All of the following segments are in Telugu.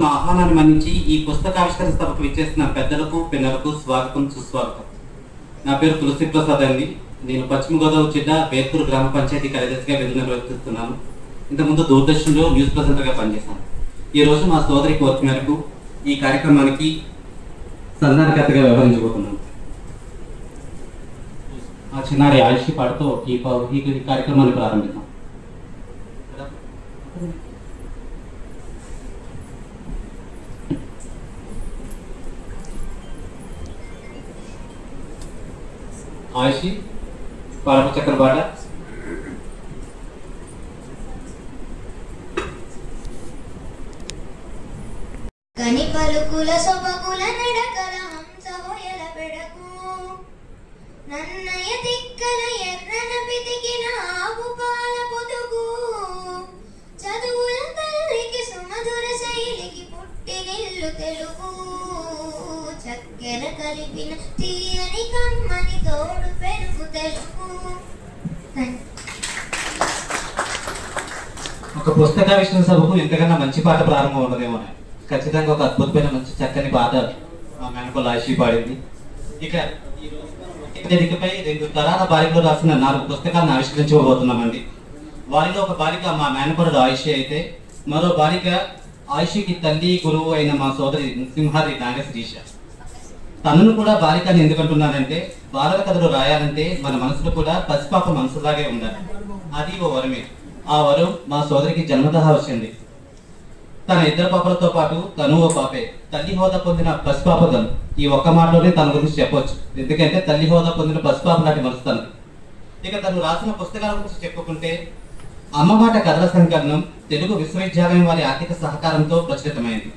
మా ఆహ్వానాన్ని మన్నించి ఈ పుస్తకావిష్కరణ సభకు విచ్చేసిన పెద్దలకు పిల్లలకు స్వాగతం సుస్వాగతం. నా పేరు తులసి ప్రసాద్ అండి. నేను పశ్చిమ గోదావరి జిల్లా బేర్కూరు గ్రామ పంచాయతీ కార్యదర్శిగా విధులు నిర్వర్తిస్తున్నాను. ఇంతకుముందు దూరదర్శన్లో న్యూస్ ప్రెజెంటర్గా పనిచేశాను. ఈరోజు మా సోదరి కోరిక మేరకు ఈ కార్యక్రమానికి సంధానకర్తగా వ్యవహరించబోతున్నాను. ఆ చిన్నారి ఆయుష్ పాటతో ఈ కార్యక్రమాన్ని ప్రారంభిద్దాం. ఆయుషి పాలపు చక్రపాట. కని పలుకుల సొబగుల నడకల హంస హోయల పెడకు నన్నయ తిక్కల ఎర్రన పితికిన ఆవు పాల పొదుగు చదువుల తల్లికి సుమధుర శైలికి పుట్టి నిల్లు తెలుగు చక్కెర కలిపిన తీయని కమ్మని తోడు పెరుగు తెలుగు. ఒక పుస్తకావిష్కరణ సభకు ఇంతకన్నా మంచి పాట ప్రారంభం ఉండదేమో. ఖచ్చితంగా ఒక అద్భుతమైన మంచి చక్కని పాట మా మేనకోల ఆయుషి పాడింది. ఇక ఈ రోజు వేదికపై 2 తరాల బాలికలు రాసిన 4 పుస్తకాలను ఆవిష్కరించబోతున్నామండి. వారిలో ఒక బాలిక మా మేనకోడలు ఆయుషి అయితే, మరో బాలిక ఆయుషికి తల్లి గురువు అయిన మా సోదరి సింహారి నాగశ్రీష. తనను కూడా బాలికని ఎందుకంటున్నానంటే, బాలల కథలు రాయాలంటే మన మనసులో కూడా పసిపాప మనసులాగే ఉండాలి. అది ఓ వరమే. ఆ వరం మా సోదరికి జన్మతహా వచ్చింది. తన 2 పాపలతో పాటు తను ఓ పాపే. తల్లి హోదా పొందిన పసిపాప తను. ఈ ఒక్క మాటలోనే తన గురించి చెప్పవచ్చు. ఎందుకంటే తల్లి హోదా పొందిన పసిపాప నాటి మనసుతాను. ఇక తను రాసిన పుస్తకాల గురించి చెప్పుకుంటే, అమ్మ మాట కథల సంకలనం తెలుగు విశ్వవిద్యాలయం వారి ఆర్థిక సహకారంతో ప్రచురితమైంది.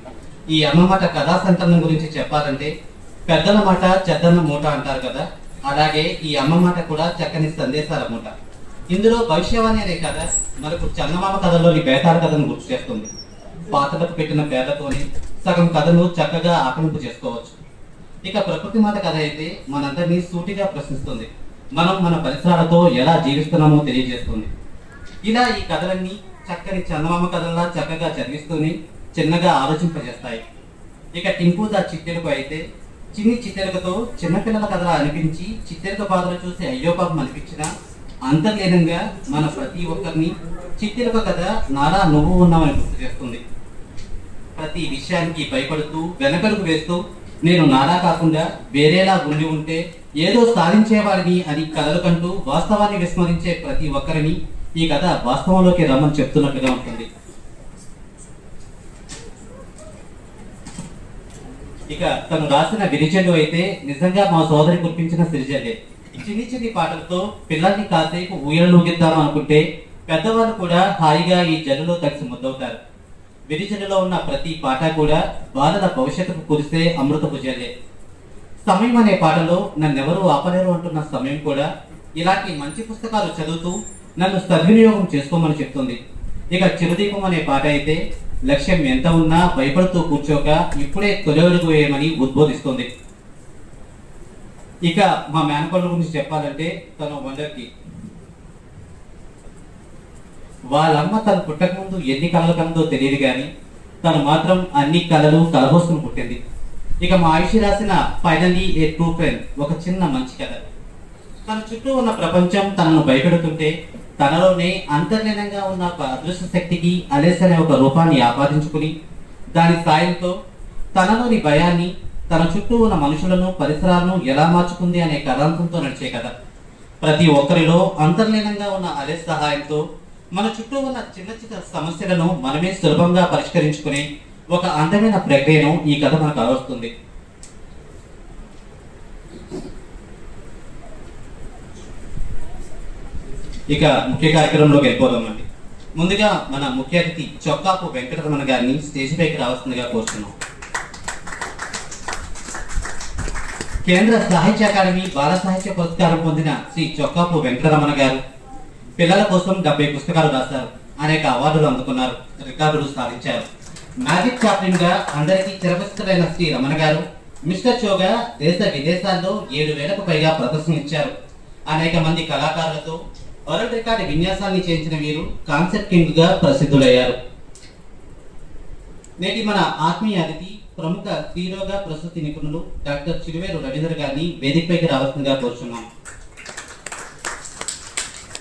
ఈ అమ్మ మాట కథా సంకలనం గురించి చెప్పాలంటే, పెద్దల మాట చెద్దన్న మూట అంటారు కదా, అలాగే ఈ అమ్మ మాట కూడా చక్కని సందేశాల మూట. ఇందులో భవిష్యవాణి అనే కథ మనకు చందమామ కథలోని బేతాళ కథను గుర్తు చేస్తుంది. పాత్రలకు పెట్టిన పేర్లతోని సగం కథను చక్కగా ఆకలింపు చేసుకోవచ్చు. ఇక ప్రకృతి మాత కథ అయితే మనందరినీ సూటిగా ప్రశ్నిస్తుంది. మనం మన పరిసరాలతో ఎలా జీవిస్తున్నామో తెలియజేస్తుంది. ఇలా ఈ కథలన్నీ చక్కని చందమామ కథల్లా చక్కగా చదివిస్తూనే చిన్నగా ఆలోచింపజేస్తాయి. ఇక టింపు ద చిట్టెలుక అయితే చిన్ని చిట్టెలుకతో చిన్నపిల్లల కథలా అనిపించి చిట్టెలుక బాధలు చూసి అయ్యో పాపం అనిపించిన అంతర్లీనంగా మన ప్రతి ఒక్కరిని చిట్టెలుక కథ నాలా నువ్వు ఉన్నామని గుర్తు చేస్తుంది. ప్రతి విషయానికి భయపడుతూ వెనకడుగు వేస్తూ నేను నాలా కాకుండా వేరేలా ఉండి ఉంటే ఏదో సాధించేవాడిని అని కథలు కంటూ వాస్తవాన్ని విస్మరించే ప్రతి ఒక్కరిని ఈ కథ వాస్తవంలోకి రమ్మని చెప్తున్నట్టుగా ఉంటుంది. ఇక తను రాసిన విరిజల్లు అయితే నిజంగా మా సోదరి కురిపించిన సిరిజల్లే. చిన్ని చిన్ని పాటలతో పిల్లల్ని కాసేపు ఊయలూగిద్దాం అనుకుంటే పెద్దవాళ్ళు కూడా హాయిగా ఈ జల్లులో కలిసి ముద్దవుతారు. విరిజల్లులో ఉన్న ప్రతి పాట కూడా బాలల భవిష్యత్తుకు కురిసే అమృతపు జల్లే. సమయం అనే పాటలో నన్నెవరూ ఆపలేరు అంటున్న సమయం కూడా ఇలాంటి మంచి పుస్తకాలు చదువుతూ నన్ను సద్వినియోగం చేసుకోమని చెప్తుంది. ఇక చిరుదీపం అనే పాట అయితే లక్ష్యం ఎంత ఉన్నా భయపడుతూ కూర్చోక ఇప్పుడే తొలి అడుగు వేయమని ఉద్బోధిస్తుంది. ఇక మా మేనకోళ్ళ గురించి చెప్పాలంటే తను వండర్కి. వాళ్ళమ్మ తను పుట్టక ముందు ఎన్ని కళలు కలదో తెలియదు కానీ తను మాత్రం అన్ని కళలు కలబోసుకుని పుట్టింది. ఇక మా ఆయుషి రాసిన ఫైనల్లీ ఏ ట్రూ ఫ్రెండ్ ఒక చిన్న మంచి కథ. తన చుట్టూ ఉన్న ప్రపంచం తనను భయపెడుతుంటే తనలోనే అంతర్లీనంగా ఉన్న ఒక అదృశ్య శక్తికి అలెస్ అనే ఒక రూపాన్ని ఆపాదించుకుని దాని సాయంతో తనలోని భయాన్ని తన చుట్టూ ఉన్న మనుషులను పరిసరాలను ఎలా మార్చుకుంది అనే కథాంతంతో నడిచే కథ. ప్రతి ఒక్కరిలో అంతర్లీనంగా ఉన్న అలెస్ సహాయంతో మన చుట్టూ ఉన్న చిన్న చిన్న సమస్యలను మనమే సులభంగా పరిష్కరించుకునే ఒక అందమైన ప్రక్రియను ఈ కథ మనకు అలవస్తుంది. ఇక ముఖ్య కార్యక్రమంలోకి వెళ్ళిపోదామండి. ముందుగా మన ముఖ్య అతిథి చొక్కాపు వెంకటరమణ గారిని స్టేజ్ పైకి రావాల్సిందిగా కోరుతున్నాం. కేంద్ర సాహిత్య అకాడమీ బాల సాహిత్య పురస్కారం పొందిన శ్రీ చొక్కాపు వెంకటరమణ గారు పిల్లల కోసం 70 పుస్తకాలు రాశారు. అనేక అవార్డులు అందుకున్నారు, రికార్డులు సాధించారు. మ్యాజిక్ చాప్లిన్ గా అందరికీ చిరపరిచితులైన శ్రీ రమణ గారు మిస్టర్ చోగా దేశ విదేశాల్లో 7,000కు పైగా ప్రదర్శన ఇచ్చారు. అనేక మంది కళాకారులతో వరల్డ్ రికార్డు విన్యాసాన్ని చేయించిన వీరు కాన్సెప్ట్ కింగ్ గా ప్రసిద్ధులయ్యారు. నేటి మన ఆత్మీయ అతిథి ప్రముఖ స్త్రీరోగ ప్రసూతి నిపుణులు డాక్టర్ చిరువేరు రవీంద్ర గారిని వేదికపైకి రావాల్సిందిగా కోరుచున్నాం.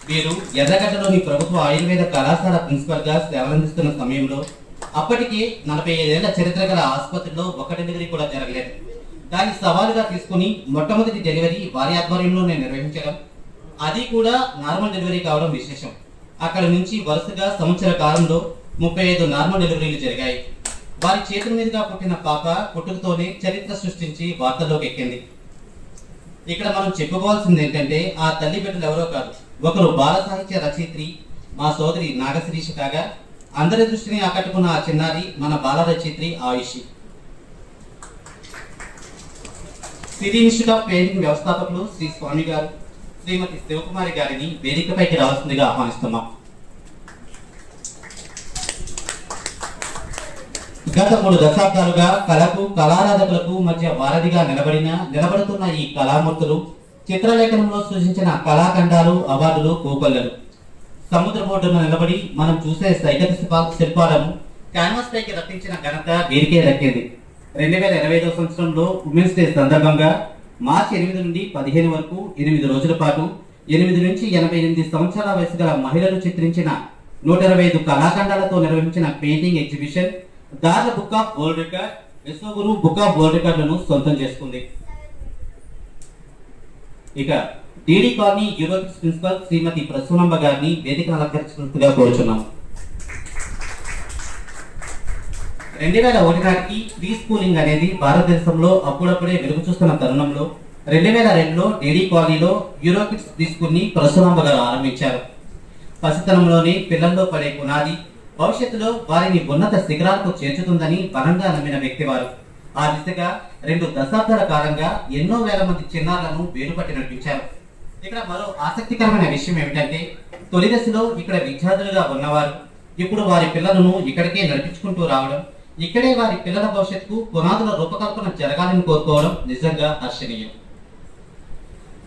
వీరు ఎర్రగడ్డలోని ప్రభుత్వ ఆయుర్వేద కళాశాల ప్రిన్సిపల్ గా సేవలందిస్తున్న సమయంలో అప్పటికే 45 ఏళ్ల చరిత్ర గల ఆసుపత్రిలో ఒక డెలివరీ కూడా జరగలేదు. దాన్ని సవాలుగా తీసుకుని మొట్టమొదటి డెలివరీ వారి ఆధ్వర్యంలోనే నిర్వహించడం, అది కూడా నార్మల్ డెలివరీ కావడం విశేషం. అక్కడి నుంచి వరుసగా సంవత్సర కాలంలో 35 నార్మల్ డెలివరీలు జరిగాయి. వారి చేతుల మీదుగా పుట్టిన పాప పుట్టుకతోనే చరిత్ర సృష్టించి వార్తల్లోకి ఎక్కింది. ఇక్కడ మనం చెప్పుకోవాల్సింది ఏంటంటే ఆ తల్లి బిడ్డలు ఎవరో కాదు, ఒకరు బాల సాహిత్య రచయిత్రి మా సోదరి నాగశిరీష కాగా, అందరి దృష్టిని ఆకట్టుకున్న ఆ చిన్నారి మన బాల రచయిత్రి ఆయుషి. సిరి ఇన్స్టిట్యూట్ ఆఫ్ పెయింటింగ్ వ్యవస్థాపకులు శ్రీ స్వామి గారు, శ్రీమతి శివకుమారి గారిని వేదికపైకి రావాల్సిందిగా ఆహ్వానిస్తున్నాం. గత 3 దశాబ్దాలుగా కళకు కళారాధకులకు మధ్య వారధిగా నిలబడుతున్న ఈ కళామూర్తులు చిత్రలేఖనంలో సృజించిన కళాఖండాలు, అవార్డులు, కోకొల్లలు. సముద్ర బోర్డున నిలబడి మనం చూసే సైకత శిల్పాలను క్యాన్వాస్ పైకి రప్పించిన ఘనత వీరికే దక్కింది. 2025 సంవత్సరంలో ఉమెన్స్ డే సందర్భంగా మార్చి 8 నుండి 15 వరకు 8 రోజుల పాటు 8 నుంచి 88 సంవత్సరాల వయసు గల మహిళలు చిత్రించిన 125 కళాఖండాలతో నిర్వహించిన పెయింటింగ్ ఎగ్జిబిషన్ దార్ల book of world record, Vishwaguru book of world రికార్డులను సొంతం చేసుకుంది. ఇక డిడి కాలనీ యూరోపిక్స్ ప్రిన్సిపల్ శ్రీమతి ప్రసూనంబ గారిని వేదికను అలంకరించినట్టుగా కోరుచున్నాం. 2001 నాటికి ప్రీ స్కూలింగ్ అనేది భారతదేశంలో అప్పుడప్పుడే వెలుగు చూస్తున్న తరుణంలో 2002లో డిడి కాలనీలో యూరోపిక్స్ ప్రీ స్కూల్ ని ప్రసూనంబ గారు ఆరంభించారు. పసితనంలోనే పిల్లల్లో పడే పునాది భవిష్యత్తులో వారిని ఉన్నత శిఖరాలకు చేర్చుతుందని బలంగా నమ్మిన వ్యక్తి వారు. ఆ దిశగా 2 దశాబ్దాల కాలంగా ఎన్నో వేల మంది చిన్నారులను వేలుపట్టి నడిపించారు. ఇక్కడ మరో ఆసక్తికరమైన విషయం ఏమిటంటే తొలి దశలో ఇక్కడ విద్యార్థులుగా ఉన్నవారు ఇప్పుడు వారి పిల్లలను ఇక్కడికే నడిపించుకుంటూ రావడం, ఇక్కడే వారి పిల్లల భవిష్యత్తుకు పునాదుల రూపకల్పన జరగాలని కోరుకోవడం నిజంగా హర్షణీయం.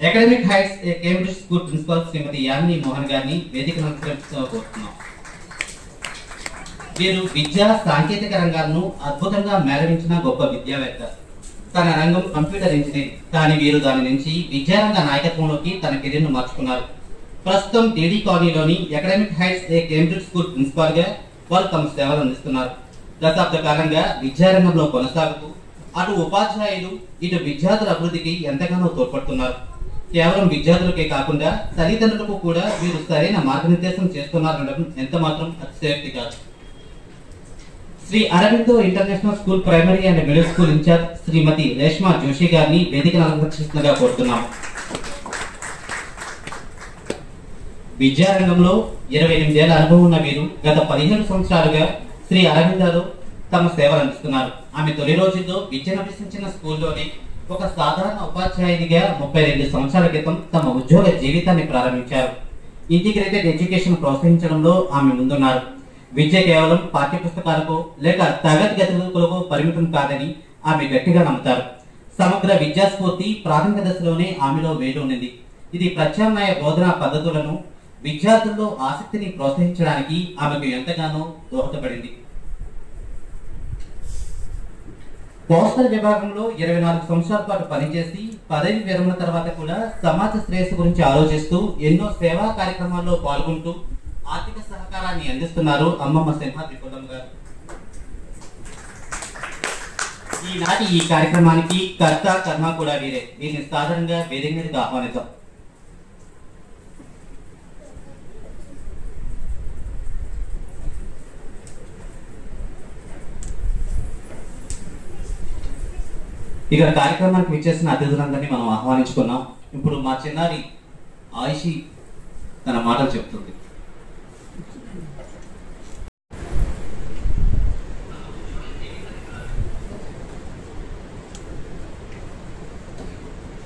Academic heights Cambridge school principal Shrimati Yamini Mohan గారిని వేదికను అలంకరించడం కోరుతున్నాం. వీరు విద్యా సాంకేతిక రంగాలను అద్భుతంగా మేళవించిన గొప్ప విద్యావేత్త. తన రంగం కంప్యూటర్ ఇంజనీరింగ్, కానీ వీరు దాని నుంచి విద్యారంగ నాయకత్వంలోకి తన కెరీర్ను మార్చుకున్నారు. ప్రస్తుతం డిడి కాలనీలోని academic heights Cambridge school principal గా వారు తమ సేవలు అందిస్తున్నారు. దశాబ్ద కాలంగా విద్యారంగంలో కొనసాగుతూ అటు ఉపాధ్యాయులు ఇటు విద్యార్థుల అభివృద్ధికి ఎంతగానో తోడ్పడుతున్నారు. కేవలం విద్యార్థులకే కాకుండా తల్లిదండ్రులకు కూడా వీరు సరైన మార్గనిర్దేశం చేస్తున్నారనడం ఎంత మాత్రం అతిశయోక్తి కాదు. Sri Aurobindo international school primary and middle school incharge Shrimati Reshma Joshi గారిని వేదికను అలంకరించినట్టుగా కోరుతున్నాం. విద్యారంగంలో 28 ఏళ్ల అనుభవం ఉన్న వీరు గత 15 సంవత్సరాలుగా శ్రీ అరవిందలో తమ సేవలు అందిస్తున్నారు. ఆమె తొలి రోజుల్లో విద్యను అభ్యసించిన స్కూల్లోనే ఒక సాధారణ ఉపాధ్యాయునిగా 32 సంవత్సరాల క్రితం తమ ఉద్యోగ జీవితాన్ని ప్రారంభించారు. ఇంటిగ్రేటెడ్ ఎడ్యుకేషన్ ప్రోత్సహించడంలో ఆమె ముందున్నారు. విద్య కేవలం పాఠ్య పుస్తకాలకు లేక తరగతి గదులకు పరిమితం కాదని ఆమె గట్టిగా నమ్ముతారు. సమగ్ర విద్యా స్ఫూర్తి ప్రాథమిక దశలోనే ఆమెలో వేడి ఉన్నది. ఇది ప్రత్యామ్నాయ బోధనా పద్ధతులను విద్యార్థుల్లో ఆసక్తిని ప్రోత్సహించడానికి ఆమెకు ఎంతగానో దోహదపడింది. పోస్టల్ విభాగంలో 24 సంవత్సరాల పాటు పనిచేసి పదవి విరమణ తర్వాత కూడా సమాజ శ్రేయస్సు గురించి ఆలోచిస్తూ ఎన్నో సేవా కార్యక్రమాల్లో పాల్గొంటూ ఆర్థిక సహకారాన్ని అందిస్తున్నారు అమ్మమ్మ సిన్హా త్రిపురమ్మ గారు. ఈనాటి ఈ కార్యక్రమానికి కర్త కర్మ కూడా వీరే. వీరిని సాధారణంగా వేదిక మీదకి ఆహ్వానిద్దాం. ఇక కార్యక్రమానికి విచ్చేసిన అతిథులందరినీ మనం ఆహ్వానించుకున్నాం. ఇప్పుడు మా చిన్నారి ఆయుషి తన మాటలు చెప్తుంది.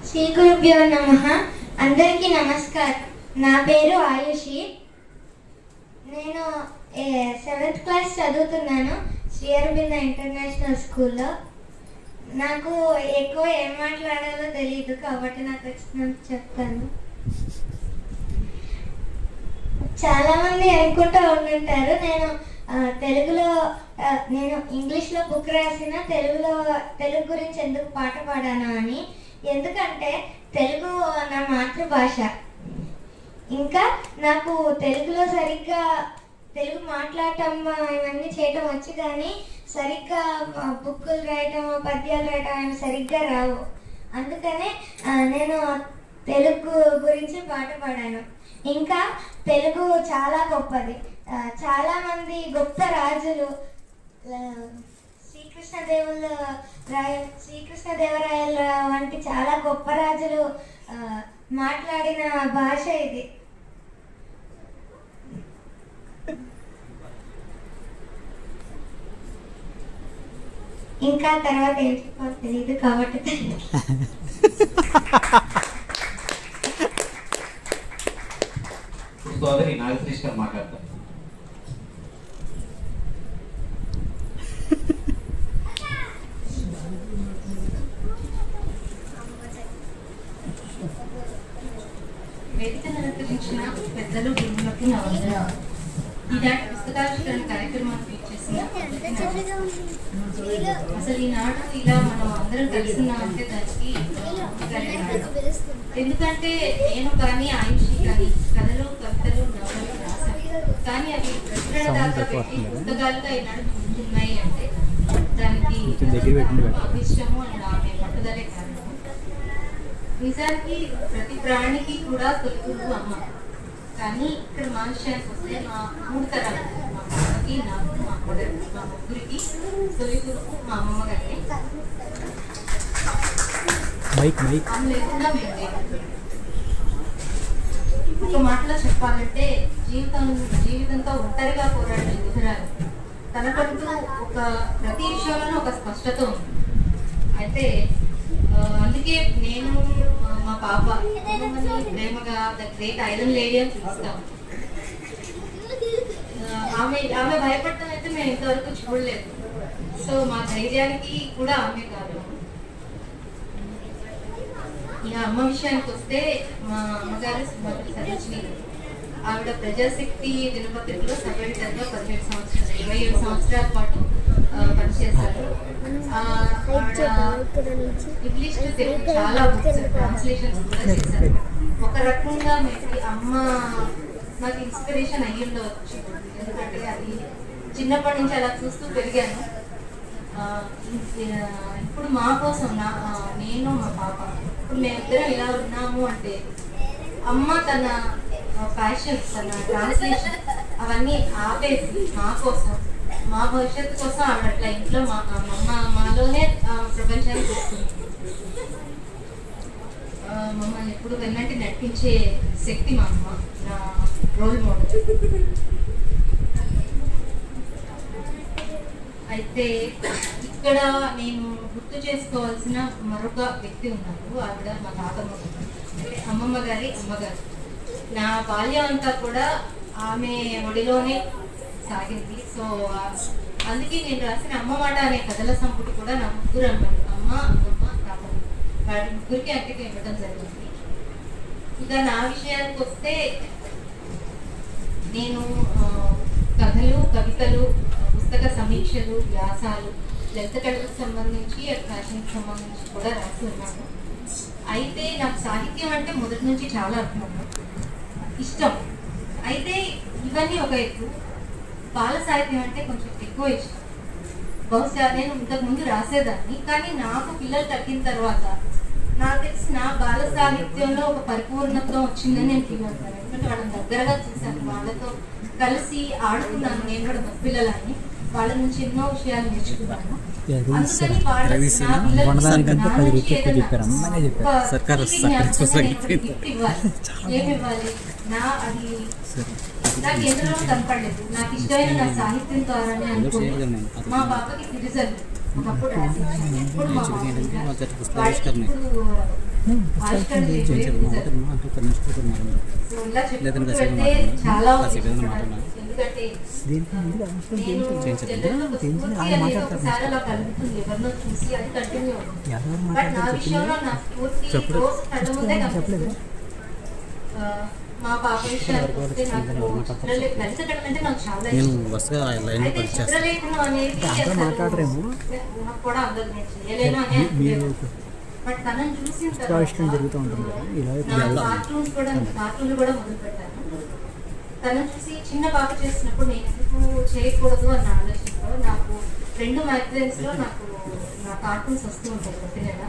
శ్రీ గురుభ్యో నమః. అందరికీ నమస్కారం. నా పేరు ఆయుషి. నేను 7th క్లాస్ చదువుతున్నాను శ్రీ అరవిందో ఇంటర్నేషనల్ స్కూల్లో. నాకు ఎక్కువ ఏం మాట్లాడాలో తెలియదు కాబట్టి నాకు వచ్చినంత చెప్తాను. చాలామంది అనుకుంటూ ఉంటుంటారు నేను తెలుగులో నేను ఇంగ్లీష్లో బుక్ రాసిన తెలుగు గురించి ఎందుకు పాట పాడాను అని. ఎందుకంటే తెలుగు నా మాతృభాష. ఇంకా నాకు తెలుగులో సరిగ్గా తెలుగు మాట్లాడటం ఇవన్నీ చేయటం వచ్చు, కానీ సరిగ్గా బుక్కులు రాయటం పద్యాలు రాయటం అవి సరిగ్గా రావు. అందుకనే నేను తెలుగు గురించి పాట పాడాను. ఇంకా తెలుగు చాలా గొప్పది. చాలామంది గొప్ప రాజులు శ్రీకృష్ణదేవరాయల వంటి చాలా గొప్ప రాజులు మాట్లాడిన భాష ఇది. ఇంకా తర్వాత ఏం చెప్పాలో తెలియదు కాబట్టి సోదరి నాగశ్రీష్ గారు మాట్లాడతారు. వేదికను అలంకరించిన పెద్దలు గురువులకు నా వందనాలు. ఈనాటి పుస్తకావిష్కరణ కార్యక్రమాన్ని వీక్షిస్తున్న అసలు ఈనాడు ఇలా మనం అందరం కలిసిన్నామంటే దానికి ఎందుకంటే నేను కానీ ఆయుషి కానీ కథలు కవితలు నవలు రాశాను, కానీ అవి ప్రచురణ దాకా పెట్టి పుస్తకాలుగా ఈనాడు ముందున్నాయి అంటే దానికి అభిష్టము అండ్ ఆమె పట్టుదలే కారణం. నిజానికి ప్రతి ప్రాణికి కూడా తొలిగురువు అమ్మ. కానీ ఇక్కడ మా విషయానికి వస్తే మా 3 తరాలు, మా పాపకి, నాకు, మా ముగ్గురికి తొలిగురువు మా అమ్మమ్మ గారి. ఆమె లేకుండా మేము లేదు. ఒక మాటలో చెప్పాలంటే జీవితంతో ఒంటరిగా పోరాడిన యువరాలు. తనకంటూ ప్రతి విషయంలోనూ ఒక స్పష్టత ఉంది. అయితే అందుకే నేను మా పాప ప్రేమగా ద గ్రేట్ ఐరన్ లేడీ అని చూస్తాం. ఆమె భయపడటం అయితే మేము ఇంతవరకు చూడలేదు. సో మా ధైర్యానికి కూడా ఆమె కారణం. ఇక అమ్మ విషయానికి వస్తే మా అమ్మగారు శ్రీమతి సరోజిని. ఆవిడ ప్రజాశక్తి దినపత్రికలో సబ్ ఎడిటర్గా 27 సంవత్సరాల పాటు పనిచేశారు. ఇంగ్లీష్ టు తెలుగు చాలా బుక్స్ ట్రాన్స్లేషన్స్ కూడా చేశారు. ఒక రకంగా మీకు అమ్మ నాకు ఇన్స్పిరేషన్ అయ్యిందో వచ్చి, ఎందుకంటే అది చిన్నప్పటి నుంచి అలా చూస్తూ పెరిగాను. ఇప్పుడు మా కోసం నేను మా పాప ఇప్పుడు మేమిద్దరం ఇలా ఉన్నాము అంటే అమ్మ తన ప్యాషన్, తన ట్రాన్స్లేషన్ అవన్నీ ఆపేసి మా కోసం, మా భవిష్యత్తు కోసం ఆవిడ అట్లా ఇంట్లో మాలోనే ప్రపంచానికి వస్తుంది. మమ్మల్ని ఎప్పుడు వెన్నట్టు నడిపించే శక్తి మా అమ్మ, నా రోల్ మోడల్. అయితే ఇక్కడ నేను గుర్తు చేసుకోవాల్సిన మరొక వ్యక్తి ఉన్నారు. ఆవిడ మా తాతమ్మ, అంటే అమ్మమ్మ గారి అమ్మగారు. నా బాల్యం అంతా కూడా ఆమె ఒడిలోనే సాగింది. సో అందుకే నేను రాసిన అమ్మ మాట అనే కథల సంపుటి కూడా నా ముగ్గురు అమ్మలు, అమ్మ, అమ్మమ్మ, తాతమ్మ, వాటి ముగ్గురికి అంకితం ఇవ్వడం జరిగింది. ఇంకా నా విషయానికి వస్తే నేను కథలు, కవితలు, పుస్తక సమీక్షలు, వ్యాసాలు, లలిత కళలకు సంబంధించి ఫ్యాషన్కి సంబంధించి కూడా రాసి ఉన్నాను. అయితే నాకు సాహిత్యం అంటే మొదటి నుంచి చాలా అభిమానం, ఇష్టం. అయితే ఇవన్నీ ఒక ఎత్తు, బాల సాహిత్యం అంటే కొంచెం ఎక్కువ ఇష్టం. బహుశా నేను ఇంతకుముందు రాసేదాన్ని, కానీ నాకు పిల్లలు తగ్గిన తర్వాత నాకు తెలిసి నా బాల సాహిత్యంలో ఒక పరిపూర్ణత్వం వచ్చిందని నేను ఫీల్ అవుతాను. ఎందుకంటే వాళ్ళని దగ్గరగా చూశాను, వాళ్ళతో కలిసి ఆడుకున్నాను. నేను కూడా పిల్లలని వాళ్ళ నుంచి ఎన్నో విషయాలు నేర్చుకున్నాను. అందుకని ఏమివ్వాలి అది నాకు ఎందులో కనపడలేదు. నాకు ఇష్టమైన నా సాహిత్యం ద్వారానే అనుకుని మా పాపకి సిరిజన్ ఒకప్పుడు రాసింది. ఇప్పుడు మా చాలా ఎందుకంటే ఒకసారి అలా కలుగుతుంది ఎవరినో చూసి అది కంటిన్యూ అవుతుంది. బట్ నా విషయంలో నా స్ఫూర్తి కళ్ళ ముందే కనిపిస్తుంది. మా పాప విషయానికి వస్తే నాకు లలిత కళ అంటే నాకు చాలా ఇష్టం. అయితే చిత్రలేఖనం అనేది నాకు కూడా అందదు, నేను చేయలేను అని అనిపించేది. బట్ తనని చూసిన తర్వాత కార్టూన్లు కూడా మొదలు పెట్టాను. తనని చూసి చిన్న పాప చేసినప్పుడు నేను ఎందుకు చేయకూడదు అన్న ఆలోచనలో నాకు 2 మ్యాగజైన్స్లో నాకు నా కార్టూన్స్ వస్తూ ఉంటాయి ప్రతి నెల.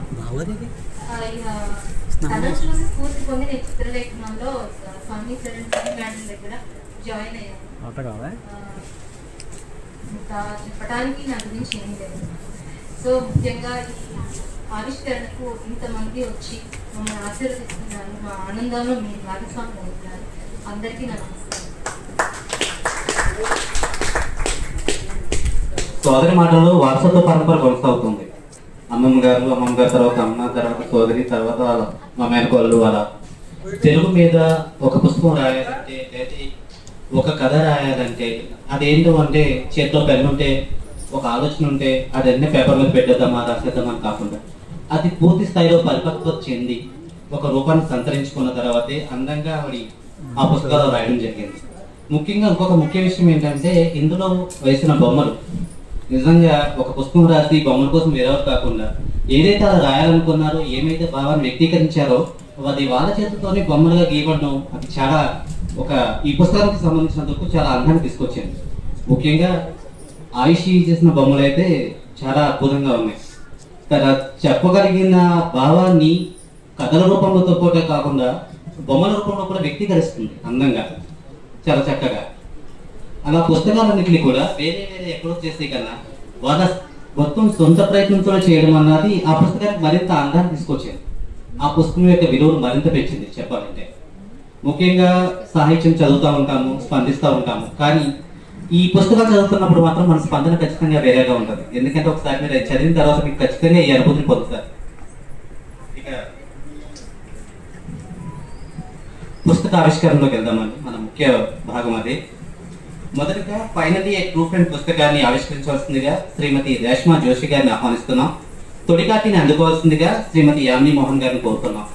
తనను చూసి స్ఫూర్తి పొంది నేను చిత్రలేఖనంలో స్వామి చరణ్ మేడం దగ్గర జాయిన్ అయ్యాను. ఇంకా చెప్పడానికి నా గురించి ఏం లేదు. సో ముఖ్యంగా ఈ ఆవిష్కరణకు ఇంతమంది వచ్చి మమ్మల్ని ఆశీర్వదిస్తున్నారు, మా ఆనందంలో మీరు భాగస్వామి అవుతున్నారు. అందరికీ నా నమస్కారం. సోదరి మాటలు వారసత్వ పరంపర కొనసాగుతుంది. అమ్మమ్మ గారు తర్వాత అమ్మ, తర్వాత సోదరి, తర్వాత మా మేనకోళ్ళు. అలా తెలుగు మీద ఒక పుస్తకం రాయాలంటే లేదా ఒక కథ రాయాలంటే అదేంటో అంటే చేతిలో పెన్ను ఉంటే, ఒక ఆలోచన ఉంటే అది అన్ని పేపర్ మీద పెట్టేద్దామా రాసేద్దామని కాకుండా అది పూర్తి స్థాయిలో పరిపక్వత చెంది ఒక రూపాన్ని సంతరించుకున్న తర్వాతే అందంగా ఆవిడ ఆ పుస్తకాలు రాయడం జరిగింది. ముఖ్యంగా ఇంకొక ముఖ్య విషయం ఏంటంటే ఇందులో వేసిన బొమ్మలు నిజంగా ఒక పుస్తకం రాసి బొమ్మల కోసం వేరేవారు కాకుండా ఏదైతే అలా రాయాలనుకున్నారో, ఏమైతే భావాన్ని వ్యక్తీకరించారో అది వాళ్ళ చేతులతోనే బొమ్మలుగా గీయబడడం అది చాలా ఈ పుస్తకానికి సంబంధించినందుకు చాలా అందాన్ని తీసుకొచ్చింది. ముఖ్యంగా ఆయుషి చేసిన బొమ్మలు అయితే చాలా అద్భుతంగా ఉన్నాయి. చెప్పగలిగిన భావాన్ని కథల రూపంలో పోతే కాకుండా బొమ్మల రూపంలో కూడా వ్యక్తీకరిస్తుంది అందంగా, చాలా చక్కగా. అలా పుస్తకాలన్నింటినీ కూడా వేరే వేరే అప్రోచ్ చేసే కన్నా వాళ్ళ మొత్తం సొంత ప్రయత్నంతో చేయడం అన్నది ఆ పుస్తకానికి మరింత అందాన్ని తీసుకొచ్చింది. ఆ పుస్తకం యొక్క విలువను మరింత పెంచింది చెప్పాలంటే. ముఖ్యంగా సాహిత్యం చదువుతూ ఉంటాము, స్పందిస్తూ ఉంటాము, కానీ ఈ పుస్తకాలు చదువుతున్నప్పుడు మాత్రం మన స్పందన ఖచ్చితంగా వేరేగా ఉంటుంది. ఎందుకంటే ఒకసారి మీరు చదివిన తర్వాత మీకు ఖచ్చితంగా ఈ అనుభూతిని పొందుతారు. ఇక పుస్తక ఆవిష్కరణలోకి వెళ్దామండి. మన ముఖ్య భాగం అది. మొదటగా ఫైనల్లీ ఏ ట్రూ ఫ్రెండ్ పుస్తకాన్ని ఆవిష్కరించవలసిందిగా శ్రీమతి రేష్మా జోషి గారిని ఆహ్వానిస్తున్నాం. తొలికాటిని అందుకోవాల్సిందిగా శ్రీమతి యామిని మోహన్ గారిని కోరుతున్నాం.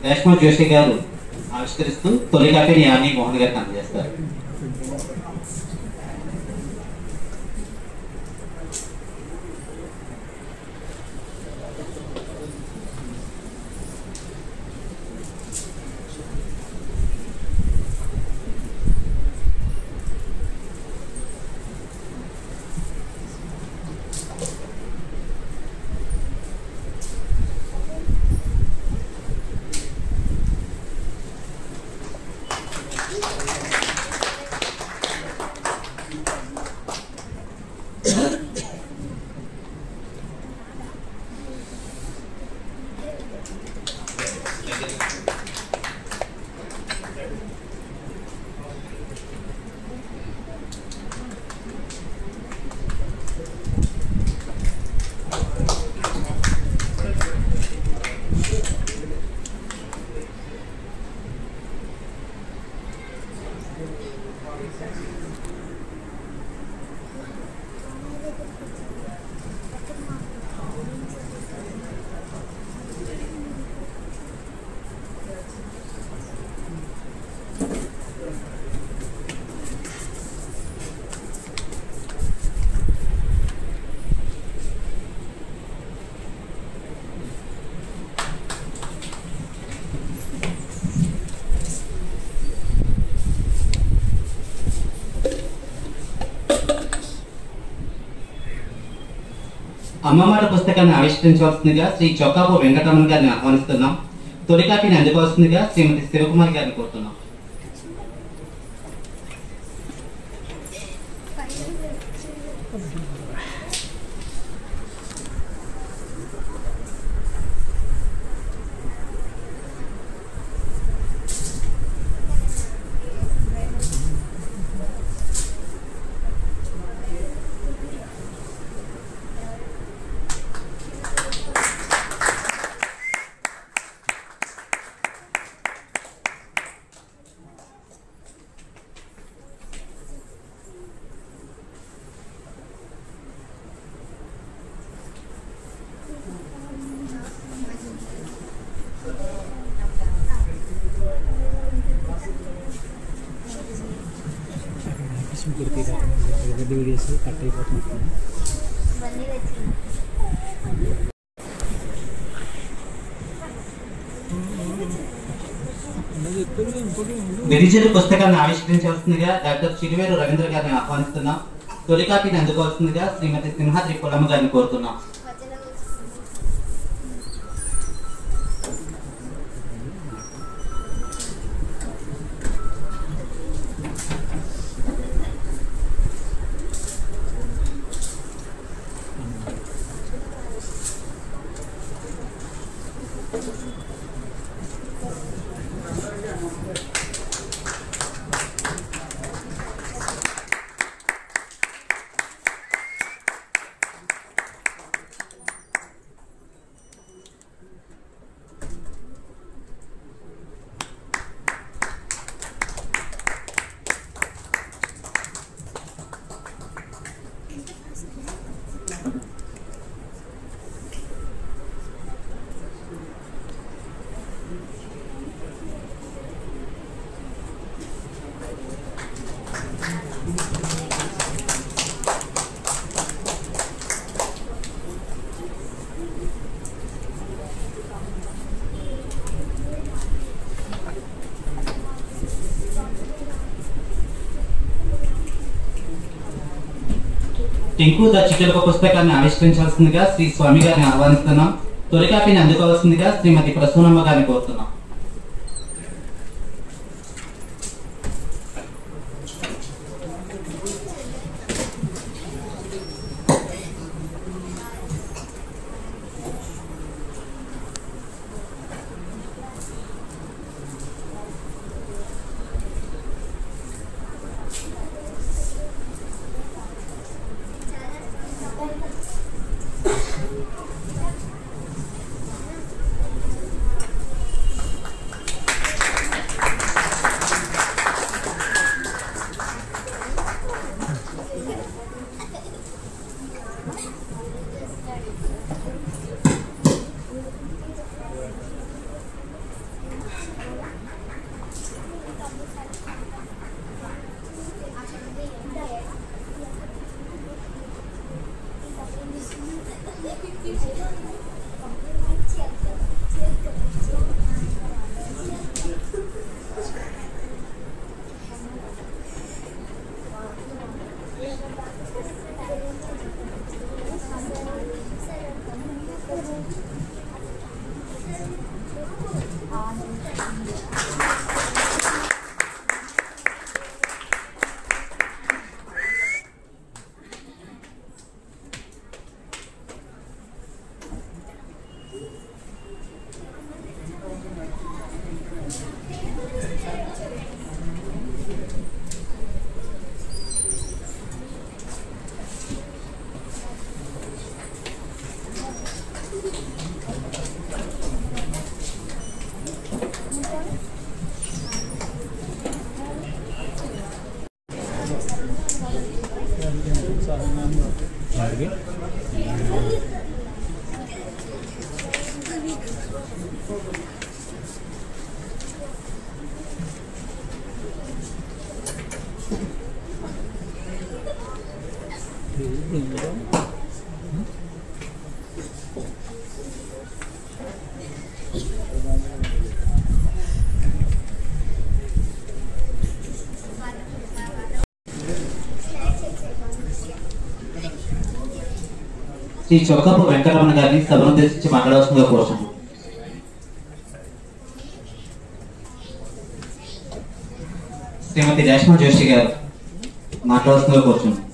రేష్మా జోషి గారు ఆవిష్కరిస్తూ తొలికాటిని యామిని మోహన్ గారికి అందజేస్తారు. అమ్మమాట పుస్తకాన్ని ఆవిష్కరించవలసిందిగా శ్రీ చొక్కాపు వెంకటరమణ గారిని ఆహ్వానిస్తున్నాం. తొలికాటిని అందుకోవాల్సిందిగా శ్రీమతి శివకుమారి గారిని కోరుతున్నాం. వీడియోస్ కట్ అయిపోతుంది. గిరిజన పుస్తకాన్ని ఆవిష్కరించవలసిందిగా డాక్టర్ చిరువేరు రవీంద్ర గారిని ఆహ్వానిస్తున్నాం. తొలి కాపీని అందుకోవాల్సిందిగా శ్రీమతి సింహాద్రి పొలమ్మ గారిని కోరుతున్నాం. టింకు ద చికెల్క పుస్తకాన్ని ఆవిష్కరించాల్సిందిగా శ్రీ స్వామి గారిని ఆహ్వానిస్తున్నాం. తొలి కాపీని అందుకోవాల్సిందిగా శ్రీమతి ప్రసూనమ్మ గారిని కోరుతున్నాం. శ్రీ చొక్కపు వెంకటరమణ గారిని సభను ఉద్దేశించి మాట్లాడవలసిందిగా కోరుతున్నాను. శ్రీమతి రేష్మా జోషి గారు మాట్లాడవలసిందిగా కోరుతున్నాను.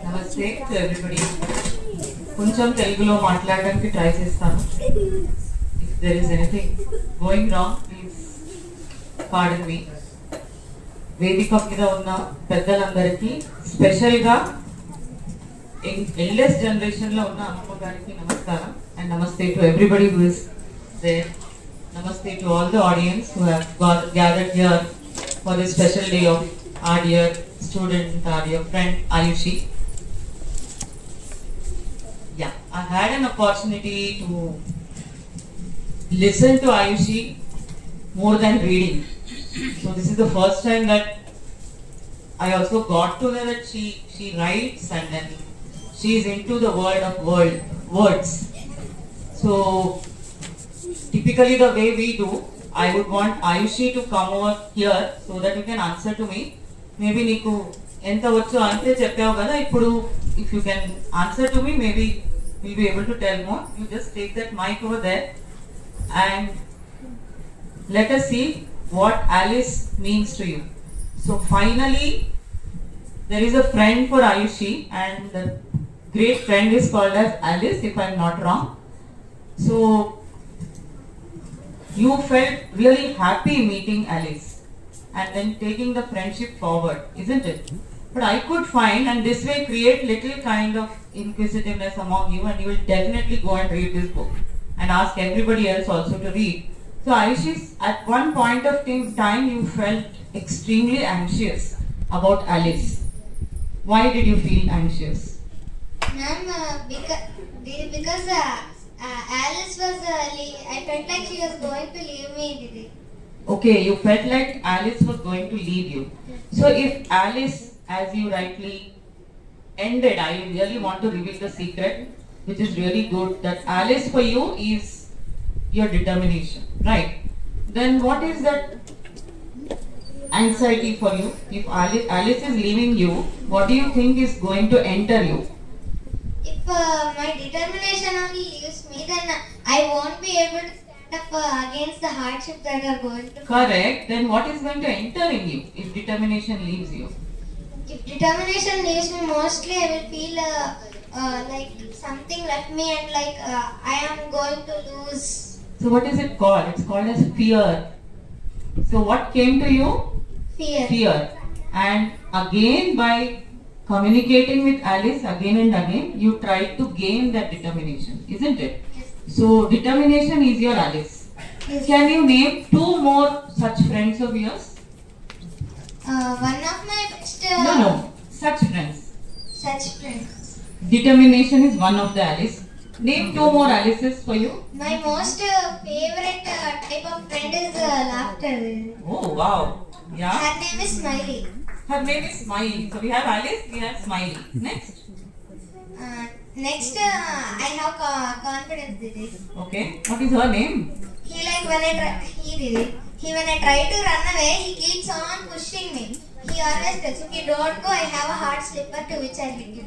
నమస్తే టు ఎవ్రీబడి. కొంచెం తెలుగులో మాట్లాడడానికి ట్రై చేస్తాను. If there is anything going wrong please pardon me. వేదిక మీద ఉన్న పెద్దలందరికీ, స్పెషల్గా ఎల్డెస్ట్ జనరేషన్లో ఉన్న అమ్మమ్మ గారికి నమస్కారం. And namaste to everybody who is there. Namaste to all the audience who have gathered here for this special day of our dear student, our dear friend Ayushi. I had an opportunity to listen to Ayushi more than reading. So this is the first time that I also got to know that she writes and then she is into the world of words. So typically the way we do, I would want Ayushi to come over here so that you can answer to me. Maybe నీకు ఎంత వచ్చో అంతే చెప్పావు కదా ఇప్పుడు if you can answer to me, maybe we'll be able to tell more. You just take that mic over there and let us see what Alice means to you. So finally, there is a friend for Ayushi and the great friend is called as Alice, if I'm not wrong. So you felt really happy meeting Alice and then taking the friendship forward, isn't it? But I could find, and this way create little kind of inquisitiveness among you, and you will definitely go and read this book and ask everybody else also to read. So Ayushi, at one point of time you felt extremely anxious about Alice. Why did you feel anxious? Ma'am, because Alice was, I felt like she was going to leave me, Didi. Okay, you felt like Alice was going to leave you. So if Alice, as you rightly ended, I really want to reveal the secret, which is really good, that Alice for you is your determination, right? Then what is that anxiety for you? If Alice is leaving you, what do you think is going to enter you? If my determination only leaves me, then I won't be able to stand up against the hardship that are going to come. Correct. Then what is going to enter in you if determination leaves you? If determination leaves me, mostly I will feel like something left me and like I am going to lose. So what is it called? It's called as fear. So what came to you? Fear. Fear. And again, by communicating with Alice again and again, you tried to gain that determination, isn't it? So determination is your Alice. Yes. Can you name 2 more such friends of yours? One of my best No, such friends. such friends. Determination is one of the Alice. Name 2 more Alices for you. My most favorite type of friend is laughter. Oh wow. Yeah. Her name is Smiley. Her name is Smiley. So we have Alice, we have Smiley. Next. Next, I have confidence, Didi. Okay. What is her name? He like when I try to run away, he keeps on pushing me. He always tells, if you don't go, I have a hard slipper to which I hit you.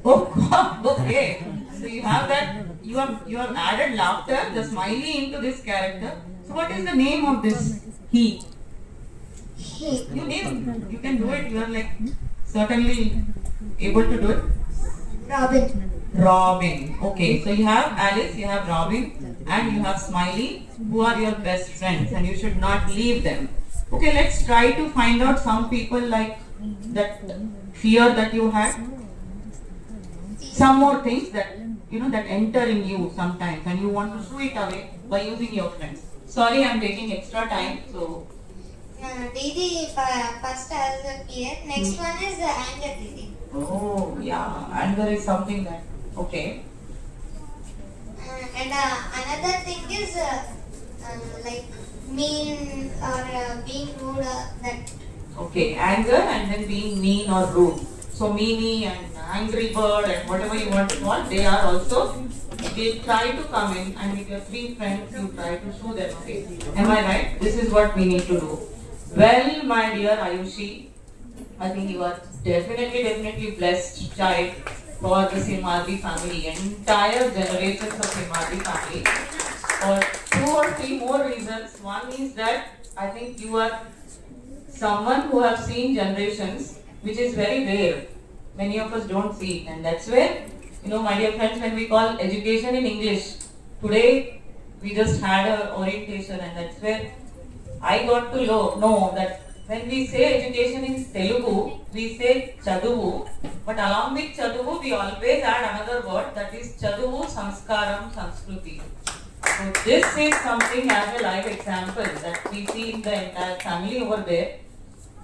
Oh God. Okay. So you have that. You have added laughter, the Smiley, into this character. So what is the name of this he? You name. You can do it. You are like certainly able to do it. Robin. Robin. Okay. So you have Alice, you have Robin, and you have Smiley, who are your best friends, and you should not leave them. Okay. Let's try to find out some people like that fear that you had. Some more things that that enter in you sometimes, and you want to shoo it away by using your friends. Sorry, I'm taking extra time. So. Didi first has a fear. Next one is anger, Didi. Oh yeah, anger is something that okay. And another thing is like mean or being rude. That Okay, anger and then being mean or rude. So meanie and angry bird and whatever you want to call, they are also, they try to come in, and with your 3 friends you try to show them away. Am I right? This is what we need to do. Well, my dear Ayushi, I think you are definitely blessed child for the Simardi family, entire generations of Simardi family. For 2 or 3 more reasons. One is that I think you are someone who have seen generations, which is very rare. Many of us don't see it, and that's where, my dear friends, when we call education in English, today we just had a orientation, and that's where I got to know that when we say education in Telugu, we say chaduvu, but along with chaduvu, we always add another word, that is chaduvu, sanskaram, sanskruti. So this is something as a live example that we see in the entire family over there.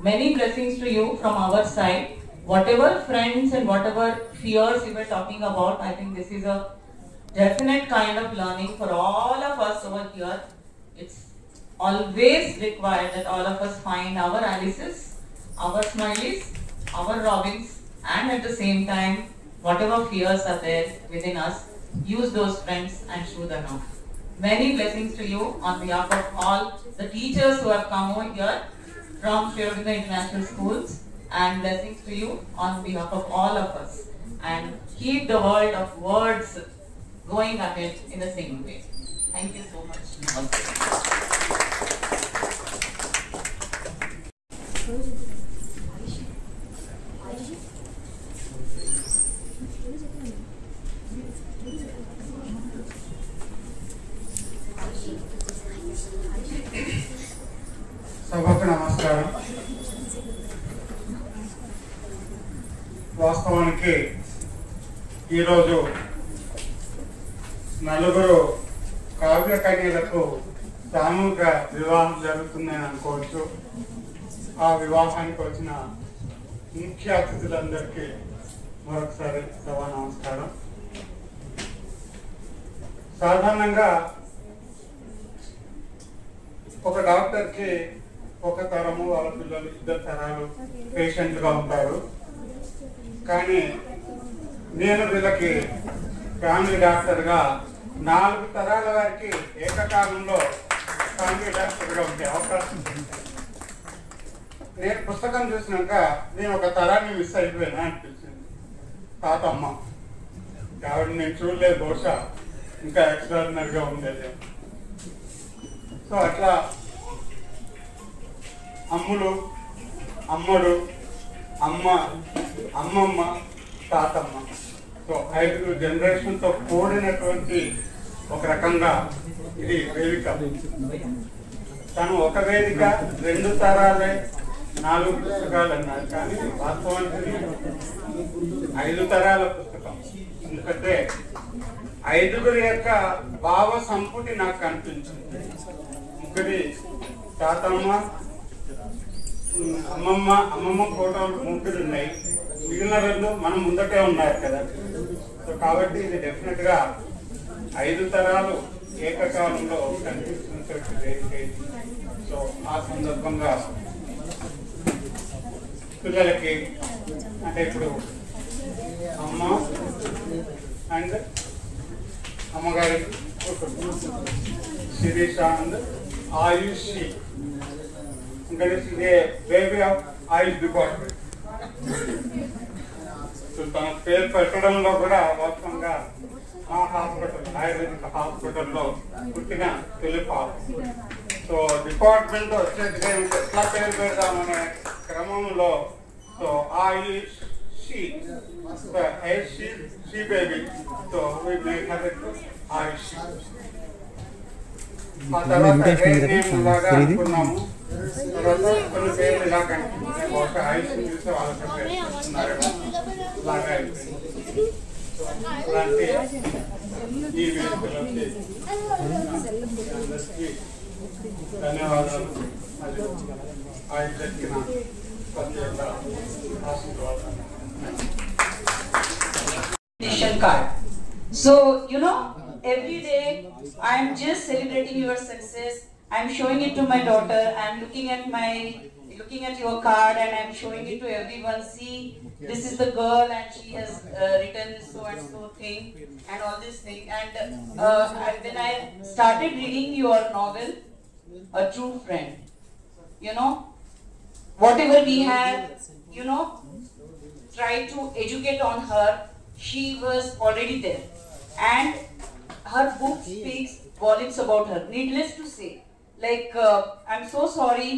Many blessings to you from our side. whatever friends and whatever fears you were talking about, I think this is a definite kind of learning for all of us over here. It's always required that all of us find our Alices, our Smileys, our Robins, and at the same time, whatever fears are there within us, use those friends and show them off. Many blessings to you on behalf of all the teachers who have come over here from Sri Aurobindo International Schools, and blessings to you on behalf of all of us. And keep the world of words going ahead in the same way. Thank you so much. సభకు నమస్కారం. వాస్తవానికి ఈరోజు నలుగురు కావ్య కన్యలకు సామూహిక వివాహం జరుగుతుందని అనుకోవచ్చు. ఆ వివాహానికి వచ్చిన ముఖ్య అతిథులందరికీ మరొకసారి సభా నమస్కారం. సాధారణంగా ఒక డాక్టర్కి ఒక తరము వాళ్ళ పిల్లలు 2 తరాలు పేషెంట్గా ఉంటారు. కానీ నేను వీళ్ళకి ఫ్యామిలీ డాక్టర్గా 4 తరాల వారికి ఏకకాలంలో ఫ్యామిలీ డాక్టర్గా ఉండే అవకాశం ఉంది. నేను పుస్తకం చూసినాక నేను ఒక తరాన్ని మిస్ అయిపోయినా అనిపించింది. తాతమ్మ ఆవిడ నేను చూడలేదు, బహుశా ఇంకా ఎక్స్ట్రాడినరీగా ఉండేది. సో అట్లా అమ్ములు, అమ్మడు, అమ్మ, అమ్మమ్మ, తాతమ్మ, సో 5 జనరేషన్తో కూడినటువంటి ఒక రకంగా ఇది వేదిక. తను ఒక వేదిక 2 తరాలే 4 పుస్తకాలు అన్నారు, కానీ వాస్తవానికి 5 తరాల పుస్తకం. ఎందుకంటే 5గురి యొక్క భావ సంపుటి నాకు కనిపించింది. ముగ్గురి తాతమ్మ, అమ్మమ్మ ఫోటోలు 3 ఉన్నాయి, మిగిలిన 2 మనం ముందటే ఉన్నారు కదా. సో కాబట్టి ఇది డెఫినెట్ గా 5 తరాలు ఏకకాలంలో కనిపిస్తున్నటువంటి. సో ఆ సందర్భంగా పిల్లలకి అంటే ఇప్పుడు అమ్మ అండ్ అమ్మగారి శిరీష అండ్ ఆయుష్, ఇంకా బేబీ ఆఫ్ ఆయుష్ డిపార్ట్మెంట్. తన పేరు పెట్టడంలో కూడా వాస్తవంగా ఆ హాస్పిటల్, ఆయుర్వేదిక్ హాస్పిటల్లో పుట్టిన తొలి పాప. సో డిపార్ట్మెంట్ వచ్చేది ఎట్లా పేరు పెడదామనే క్రమంలో so Ayush she baby, so we make her ఆయుష్. ఆ తర్వాత లాగా అనుకున్నాము. తర్వాత కొన్ని పేర్లు ఇలా కనిపిస్తున్నాయి, బహుశా ఆయుష్ చూస్తే వాళ్ళకి పేరున్నారేమో లాగా అయిపోయింది. అలాంటి ఈ వేదికలో అందరికీ ధన్యవాదాలు. ఆయుష్ దక్కిన ప్రత్యేక ఆశీర్వాదాలు. Card. So, you know, every day I am just celebrating your success. I am showing it to my daughter. I am looking at your card and I am showing it to everyone. See, this is the girl and she has written so and so thing and all this thing. And when I started reading your novel, A True Friend, you know, whatever we have, you know, try to educate on her. She was already there, and her book speaks volumes about her. Needless to say, like I'm so sorry,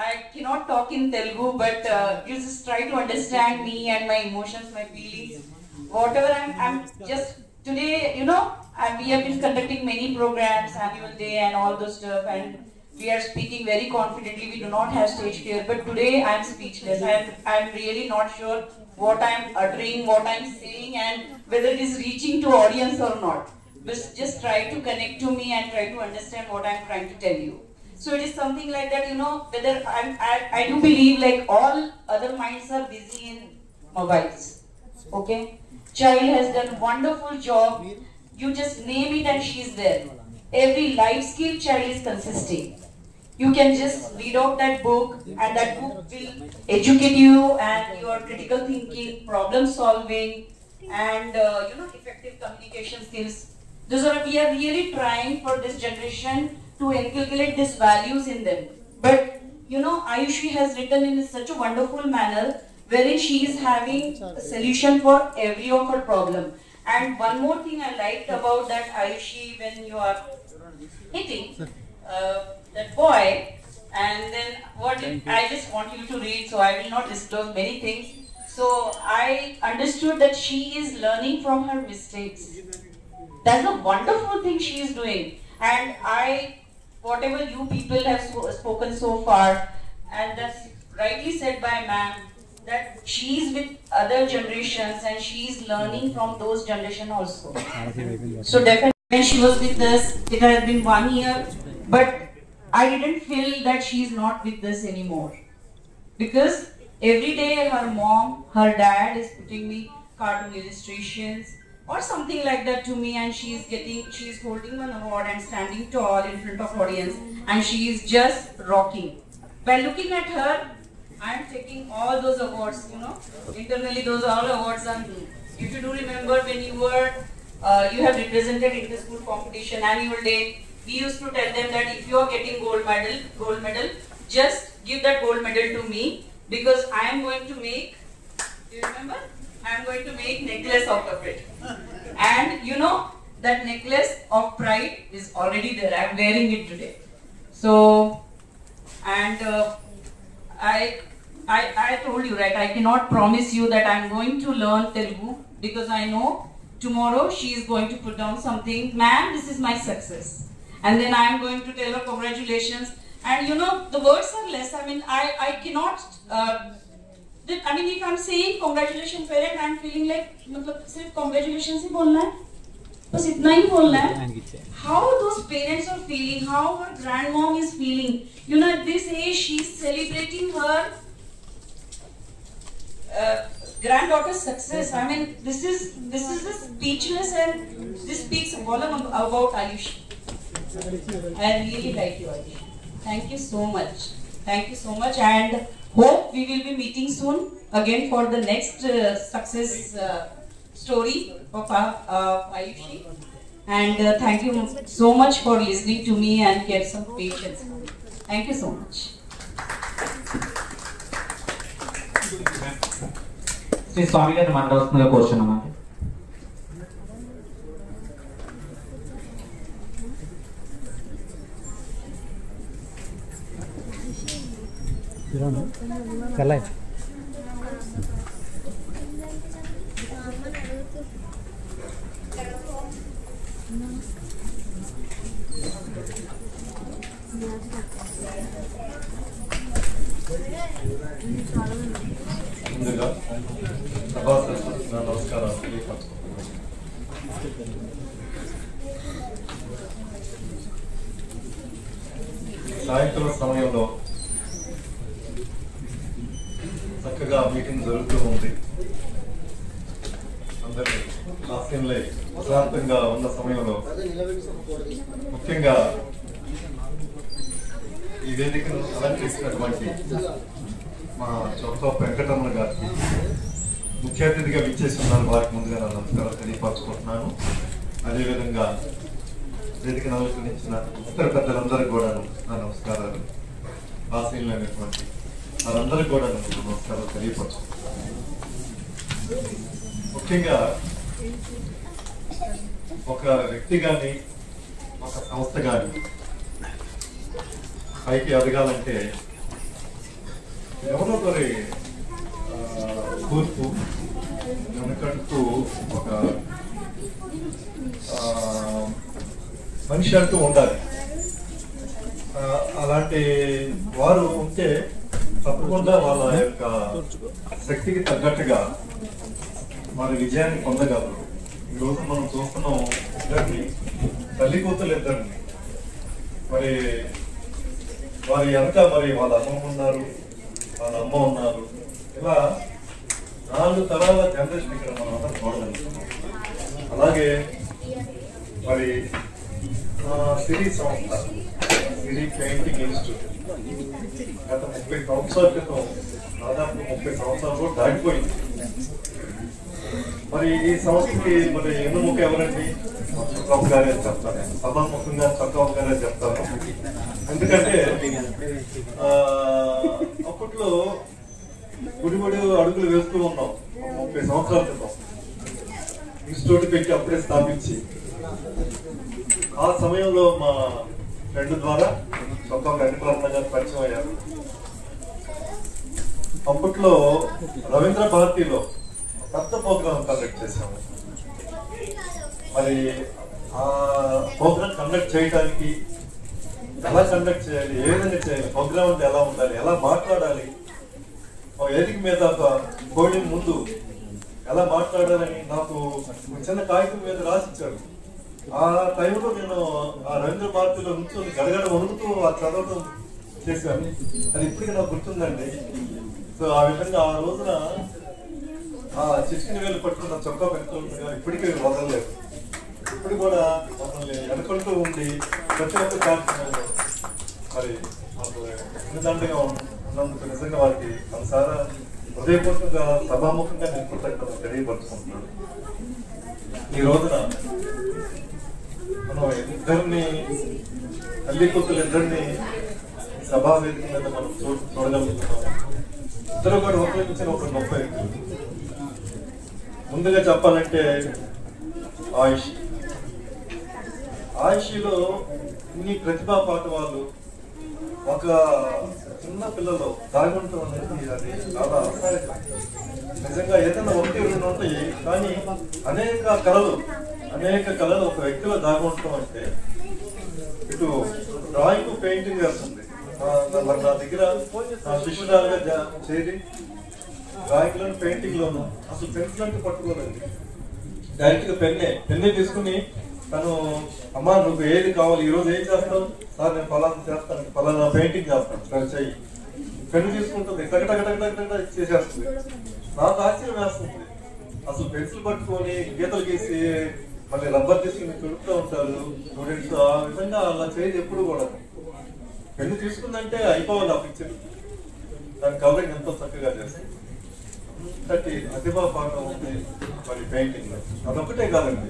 I cannot talk in Telugu, but you just try to understand me and my emotions, my feelings, whatever. I'm just today, you know, we have been conducting many programs, annual day and all those stuff, and we are speaking very confidently. We do not have stage fear, but today I am speechless. I am really not sure what I am uttering, what I am saying, and whether it is reaching to audience or not. But just try to connect to me and try to understand what I am trying to tell you. So it is something like that, you know, whether I do believe like all other minds are busy in mobiles. Okay? Child has done wonderful job. You just name it and she is there. Every life skill child is consisting. You can just read out that book and that book will educate you and your critical thinking, problem solving and effective communication skills. We are really trying for this generation to inculcate these values in them. But Ayushi has written in such a wonderful manner wherein she is having a solution for every of her problem. And one more thing I liked about that Ayushi, when you are hitting that boy, and then I just want you to read, so I will not disclose many things. So I understood that she is learning from her mistakes. That's a wonderful thing she is doing. And whatever you people have spoken so far, and that's rightly said by ma'am, that she is with other generations and she is learning from those generations also. So definitely when she was with us, it has been 1 year, but I didn't feel that she is not with us anymore. Because every day her mom, her dad is putting me cartoon illustrations or something like that to me, and she is holding an award and standing tall in front of audience, and she is just rocking. By looking at her, I am taking all those awards, internally those all awards are me. If you do remember when you were, you have represented inter-school competition annual day, we used to tell them that if you are getting gold medal, just give that gold medal to me, because I am going to make, do you remember? I am going to make necklace out of it. And that necklace of pride is already there. I am wearing it today. So, and I told you, right, I cannot promise you that I am going to learn Telugu, because I know tomorrow she is going to put down something, ma'am, this is my success. And then I am going to tell her congratulations. And the words are less. I mean, I cannot, if I'm saying congratulations parent, I'm feeling like, सिर्फ congratulations ही बोलना है, बस इतना ही बोलना है. How those parents are feeling, how her grandmom is feeling. At this age, she's celebrating her granddaughter's success. I mean, this is speechless, and this speaks volume about Ayushi. I really like you, Ayushi. Thank you so much. Thank you so much, and hope we will be meeting soon again for the next success story of Ayushi. And thank you so much for listening to me and get some patience. Thank you so much. Shri స్వామి గారిని మండవలసిందిగా కోరుచున్నామండి. चला ముందుగా నమస్కారాలు తెలియపరచుకుంటున్నాను. సాయంత్రం సమయంలో చక్కగా మీటింగ్ జరుగుతూ ఉంది. అందరూ ఆస్యంలో ప్రశాంతంగా ఉన్న సమయంలో ముఖ్యంగా ఈ వేదికను అలంకరించినటువంటి మా చొప్ప వెంకటరమణ గారికి ముఖ్య అతిథిగా విచ్చేసి ఉన్నారు. వారికి ముందుగా నా నమస్కారాలు తెలియపరచుకుంటున్నాను. అదేవిధంగా వేదికను అలంకరించిన ఇతర పెద్దలందరికీ కూడా నా నమస్కారాలు. ఆశీనులైనటువంటి వారందరికీ కూడా నమస్కారాలు తెలియపరచుకుంటున్నాను. ముఖ్యంగా ఒక వ్యక్తి కానీ ఒక సంస్థ కానీ పైకి ఎదగాలంటే ఎవరో ఒకరి కూర్పు వెనకంటూ ఒక మనిషి అంటూ ఉండాలి. అలాంటి వారు ఉంటే తప్పకుండా వాళ్ళ యొక్క శక్తికి తగ్గట్టుగా వారి విజయాన్ని పొందగలరు. ఈరోజు మనం చూస్తున్నాం ఇద్దరిని, తల్లి కూతురు ఇద్దరిని. మరి వారి వెనక మరి వాళ్ళ అమ్మమ్మ ఉన్నారు, వాళ్ళ అమ్మ ఉన్నారు. ఇలా 4 తరాల జనరేషన్ ఇక్కడ మనం అందరం చూడగలుగుతున్నాం. అలాగే మరి సిరి సంస్థ, సిరి పెయింటింగ్ ఇన్స్టిట్యూట్ గత 30 సంవత్సరాల క్రితం, దాదాపు 30 సంవత్సరాలు కూడా దాటిపోయింది. మరి ఈ సంస్థకి మరి ఎన్నుముక ఎవరండి? చక్రబాబు గారే చెప్తాను, సభాముఖంగా చక్రబాబు గారే చెప్తాను. ఎందుకంటే అప్పట్లో గుడిబడి అడుగులు వేస్తూ ఉన్నాం 30 సంవత్సరాల క్రితం ఇన్స్టిట్యూట్ పెట్టి అప్పుడే స్థాపించి. ఆ సమయంలో మా ఫ్రెండ్ ద్వారా చొక్కా వెంకటరమణ గారు పరిచయం అయ్యారు. అప్పట్లో రవీంద్ర భారతిలో పెద్ద ప్రోగ్రామ్ కండక్ట్ చేశాము. మరి ఆ ప్రోగ్రామ్ కండక్ట్ చేయడానికి ఎలా కండక్ట్ చేయాలి, ఏ విధంగా చేయాలి, ప్రోగ్రామ్ అంటే ఎలా ఉండాలి, ఎలా మాట్లాడాలి, వేదిక మీద ఒక పోడియం ముందు ఎలా మాట్లాడాలని నాకు చిన్న కాగితం మీద రాసిచ్చాడు. ఆ టైంలో నేను ఆ రవీంద్ర భారతిలో నుంచొని గడగడ వణుకుతూ ఆ చదవడం చేశాను. అది ఇప్పటికీ నాకు గుర్తుందండి. సో ఆ విధంగా ఆ రోజున ఆ చిటికిన వేలు పట్టుకున్న చొక్కా పెట్టుకుంటుగా ఇప్పటికీ వదలలేదు. ఇప్పుడు కూడా మమ్మల్ని వెనుకుంటూ ఉండి ప్రతి ఒక్క కార్యక్రమంలో మరి మాకు దండగా ఉన్నందుకు నిజంగా వారికి మనసారా హృదయపూర్వకంగా సభాముఖంగా నేను కృతజ్ఞతలు తెలియపరుచుకుంటున్నాను. ఈ రోజున మనం ఇద్దరిని, తల్లి కూతురు ఇద్దరిని సభా వేదిక మీద మనం చూడగలుగుతున్నాము. ఇద్దరు కూడా ఒకరి నుంచి ఒకరు గొప్ప వ్యక్తులు. ముందుగా చెప్పాలంటే ఆయుష్లో ఇన్ని ప్రతిభా పాఠవాళ్ళు ఒక చిన్న పిల్లలో దాగుంటూ అనేది అది చాలా అసాధ్యం. నిజంగా ఏదైనా 1-2 ఉంటాయి, కానీ అనేక కళలు ఒక వ్యక్తిలో దాగుంటాం అంటే ఇటు డ్రాయింగ్, పెయింటింగ్ వేస్తుంది. మరి నా దగ్గర నా శిష్యురాలుగా చేరి డ్రాయింగ్ లోను, పెయింటింగ్ లోను అసలు పెన్సిల్ అంటే పట్టుకోదండి. డైరెక్ట్ గా పెన్నే తీసుకుని తను, అమ్మా నువ్వు ఏది కావాలి, ఈ రోజు ఏం చేస్తావు సార్, నేను ఫలానా చేస్తాను, ఫలానా పెయింటింగ్ చేస్తాను, సరే చెయ్యి. పెన్ను తీసుకుంటుంది, టగటగటగటగట చేసేస్తుంది. నాకు ఆశ్చర్యం వేస్తుంది. అసలు పెన్సిల్ పట్టుకొని గీతలు గీసి మళ్ళీ రబ్బర్ తీసుకుని చుడుతూ ఉంటారు స్టూడెంట్స్. ఆ విధంగా అలా చేయదు ఎప్పుడు కూడా. పెన్ను తీసుకుందంటే అయిపోవాలి ఆ పిక్చర్. దాని కవరింగ్ ఎంతో చక్కగా చేస్తుంది. అంతటి ప్రతిభా పాఠం ఉంది మరి పెయింటింగ్ లో. అదొక్కటే కాదండి,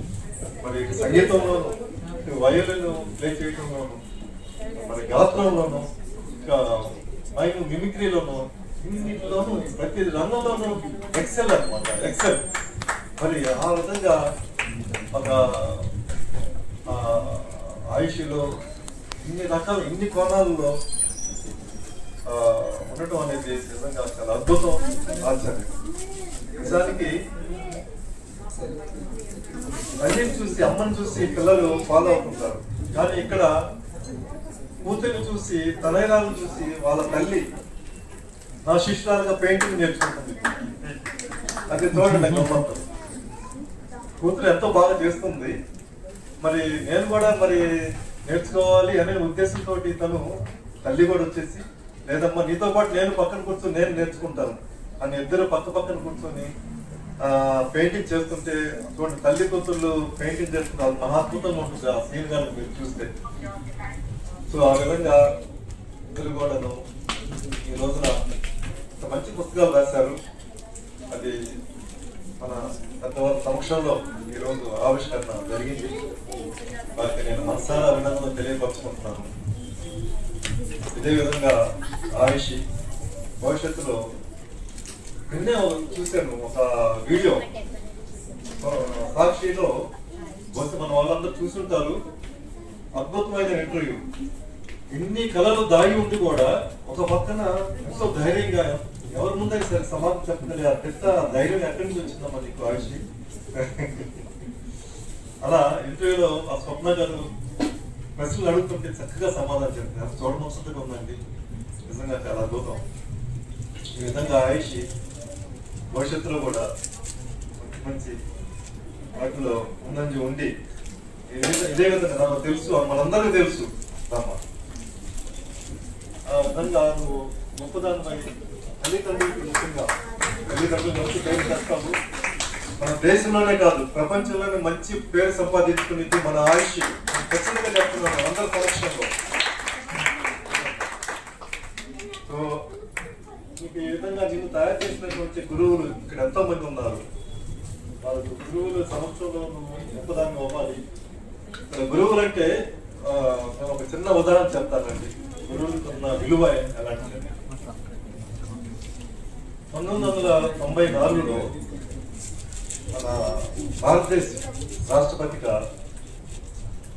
మరి సంగీతంలోను, వయోలిన్ ప్లే చేయడంలోను, మరి గాత్రంలోను, ఇంకా మైక్ మిమిక్రీలోను, ఇన్నిటిలోను ప్రతి రంగంలోనూ ఎక్సెల్ అనమాట, ఎక్సెల్. మరి ఆ విధంగా ఒక ఆయుష్లో ఇన్ని రకాల, ఇన్ని కోణాల్లో ఉండటం అనేది నిజంగా చాలా అద్భుతం, ఆశ్చర్యం. నిజానికి తల్లిని చూసి, అమ్మని చూసి పిల్లలు ఫాలో అవుతుంటారు, కానీ ఇక్కడ కూతురిని చూసి, తనయురాలను చూసి వాళ్ళ తల్లి నా శిష్యురాలుగా పెయింటింగ్ నేర్చుకుంటుంది. అది చూడండి గమ్మత్తు. కూతురు ఎంతో బాగా చేస్తుంది. మరి నేను కూడా మరి నేర్చుకోవాలి అనే ఉద్దేశంతో తను, తల్లి కూడా వచ్చేసి, లేదమ్మా నీతో పాటు నేను పక్కన కూర్చొని నేను నేర్చుకుంటాను అని ఇద్దరు పక్క పక్కన కూర్చొని పెయింటింగ్ చేస్తుంటే చూడండి, తల్లి కూతుర్లు పెయింటింగ్ చేస్తున్నారు. మహాద్భుతంగా ఉంటుంది ఆ సీన్ గాని మీరు చూస్తే. సో ఆ విధంగా ఇద్దరు కూడాను ఈ రోజున ఒక మంచి పుస్తకాలు రాశారు. అది మన పెద్దవారి సమక్షంలో ఈరోజు ఆవిష్కరణ జరిగింది. వారికి నేను మనసారా అభినందనలు తెలియపరుచుకుంటున్నాను. ఇదే విధంగా ఆయుష్ భవిష్యత్తులో నిన్నే చూశాను ఒక వీడియో సాక్షిలో బహుశా మన వాళ్ళందరూ చూసుంటారు. అద్భుతమైన ఇంటర్వ్యూ. ఇన్ని కళలు దాగి ఉండి కూడా ఒక పక్కన ఎంతో ధైర్యంగా ఎవరి ముందైనా సరే సమాధానం చెప్పగలిగే ఆ పెద్ద ధైర్యం ఎక్కడి నుంచి వచ్చిందమ్మా నీకు ఆయుష్? అలా ఇంటర్వ్యూలో ఆ స్వప్న గారు ప్రశ్నలు అడుగుతుంటే చక్కగా సమాధానం చెప్తారు. చూడముచ్చటగా ఉందండి, నిజంగా చాలా అద్భుతం. ఈ విధంగా ఆయుష్ భవిష్యత్తులో కూడా మంచి వాటిలో ముందంజ ఉండి ఇదే విధంగా నాకు తెలుసు, మనందరికీ తెలుసు రామ్మ, ఆ విధంగా నువ్వు గొప్పదానిపై తల్లిదండ్రులకి ముఖ్యంగా తల్లిదండ్రులు మంచి పేరు తెస్తాము. మన దేశంలోనే కాదు ప్రపంచంలోనే మంచి పేరు సంపాదించుకునేది మన ఆయుష్. ఖచ్చితంగా చెప్తున్నాను అందరి సమక్షంలో. సో మీకు ఈ విధంగా నేను తయారు చేసినటువంటి గురువులు ఇక్కడ ఎంతో మంది ఉన్నారు. వాళ్ళకు గురువుల సమక్షంలో గొప్పదాన్ని అవ్వాలి. గురువులు అంటే నేను ఒక చిన్న ఉదాహరణ చెప్తానండి. గురువులకు ఉన్న విలువ ఎలాంటిది. 1994లో మన భారతదేశ రాష్ట్రపతిగా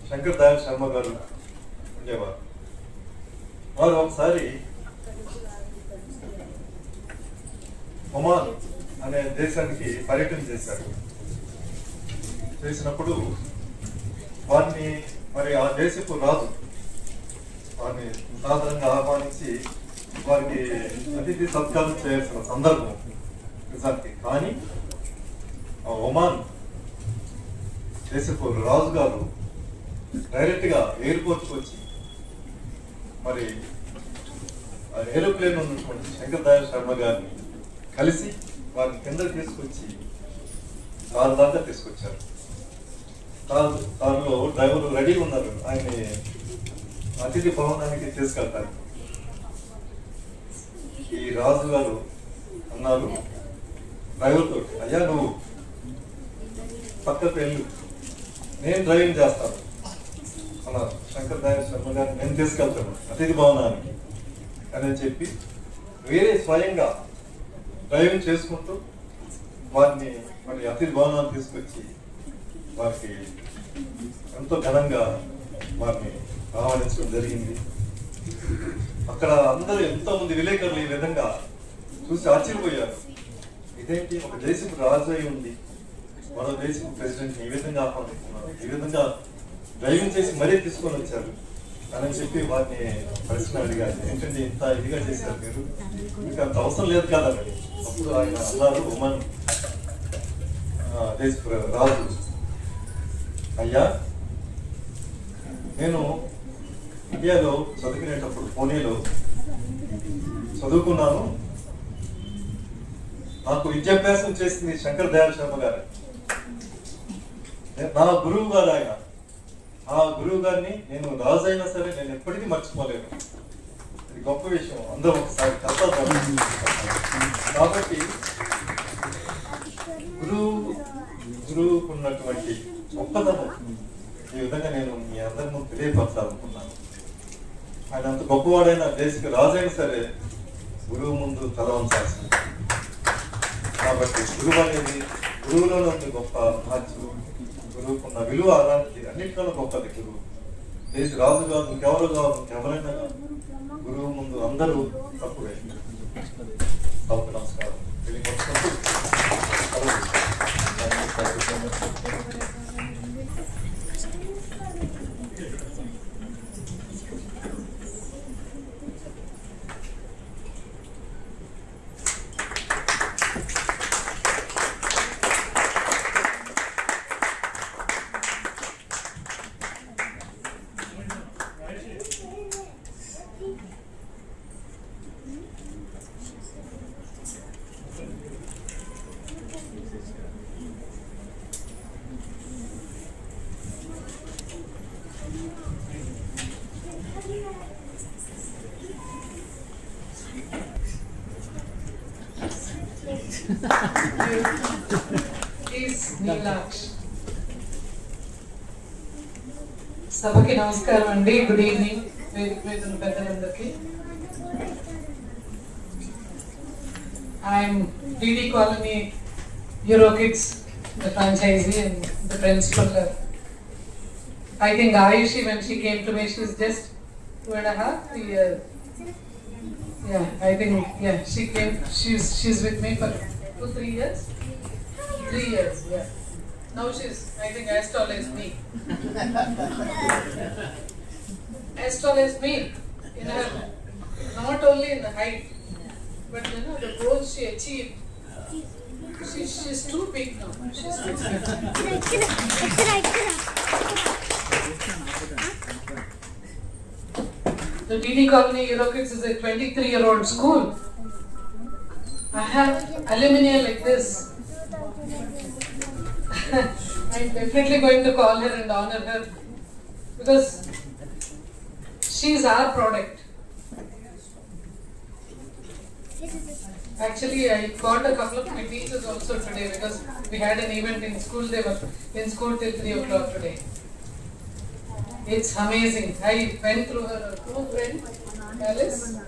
శంకర్ దయాళ్ శర్మ గారు ఉండేవారు. వారు ఒకసారి ఒమాన్ అనే దేశానికి పర్యటన చేశారు. చేసినప్పుడు వారిని మరి ఆ దేశపు రాజు వారిని సాధారణంగా ఆహ్వానించి వారికి అతిథి సత్కారం చేయాల్సిన సందర్భం నిజానికి. కానీ ఆ ఒమాన్ దేశపు రాజు గారు డైరెక్ట్ గా ఎయిర్పోర్ట్కి వచ్చి మరి ఏరోప్లేన్ ఉన్నటువంటి శంకర్ దయాళ్ శర్మ గారిని కలిసి వారిని కిందకి తీసుకొచ్చి కారు దాకా తీసుకొచ్చారు. కారులో డ్రైవర్ రెడీ ఉన్నారు ఆయన్ని అతిథి భవనానికి తీసుకెళ్తారు. ఈ రాజు గారు అన్నారు డ్రైవర్ తోటి, అయ్యా నువ్వు పక్కకు వెళ్ళు, నేను డ్రైవింగ్ చేస్తాను అన్నారు. శంకర్ దయాళ్ శర్మ గారిని నేను తీసుకెళ్తాను అతిథి భవనానికి అని చెప్పి వేరే స్వయంగా డ్రైవింగ్ చేసుకుంటూ వారిని మరి అతిథి భవనాన్ని తీసుకొచ్చి వారికి ఎంతో ఘనంగా వారిని ఆహ్వానించడం జరిగింది. అక్కడ అందరూ ఎంతో మంది విలేకరులు ఈ విధంగా చూసి ఆశ్చర్యపోయారు. ఇదేంటి, ఒక దేశపు రాజు అయి ఉంది మరో దేశపు ప్రెసిడెంట్ ఈ విధంగా ఆహ్వానిస్తున్నారు, ఈ విధంగా డ్రైవింగ్ చేసి మరీ తీసుకొని వచ్చారు అని చెప్పి వారిని ప్రశ్న అడిగారు. ఏంటంటే ఇంత ఇదిగా చేశారు మీరు, మీకు అంత అవసరం లేదు కదండి. అప్పుడు ఆయన అన్నారు ఒమన్ దేశపు రాజు, అయ్యా నేను ఇండియాలో చదువుకునేటప్పుడు పూణేలో చదువుకున్నాను. నాకు విద్యాభ్యాసం చేసింది శంకర్ దయాళ్ శర్మ గారు, నా గురువు గారు ఆయన. ఆ గురువు గారిని నేను రాజు అయినా సరే నేను ఎప్పటికీ మర్చిపోలేను. ఇది గొప్ప విషయం, అందరూ ఒకసారి కలుస్తారు. కాబట్టి గురువుకు ఉన్నటువంటి గొప్పతనం ఈ విధంగా నేను మీ అందరి ముందు తెలియపరచాలనుకున్నాను. ఆయన అంత గొప్పవాడైన దేశకు రాజైనా సరే గురువు ముందు తల వంచాల్సింది. కాబట్టి గురువు అనేది గురువులోనే ఉంది గొప్ప మహత్యం. గురువుకున్న విలువ అలాంటిది, అన్నింటిలోనూ గొప్పది గురువు. దేశ రాజు కాదు, ఇంకెవరు కాదు, ఇంకెవరైనా కాదు, గురువు ముందు అందరూ తప్పుడే. నమస్కారం. సభకి నమస్కారం అండి. గుడ్ ఈవినింగ్ వేదిక మీద ఉన్న పెద్దలందరికీ. I'm DD Colony Eurokids, the franchisee and the principal. I think Ayushi, when she came to me, she's just 2.5 years. Yeah, I think she came. She's with me for 2-3 years. 3 years, yeah. Now she's, I think, as tall as me. As tall as me, in her, not only in the height, but you know the goals she achieved. She's too big now. She's too big. The DD Colony Eurokids is a 23-year-old school. I have alumni like this. I'm definitely going to call her and honor her because she's our product. Actually, I got a couple of my teachers also today because we had an event in school. They were in school till 3 o'clock today. It's amazing. I went through her true friend, Alice,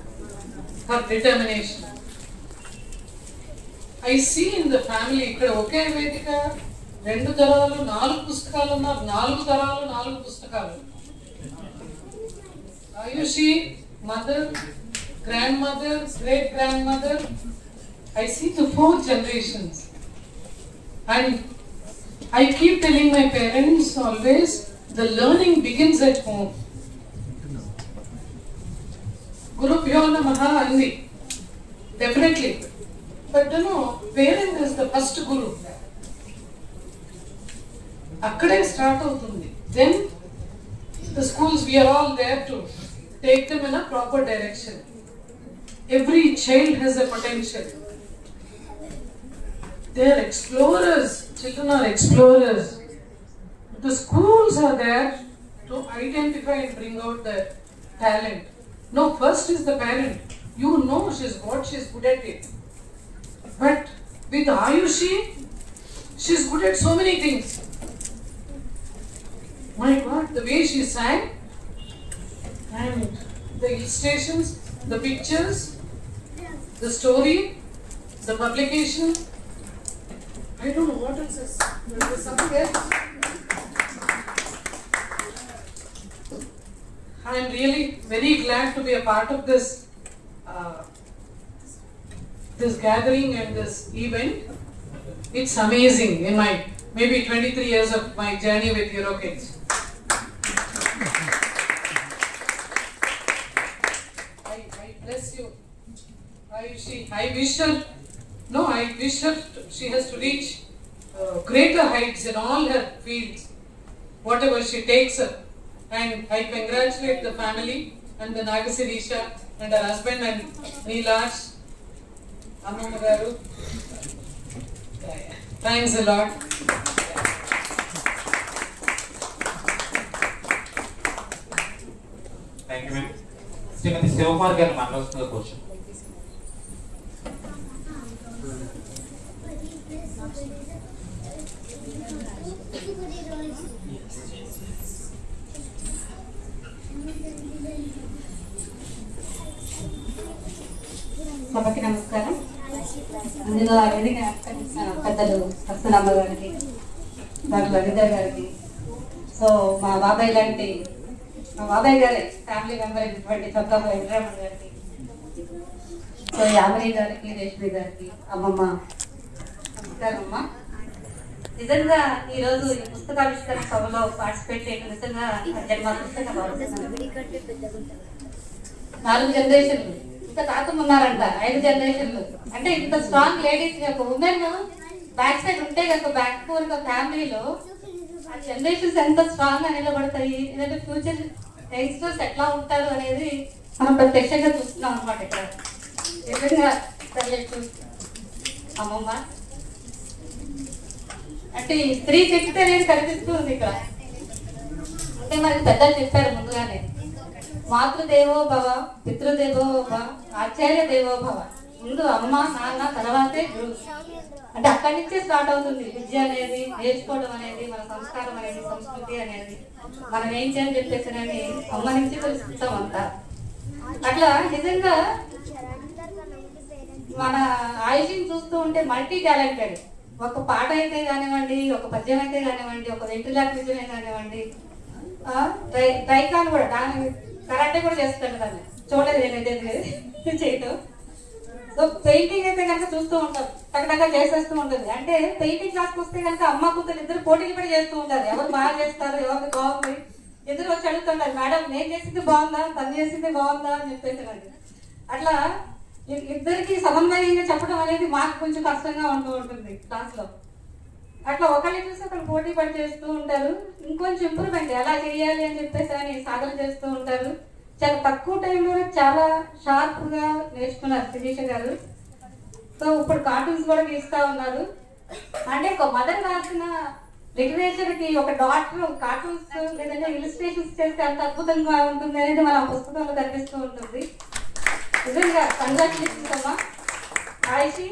her determination. I see in the family, ikkada oke vedika, 2 taralu 4 పుస్తకాలు ఉన్నారు, 4 తరాలు 4 పుస్తకాలు. Ayushi, mother, grandmother, great grandmother. I see the 4 generations. And I keep telling my parents always, the learning begins at home. Gurubhyo Namaha andi. Definitely. But you know, parent is the first guru. Akkade start avutundi. Then the schools, we are all there to take them in a proper direction. Every child has a potential. They are explorers. Children are explorers. The schools are there to identify and bring out their talent. No, first is the parent. You know she's good at it. But with Ayushi, she's good at so many things. My God, the way she sang, and the illustrations, the pictures, the story, the publication. I don't know what else is. There is something else. I am really very glad to be a part of this this gathering and this event. It's amazing in my maybe 23 years of my journey with EuroKids. I bless you. I wish her. No, I wish her. She has to reach greater heights in all her fields, whatever she takes her. And I congratulate the family and the Nagasirisha and her husband and Neelash, Amma Garu. Thanks a lot. Thank you, ma'am. Srimati Sivakumar garu మాట్లాడుతున్న క్వశ్చన్. సభకి నమస్కారం. అందులో వేదిక పెద్దలు సత్సనామ గారికి, డాక్టర్ రవీందర్ గారికి, సో మా బాబాయ్ లాంటి మా బాబాయ్ గారే ఫ్యామిలీ మెంబర్ అయినటువంటి చొక్కా వెంకటరమణ గారికి, సో యామిని గారికి, రేష్మి గారికి, అమ్మమ్మ నమస్కారం అమ్మ. నిజంగా ఈరోజు ఈ పుస్తకావిష్కరణ సభలో పార్టిసిపేట్ చేయడం నిజంగా జన్మ పుస్తకం బాగుంటుంది. 4 జనరేషన్లు ఇంకా తాతమ్మ ఉన్నారంట, 5 జనరేషన్లు. అంటే ఇంత స్ట్రాంగ్ లేడీస్ యొక్క ఉమెన్ బ్యాక్ సైడ్ ఉంటే కనుక బ్యాక్ ఫోర్ ఫ్యామిలీలో ఆ జనరేషన్స్ ఎంత స్ట్రాంగ్ గా నిలబడతాయి, ఎందుకంటే ఫ్యూచర్ యంగ్స్టర్స్ ఎట్లా ఉంటారు అనేది మనం ప్రత్యక్షంగా చూస్తున్నాం అనమాట. ఇక్కడ నిజంగా అమ్మమ్మ అంటే ఈ స్త్రీ శక్తి అనేది కనిపిస్తుంది ఇక్కడ. అంటే మనకి పెద్దలు చెప్పారు ముందుగానే, మాతృదేవో భవ, పితృదేవో భవ, ఆచార్య దేవో భవ. ముందు అమ్మ నాన్న, తర్వాతే గురువు. అంటే అక్కడి నుంచే స్టార్ట్ అవుతుంది విద్య అనేది, నేర్చుకోవడం అనేది, మన సంస్కారం అనేది, సంస్కృతి అనేది. మనం ఏం చేయని చెప్పేసి అమ్మ నుంచి తెలుసుకుంటాం అంతా. అట్లా నిజంగా మన ఆయుష్ని చూస్తూ ఉంటే మల్టీ టాలెంటెడ్. ఒక పాట అయితే కానివ్వండి, ఒక పద్యం అయితే కానివ్వండి, ఒక వెంట్రులాక్విజనే కానివ్వండి, ట్రైకాన్ కూడా దాని కరాటే కూడా చేస్తాను. దాన్ని చూడలేదు నేనైతే చేయటం. సో పెయింటింగ్ అయితే కనుక చూస్తూ ఉంటాం, టకటగా చేసేస్తూ ఉంటుంది. అంటే పెయింటింగ్ క్లాస్కి వస్తే కనుక అమ్మ కూతురు ఇద్దరు పోటీలు కూడా చేస్తూ ఉంటారు. ఎవరు బాగా చేస్తారు, ఎవరికి బాగుంది, ఇద్దరు వచ్చి అడుగుతుంటారు, మేడం నేను చేసింది బాగుందా, తను చేసింది బాగుందా అని చెప్పేసి. అట్లా ఇద్దరికి సమన్వయంగా చెప్పడం అనేది మాకు కొంచెం కష్టంగా ఉంటూ ఉంటుంది క్లాస్లో. అట్లా ఒకరిని చూసి ఒకరు పోటీ పడి చేస్తూ ఉంటారు. ఇంకొంచెం ఇంప్రూవ్మెంట్ ఎలా చేయాలి అని చెప్పేసి అని సాధన చేస్తూ ఉంటారు. చాలా తక్కువ టైంలో చాలా షార్ప్గా నేర్చుకున్నారు శిరీష గారు. సో ఇప్పుడు కార్టూన్స్ కూడా గీస్తూ ఉన్నారు. అంటే ఒక మదర్ రాసిన లిటరేచర్ కి ఒక డాక్టర్ కార్టూన్స్ లేదంటే ఇలిస్ట్రేషన్స్ చేస్తే అంత అద్భుతంగా ఉంటుంది అనేది మన పుస్తకంలో కనిపిస్తూ ఉంటుంది. నిజంగా కంగ్రాచులేషన్స్ అమ్మా. ఆయిషి,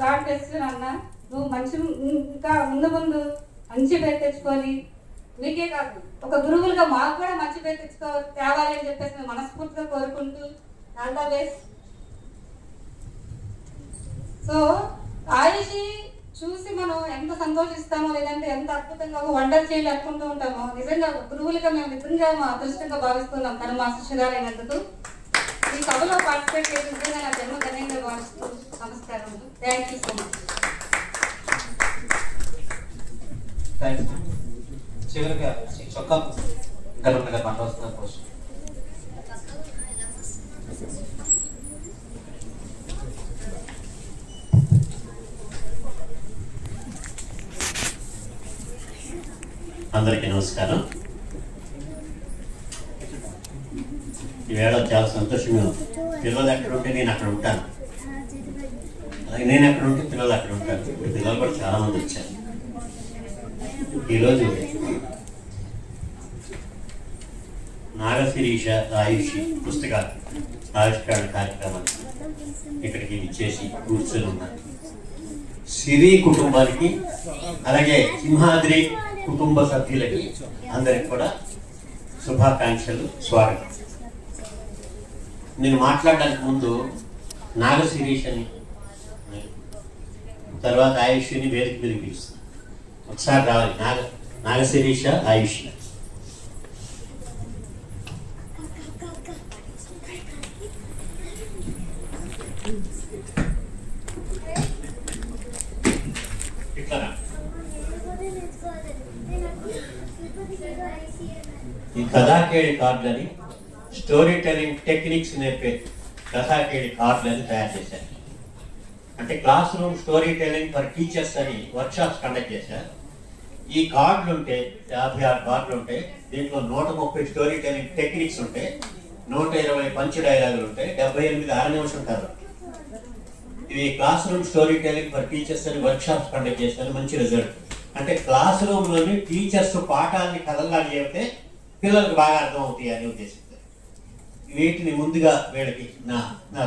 గాడ్ బ్లెస్ యు అన్న. నువ్వు మంచి ఇంకా ముందు ముందు మంచి పేరు తెచ్చుకొని మీకే కాదు ఒక గురువులుగా మాకు కూడా మంచి పేరు తేవాలి అని చెప్పేసి మేము మనస్ఫూర్తిగా కోరుకుంటూ all the best. So Ayushi చూసి మనం ఎంత సంతోషిస్తామో లేదంటే ఎంత అద్భుతంగా ఒక వండర్ చేయాలి అనుకుంటూ ఉంటామో నిజంగా గురువులుగా మేము నిజంగా మా అదృష్టంగా భావిస్తున్నాం తను మా శిష్యురాలైనందుకు. ఈ సభలో పార్టిసిపేట్ చేసి నిజంగా నా జన్మ ధన్యంగా భావిస్తూ నమస్కారం. Thank you so much. చివరిగా చొక్కా గర్వంగా మాట్లాడుతున్నారు కోసం అందరికీ నమస్కారం. ఈవేళ చాలా సంతోషంగా పిల్లలు ఎక్కడ ఉంటే నేను అక్కడ ఉంటాను, అలాగే నేను ఎక్కడ ఉంటే పిల్లలు అక్కడ ఉంటారు. ఇప్పుడు పిల్లలు కూడా చాలా మంది వచ్చారు. ఈరోజు నాగశిరీష ఆయుషి పుస్తకాలు ఆవిష్కరణ కార్యక్రమానికి ఇక్కడికి ఇచ్చేసి కూర్చొని ఉన్నారు. సిరి కుటుంబానికి అలాగే సింహాద్రి కుటుంబ సభ్యులకి అందరికి కూడా శుభాకాంక్షలు, స్వాగతం. నేను మాట్లాడడానికి ముందు నాగశిరీషని తర్వాత ఆయుష్ని వేదిక మీద పిలుస్తాను. ఒకసారి రావాలి. నాగశిరీష, ఆయుష్. ఈ కథాకేళి కార్డులని స్టోరీ టెల్లింగ్ టెక్నిక్స్ నేర్పే కథాకేళి కార్డులని తయారు చేశారు. అంటే class room story telling for teachers అని వర్క్షాప్స్ కండక్ట్ చేశారు. ఈ కార్డులు ఉంటే 56 కార్డులు ఉంటాయి. దీంట్లో 130 స్టోరీ టెల్లింగ్ టెక్నిక్స్ ఉంటాయి, 120 పంచ్ డైలాగులు ఉంటాయి, 78 6 నిమిషం కథ. ఇది class room story telling for teachers అని వర్క్షాప్స్ కండక్ట్ చేశారు. మంచి రిజల్ట్. అంటే క్లాస్ రూమ్ లోని టీచర్స్ పాఠాలని కథల్లా చెబితే పిల్లలకు బాగా అర్థం అవుతాయి అని ఉద్దేశించారు. వీటిని ముందుగా వీళ్ళకి నా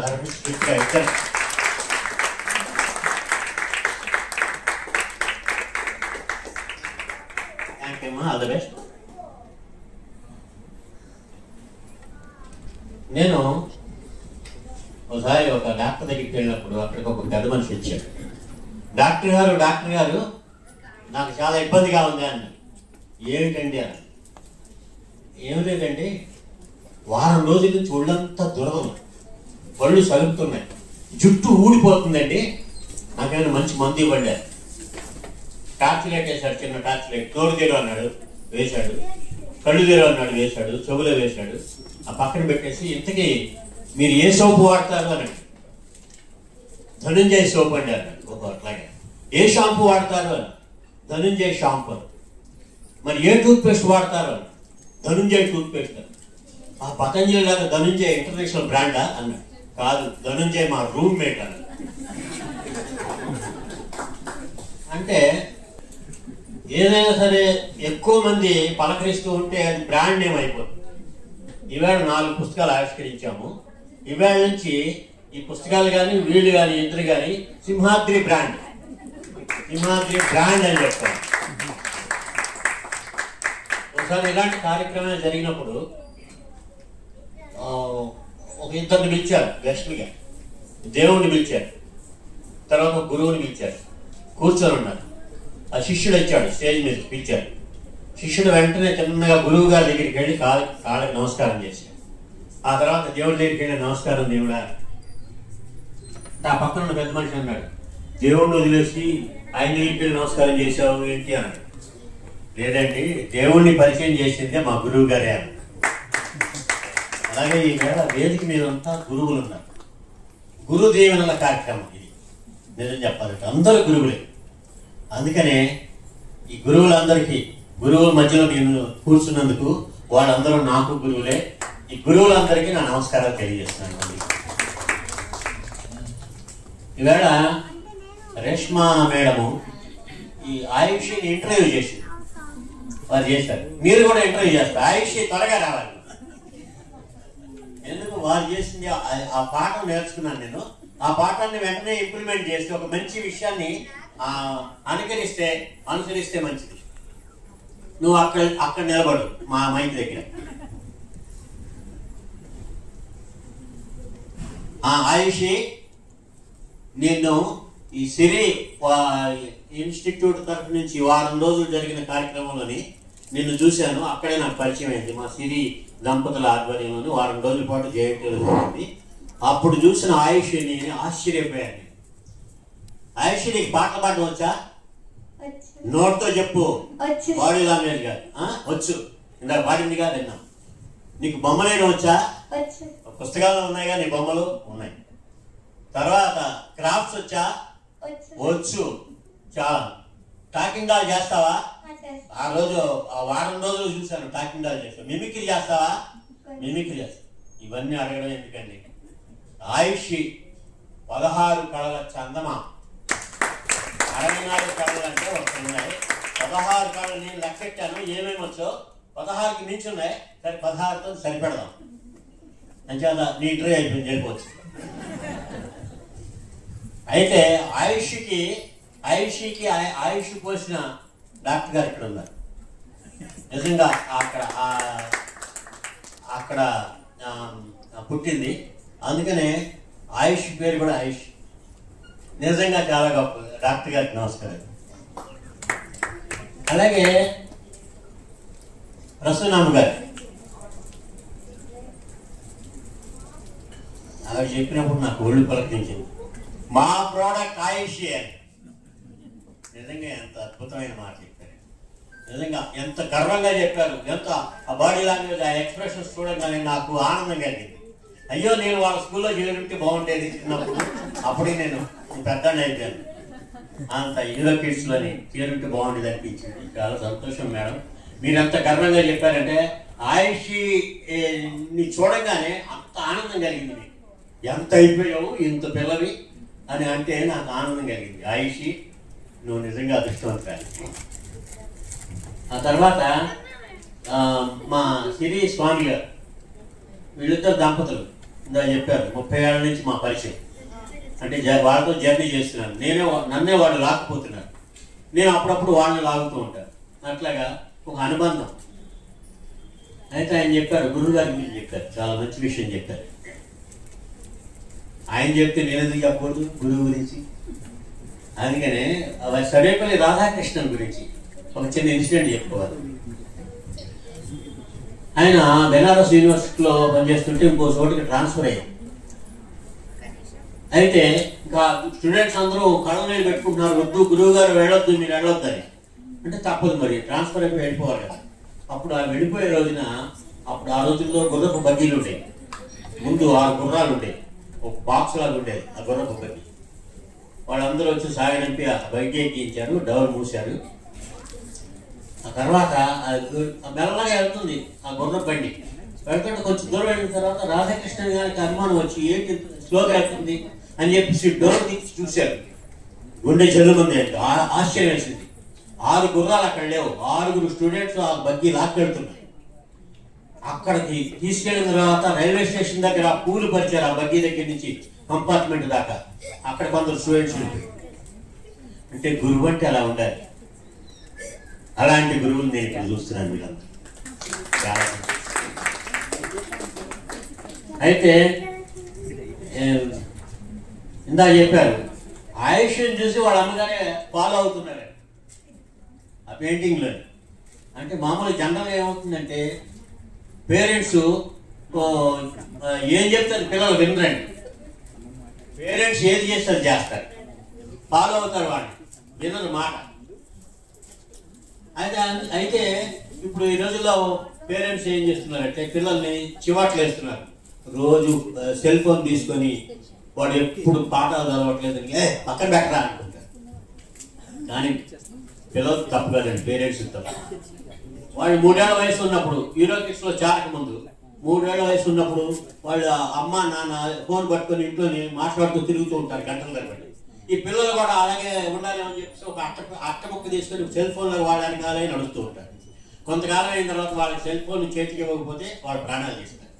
తరఫు స్ట్రిక్ట్గా ఇచ్చారు. థ్యాంక్ యూ అమ్మా, ఆల్ ద బెస్ట్. నేను ఒకసారి ఒక డాక్టర్ దగ్గరికి వెళ్ళినప్పుడు అక్కడికి ఒక పెద్ద మనిషి వచ్చాడు. డాక్టర్ గారు నాకు చాలా ఇబ్బందిగా ఉంది అన్న. ఏమిటండి అన్న? ఏమిటంటే వారం రోజుల నుంచి ఒళ్ళంతా దురదలు, పళ్ళు సలుపుతున్నాయి, జుట్టు ఊడిపోతుందండి, నాకేమైనా మంచి మందు ఇవ్వండి. టార్చ్ లైట్ వేశాడు, చిన్న టార్చ్ లైట్. తోడు తీరు అన్నాడు, వేశాడు. కళ్ళు తీరు అన్నాడు, వేశాడు. చెవులో వేశాడు. ఆ పక్కన పెట్టేసి ఇంతకీ మీరు ఏ సోపు వాడతారు అన్నాడు. ధనుంజయ సోపు అండి అన్నాడు. అట్లాగే ఏ షాంపూ వాడతారు అని, ధనుంజయ షాంపూ. మరి ఏ టూత్ పేస్ట్ వాడతారు అని, ధనుంజయ టూత్ పేస్ట్. ఆ పతంజలి లాగా ధనుంజయ ఇంటర్నేషనల్ బ్రాండా అన్నాడు. కాదు, ధనుంజయ మా రూమ్మేట్ అన్నాడు. అంటే ఏదైనా సరే ఎక్కువ మంది పలకరిస్తూ ఉంటే అది బ్రాండ్ నేమ్ అయిపోతుంది. ఈవేళ 4 పుస్తకాలు ఆవిష్కరించాము. ఈవేళ నుంచి ఈ పుస్తకాలు కానీ వీళ్ళు కానీ ఇద్దరు కానీ సింహాద్రి బ్రాండ్ అని చెప్తారు. ఒకసారి ఇలాంటి కార్యక్రమాలు జరిగినప్పుడు ఒక ఇద్దరిని పిలిచారు గెస్ట్లుగా. దేవుణ్ణి పిలిచారు, తర్వాత గురువుని పిలిచారు. కూర్చొని ఉన్నారు. ఆ శిష్యుడు వచ్చాడు, స్టేజ్ మీద పిలిచారు. శిష్యుడు వెంటనే చిన్నగా గురువు గారి దగ్గరికి వెళ్ళి కాళ్ళకి నమస్కారం చేశాడు. ఆ తర్వాత దేవుడి దగ్గరికి వెళ్ళి, నమస్కారం దేవుడా. ఆ పక్కన ఉన్న పెద్ద మనిషి అన్నాడు, దేవుడిని వదిలేసి ఆయన దగ్గరికి వెళ్ళి నమస్కారం చేశావు ఏంటి అన్నాడు. లేదండి, దేవుణ్ణి పరిచయం చేసిందే మా గురువు గారే అన్నాడు. అలాగే ఈవేళ వేదిక మీద అంతా గురువులు ఉన్నారు. గురు దీవెనల కార్యక్రమం ఇది. నిజం చెప్పాలంటే అందరూ గురువులే. అందుకనే ఈ గురువులందరికీ, గురువుల మధ్యలో నేను కూర్చున్నందుకు వాళ్ళందరూ నాకు గురువులే. ఈ గురువులందరికీ నా నమస్కారాలు తెలియజేస్తున్నాను. ఈవేళ రేష్మా మేడము ఈ ఆయుష్ని ఇంటర్వ్యూ చేసింది, వారు చేశారు. మీరు కూడా ఇంటర్వ్యూ చేస్తారు. ఆయుష్ త్వరగా రావాలి. ఎందుకు వారు చేసింది ఆ పాఠం నేర్చుకున్నాను నేను. ఆ పాఠాన్ని వెంటనే ఇంప్లిమెంట్ చేస్తే ఒక మంచి విషయాన్ని అనుసరిస్తే మంచిది. నువ్వు అక్కడ నిలబడు మా మైక్ దగ్గర. ఆయుషి, నిన్ను ఈ సిరి ఇన్స్టిట్యూట్ తరఫు నుంచి వారం రోజులు జరిగిన కార్యక్రమంలోని నిన్ను చూశాను. అక్కడే నాకు పరిచయం అయింది. మా సిరి దంపతుల ఆధ్వర్యంలోని వారం రోజుల పాటు జేఎన్టీలో జరిగింది. అప్పుడు చూసిన ఆయుష్ని ఆశ్చర్యపోయాను. ఆయుష్, నీకు పాటలు పాడడం వచ్చా? నోట్తో చెప్పు, బాడీ లాంగ్వేజ్ కాదు. వచ్చు, ఇందాక పాడింది కాదు విన్నాం. నీకు బొమ్మలేయడం వచ్చా? పుస్తకాల్లో ఉన్నాయిగా నీ బొమ్మలు ఉన్నాయి. తర్వాత క్రాఫ్ట్స్ వచ్చా? వచ్చు, చాలా. టాకింగ్ డాల్ చేస్తావా? ఆ వారం రోజులు చూశాను టాకింగ్ డాల్ చేస్తావు. మిమిక్రీ చేస్తావా? మిమిక్రీ చేస్తావు. ఇవన్నీ అడగడం ఎందుకండి? ఆయుష్ 16 కళల చందమా. 64 కళలు అంటే ఒకటి ఉన్నాయి. 16 కళలు నేను లెక్కెట్టాను. ఏమేమి వచ్చో 16కి మించి ఉన్నాయి. సరే 16తో సరిపెడదాం. అంచేత నీ ఇంటర్వ్యూ అయిపోయింది, వెళ్ళిపోవచ్చు. అయితే ఆయుష్కి పోసిన డాక్టర్ గారు ఇక్కడ ఉన్నారు. నిజంగా అక్కడ పుట్టింది, అందుకనే ఆయుష్ పేరు కూడా ఆయుష్. నిజంగా చాలా గొప్ప. డాక్టర్ గారికి నమస్కారం. అలాగే రసూనామ గారు, ఆవిడ చెప్పినప్పుడు నాకు ఒళ్ళు పలకించింది. మా ప్రోడక్ట్ ఆయుష్ అని. నిజంగా ఎంత అద్భుతమైన మాట చెప్పారు. నిజంగా ఎంత గర్వంగా చెప్పారు. ఎంత ఆ బాడీ లాంగ్వేజ్, ఆ ఎక్స్ప్రెషన్స్ చూడగానే నాకు ఆనందం కలిగింది. అయ్యో, నేను వాళ్ళ స్కూల్లో చేరుంటే బాగుండేది చిన్నప్పుడు. అప్పుడే నేను పెద్దనే అయిపోయాను. అంత యూరో కిడ్స్లోని చేరుంటే బాగుండేది అనిపించింది. చాలా సంతోషం మేడం, మీరు ఎంత గర్వంగా చెప్పారంటే. ఆయుష్ని చూడగానే అంత ఆనందం కలిగింది. మీకు ఎంత అయిపోయావు ఇంత పిల్లవి అని అంటే నాకు ఆనందం కలిగింది. ఆయుషి, నువ్వు నిజంగా అదృష్టవంతురాలి. ఆ తర్వాత మా సిరి స్వామి గారు, వీళ్ళిద్దరు దంపతులు ఇందా చెప్పారు. 30 ఏళ్ళ నుంచి మా పరిచయం. అంటే వాళ్ళతో జర్నీ చేస్తున్నాను. నన్నే వాళ్ళు లాక్కుపోతున్నారు. నేను అప్పుడప్పుడు వాళ్ళని లాగుతూ ఉంటాను. అట్లాగా ఒక అనుబంధం. అయితే ఆయన చెప్పారు, గురువు గారి గురించి చెప్పారు. చాలా మంచి విషయం చెప్పారు. ఆయన చెప్తే నేను ఎందుకు చెప్పకూడదు గురువు గురించి? అందుకనే సర్వేపల్లి రాధాకృష్ణన్ గురించి ఒక చిన్న ఇన్సిడెంట్ చెప్పుకోవాలి. ఆయన బెనారస్ యూనివర్సిటీలో పనిచేస్తుంటే ఇంకో చోటికి ట్రాన్స్ఫర్ అయ్యారు. అయితే ఇంకా స్టూడెంట్స్ అందరూ కళ్ళ నీళ్ళు పెట్టుకుంటున్నారు, వద్దు గురువు గారు వెళ్ళొద్దు, మీరు వెళ్ళొద్దు అని. అంటే తప్పదు, మరి ట్రాన్స్ఫర్ అయిపోయి వెళ్ళిపోవాలి కదా. అప్పుడు ఆ వెళ్ళిపోయే రోజున, అప్పుడు ఆ రోజుల్లో గుర్రపు బగ్గీలు ఉండేవి. ముందు 6 గుర్రాలు ఉండేవి, ఒక బాక్స్ లాగా ఉండేది ఆ గుర్రపు బగ్గీ. వాళ్ళందరూ వచ్చి సాగనంపి ఆ బగ్గీ ఎక్కించారు, డోర్ మూసారు. ఆ తర్వాత మెల్లగా వెళ్తుంది ఆ గుర్రపు బండి. వెళ్తుంటే కొంచెం దూరం వెళ్ళిన తర్వాత రాధాకృష్ణ గారికి అనుమానం వచ్చి, ఏంటి స్లోగా వెళ్తుంది అని చెప్పేసి డోర్ తీసి చూశారు. గుండె చెల్లుమంది అంటే ఆశ్చర్యం వేసింది. 6 గుర్రాలు అక్కడ లేవు. 6 స్టూడెంట్స్ ఆ బగ్గీ లాక్కెళ్తున్నారు. అక్కడికి తీసుకెళ్ళిన తర్వాత రైల్వే స్టేషన్ దగ్గర పూలు పరిచారు ఆ బగ్గీ దగ్గర నుంచి కంపార్ట్మెంట్ దాకా. అక్కడ కొందరు స్టూడెంట్స్ ఉంటారు. అంటే గురువు అంటే అలా ఉండాలి. అలాంటి గురువులు నేను ఇక్కడ చూస్తున్నాను వీళ్ళందరూ. చాలా అయితే ఇందా చెప్పారు, ఆయుష్ని చూసి వాళ్ళ అమ్మగారే ఫాలో అవుతున్నారు ఆ పెయింటింగ్లో. అంటే మామూలు జనరల్గా ఏమవుతుందంటే, పేరెంట్స్ ఏం చెప్తారు పిల్లలు వినరండి. పేరెంట్స్ ఏది చేస్తారు చేస్తారు, ఫాలో అవుతారు, వాడిని వినరు మాట. అయితే ఇప్పుడు ఈ రోజుల్లో పేరెంట్స్ ఏం చేస్తున్నారంటే పిల్లల్ని చివాట్లు వేస్తున్నారు. రోజు సెల్ ఫోన్ తీసుకొని వాడు ఎప్పుడు పాఠాలు చదవట్లేదని పక్కన పెట్టరా అనుకుంటారు. కానీ పిల్లలు తప్పు కదండి, పేరెంట్స్ తప్పు. వాడు 3 ఏళ్ల వయసు ఉన్నప్పుడు యూరో కిడ్స్లో చేరక ముందు 3 ఏళ్ల వయసు ఉన్నప్పుడు వాళ్ళు అమ్మ నాన్న ఫోన్ పట్టుకొని ఇంట్లోని మాట్లాడుతూ తిరుగుతూ ఉంటారు గంటల తరబడి. ఈ పిల్లలు కూడా అలాగే ఉండాలి అని చెప్పేసి ఒక అట్టముక్క తీసుకొని సెల్ ఫోన్లో వాడడానికి అలాగే నడుస్తూ ఉంటారు. కొంతకాలం అయిన తర్వాత వాళ్ళకి సెల్ ఫోన్ చేతికి ఇవ్వకపోతే వాళ్ళ ప్రాణాలు తీస్తారు.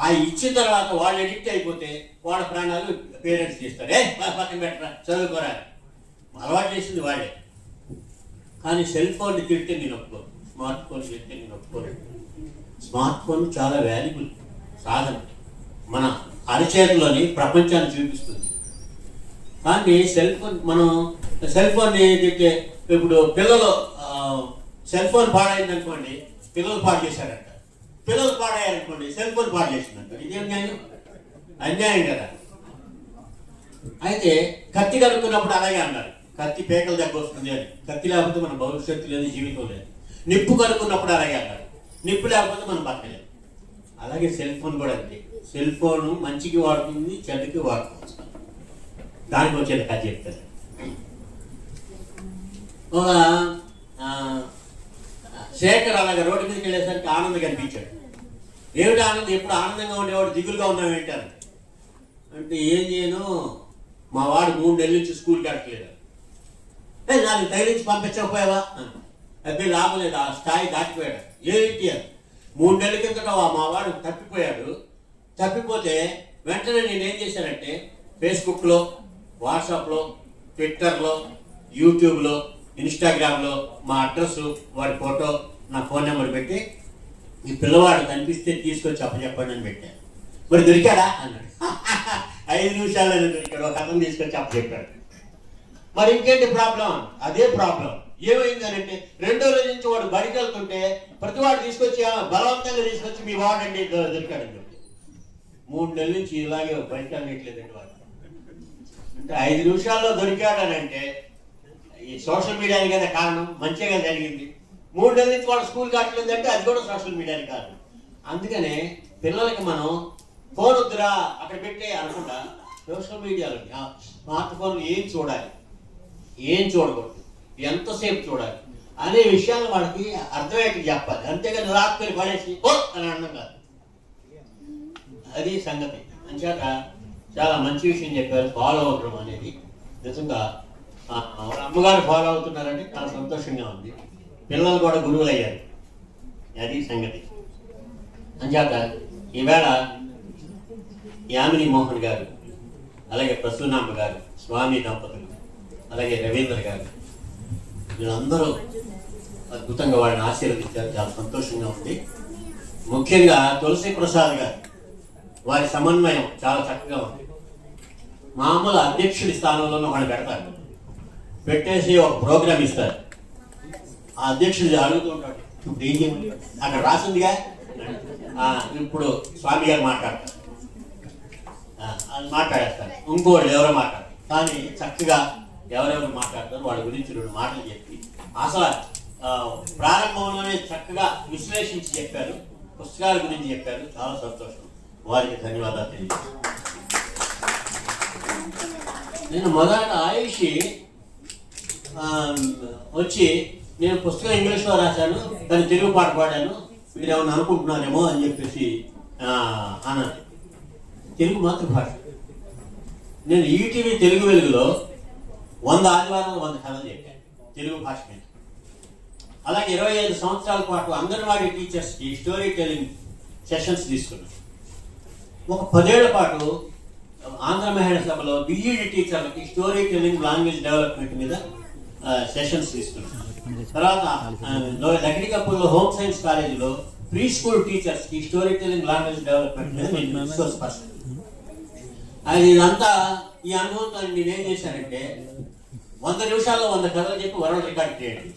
ఆ ఇచ్చిన తర్వాత వాళ్ళు ఎడిక్ట్ అయిపోతే వాళ్ళ ప్రాణాలు పేరెంట్స్ తీస్తారు. పక్కన పెట్టరా, చదువుకోరా, అలవాటు చేసింది వాళ్ళే. కానీ సెల్ ఫోన్ తిడితే నేను ఒప్పుకోను, స్మార్ట్ ఫోన్ తిడితే నేను ఒప్పుకోను. స్మార్ట్ ఫోన్ చాలా వాల్యుబుల్ సాధన, మన అరచేతిలోని ప్రపంచాన్ని చూపిస్తుంది. కానీ సెల్ ఫోన్ మనం సెల్ ఫోన్ తిట్టే ఇప్పుడు పిల్లలు సెల్ ఫోన్ పాడైంది అనుకోండి, పిల్లలు పాడు చేశారంట. పిల్లలు పాడయ్యారనుకోండి, సెల్ ఫోన్ పాడు చేసిందంట. ఇదేం న్యాయం? అన్యాయం కదా. అయితే కత్తి కలుపుకున్నప్పుడు అలాగే అన్నారు, కత్తి పేకల దగ్గర వస్తుంది అని. కత్తి లేకపోతే మన భవిష్యత్తు లేదు, జీవితం లేదు. నిప్పు కలుపుకున్నప్పుడు అలాగే అన్నారు, నిప్పు లేకపోతే మనం బతకలేదు. అలాగే సెల్ ఫోన్ కూడా అంతే. సెల్ ఫోన్ మంచికి వాడుతుంది, చెడ్డకి వాడుకోవచ్చు. దానికి వచ్చేది కథ చెప్తారు. ఒక శేఖర్ అలాగే రోడ్డు మీదకి వెళ్ళేసరికి ఆనంద్ కనిపించాడు. ఏమిటి ఆనంద్, ఎప్పుడు ఆనందంగా ఉండేవాడు, దిగులుగా ఉన్నావు ఏంటారు అంటే, ఏం చేయను మా వాడు 3 నెలల నుంచి స్కూల్కి వెళ్ళట్లేదు. నాకు తగిలించి పంపించకపోయావా? అదే లాభం లేదు, ఆ స్థాయి దాటిపోయాడు. ఏంటి అని 3 నెలల కిందట మా వాడు తప్పిపోయాడు. తప్పిపోతే వెంటనే నేనేం చేశానంటే ఫేస్బుక్లో, వాట్సాప్లో, ట్విట్టర్లో, యూట్యూబ్లో, ఇన్స్టాగ్రామ్లో మా అడ్రస్, వాడి ఫోటో, నా ఫోన్ నెంబర్ పెట్టి ఈ పిల్లవాడు కనిపిస్తే తీసుకొచ్చి అప్పచెప్పండి అని పెట్టాను. మరి దొరికాడా అన్నాడు. 5 నిమిషాల్లోనే దొరికాడు. ఒక అతను తీసుకొచ్చి అప్పచెప్పాడు. మరి ఇంకేంటి ప్రాబ్లం? అదే ప్రాబ్లం. ఏమైంది అని అంటే, 2వ రోజు నుంచి వాడు బడికి వెళ్తుంటే ప్రతివాడు తీసుకొచ్చి బలవంతంగా తీసుకొచ్చి మీ వాడండి దొరికాడని చెప్పి 3 నెలల నుంచి ఇలాగే బడికి వెళ్ళట్లేదండి వాడు. అంటే 5 నిమిషాల్లో దొరికాడని అంటే ఈ సోషల్ మీడియాని కదా కారణం, మంచిగా జరిగింది. 3 నెలల నుంచి వాడు స్కూల్ కావట్లేదు అంటే అది కూడా సోషల్ మీడియాని కారణం. అందుకనే పిల్లలకి మనం ఫోన్ వద్దురా అక్కడ పెట్టే అనకుండా సోషల్ మీడియాలో స్మార్ట్ ఫోన్ ఏం చూడాలి, ఏం చూడకూడదు, ఎంతసేపు చూడాలి అనే విషయాలు వాళ్ళకి అర్థమయ్యేట్టు చెప్పాలి. అంతేగాని రాత్రి పడేసి ఓ అని అనడం కాదు. అది సంగతి. అంచేత చాలా మంచి విషయం చెప్పారు, ఫాలో అవడం అనేది. నిజంగా వాళ్ళ అమ్మగారు ఫాలో అవుతున్నారంటే చాలా సంతోషంగా ఉంది. పిల్లలు కూడా గురువులు అయ్యారు. అది సంగతి. అంచేత ఈవేళ యామిని మోహన్ గారు, అలాగే ప్రసూనామ్మ గారు, స్వామి దంపతులు, అలాగే రవీంద్ర గారు, వీళ్ళందరూ అద్భుతంగా వాళ్ళని ఆశీర్వదించారు. చాలా సంతోషంగా ఉంది. ముఖ్యంగా తులసి ప్రసాద్ గారు, వారి సమన్వయం చాలా చక్కగా ఉంది. మామూలు అధ్యక్షుడి స్థానంలోనూ వాళ్ళు పెడతారు, పెట్టేసి ఒక ప్రోగ్రామ్ ఇస్తారు. ఆ అధ్యక్షుడు అడుగుతూ ఉంటాడు, ఇప్పుడు ఏం చేయమని అక్కడ రాసిందిగా, ఇప్పుడు స్వామి గారు మాట్లాడతారు, అది మాట్లాడేస్తారు, ఇంకోటి ఎవరో మాట్లాడతారు. కానీ చక్కగా ఎవరెవరు మాట్లాడతారు వాళ్ళ గురించి 2 మాటలు చెప్పి అసలు ప్రారంభంలోనే చక్కగా విశ్లేషించి చెప్పారు, పుస్తకాల గురించి చెప్పారు. చాలా సంతోషం, వారికి ధన్యవాదాలు తెలియజేస్తాను. నేను మొదట ఆయుషి వచ్చి నేను పుస్తకం ఇంగ్లీష్లో రాశాను, దాన్ని తెలుగు పాట పాడాను, మీరు ఏమన్నా అనుకుంటున్నారేమో అని చెప్పేసి అన్నాను. తెలుగు మాతృభాష. నేను ఈటీవీ తెలుగు వెలుగులో 100 ఆదివారాలు 100 కథలు చెప్పాను తెలుగు భాష మీద. అలాగే 25 సంవత్సరాల పాటు అంగన్వాడీ టీచర్స్కి స్టోరీ టెల్లింగ్ సెషన్స్ తీసుకున్నాను. ఒక 10 ఏళ్ల పాటు ఆంధ్ర మహిళా సభలో బిఈడి టీచర్లకి స్టోరీ టెల్లింగ్ లాంగ్వేజ్ డెవలప్మెంట్ మీద సెషన్స్ తీసుకున్నాను. తర్వాత లక్డికప్పుల్లో హోమ్ సైన్స్ కాలేజీలో ప్రీ స్కూల్ టీచర్స్ కి స్టోరీ టెల్లింగ్ లాంగ్వేజ్ డెవలప్మెంట్ మీద నేను రిసోర్స్ పర్సన్. అది ఇదంతా ఈ అనుభవంతో నేనేం చేశానంటే 100 నిమిషాల్లో 100 కథలు చెప్పి వరల్డ్ రికార్డ్ చేయండి.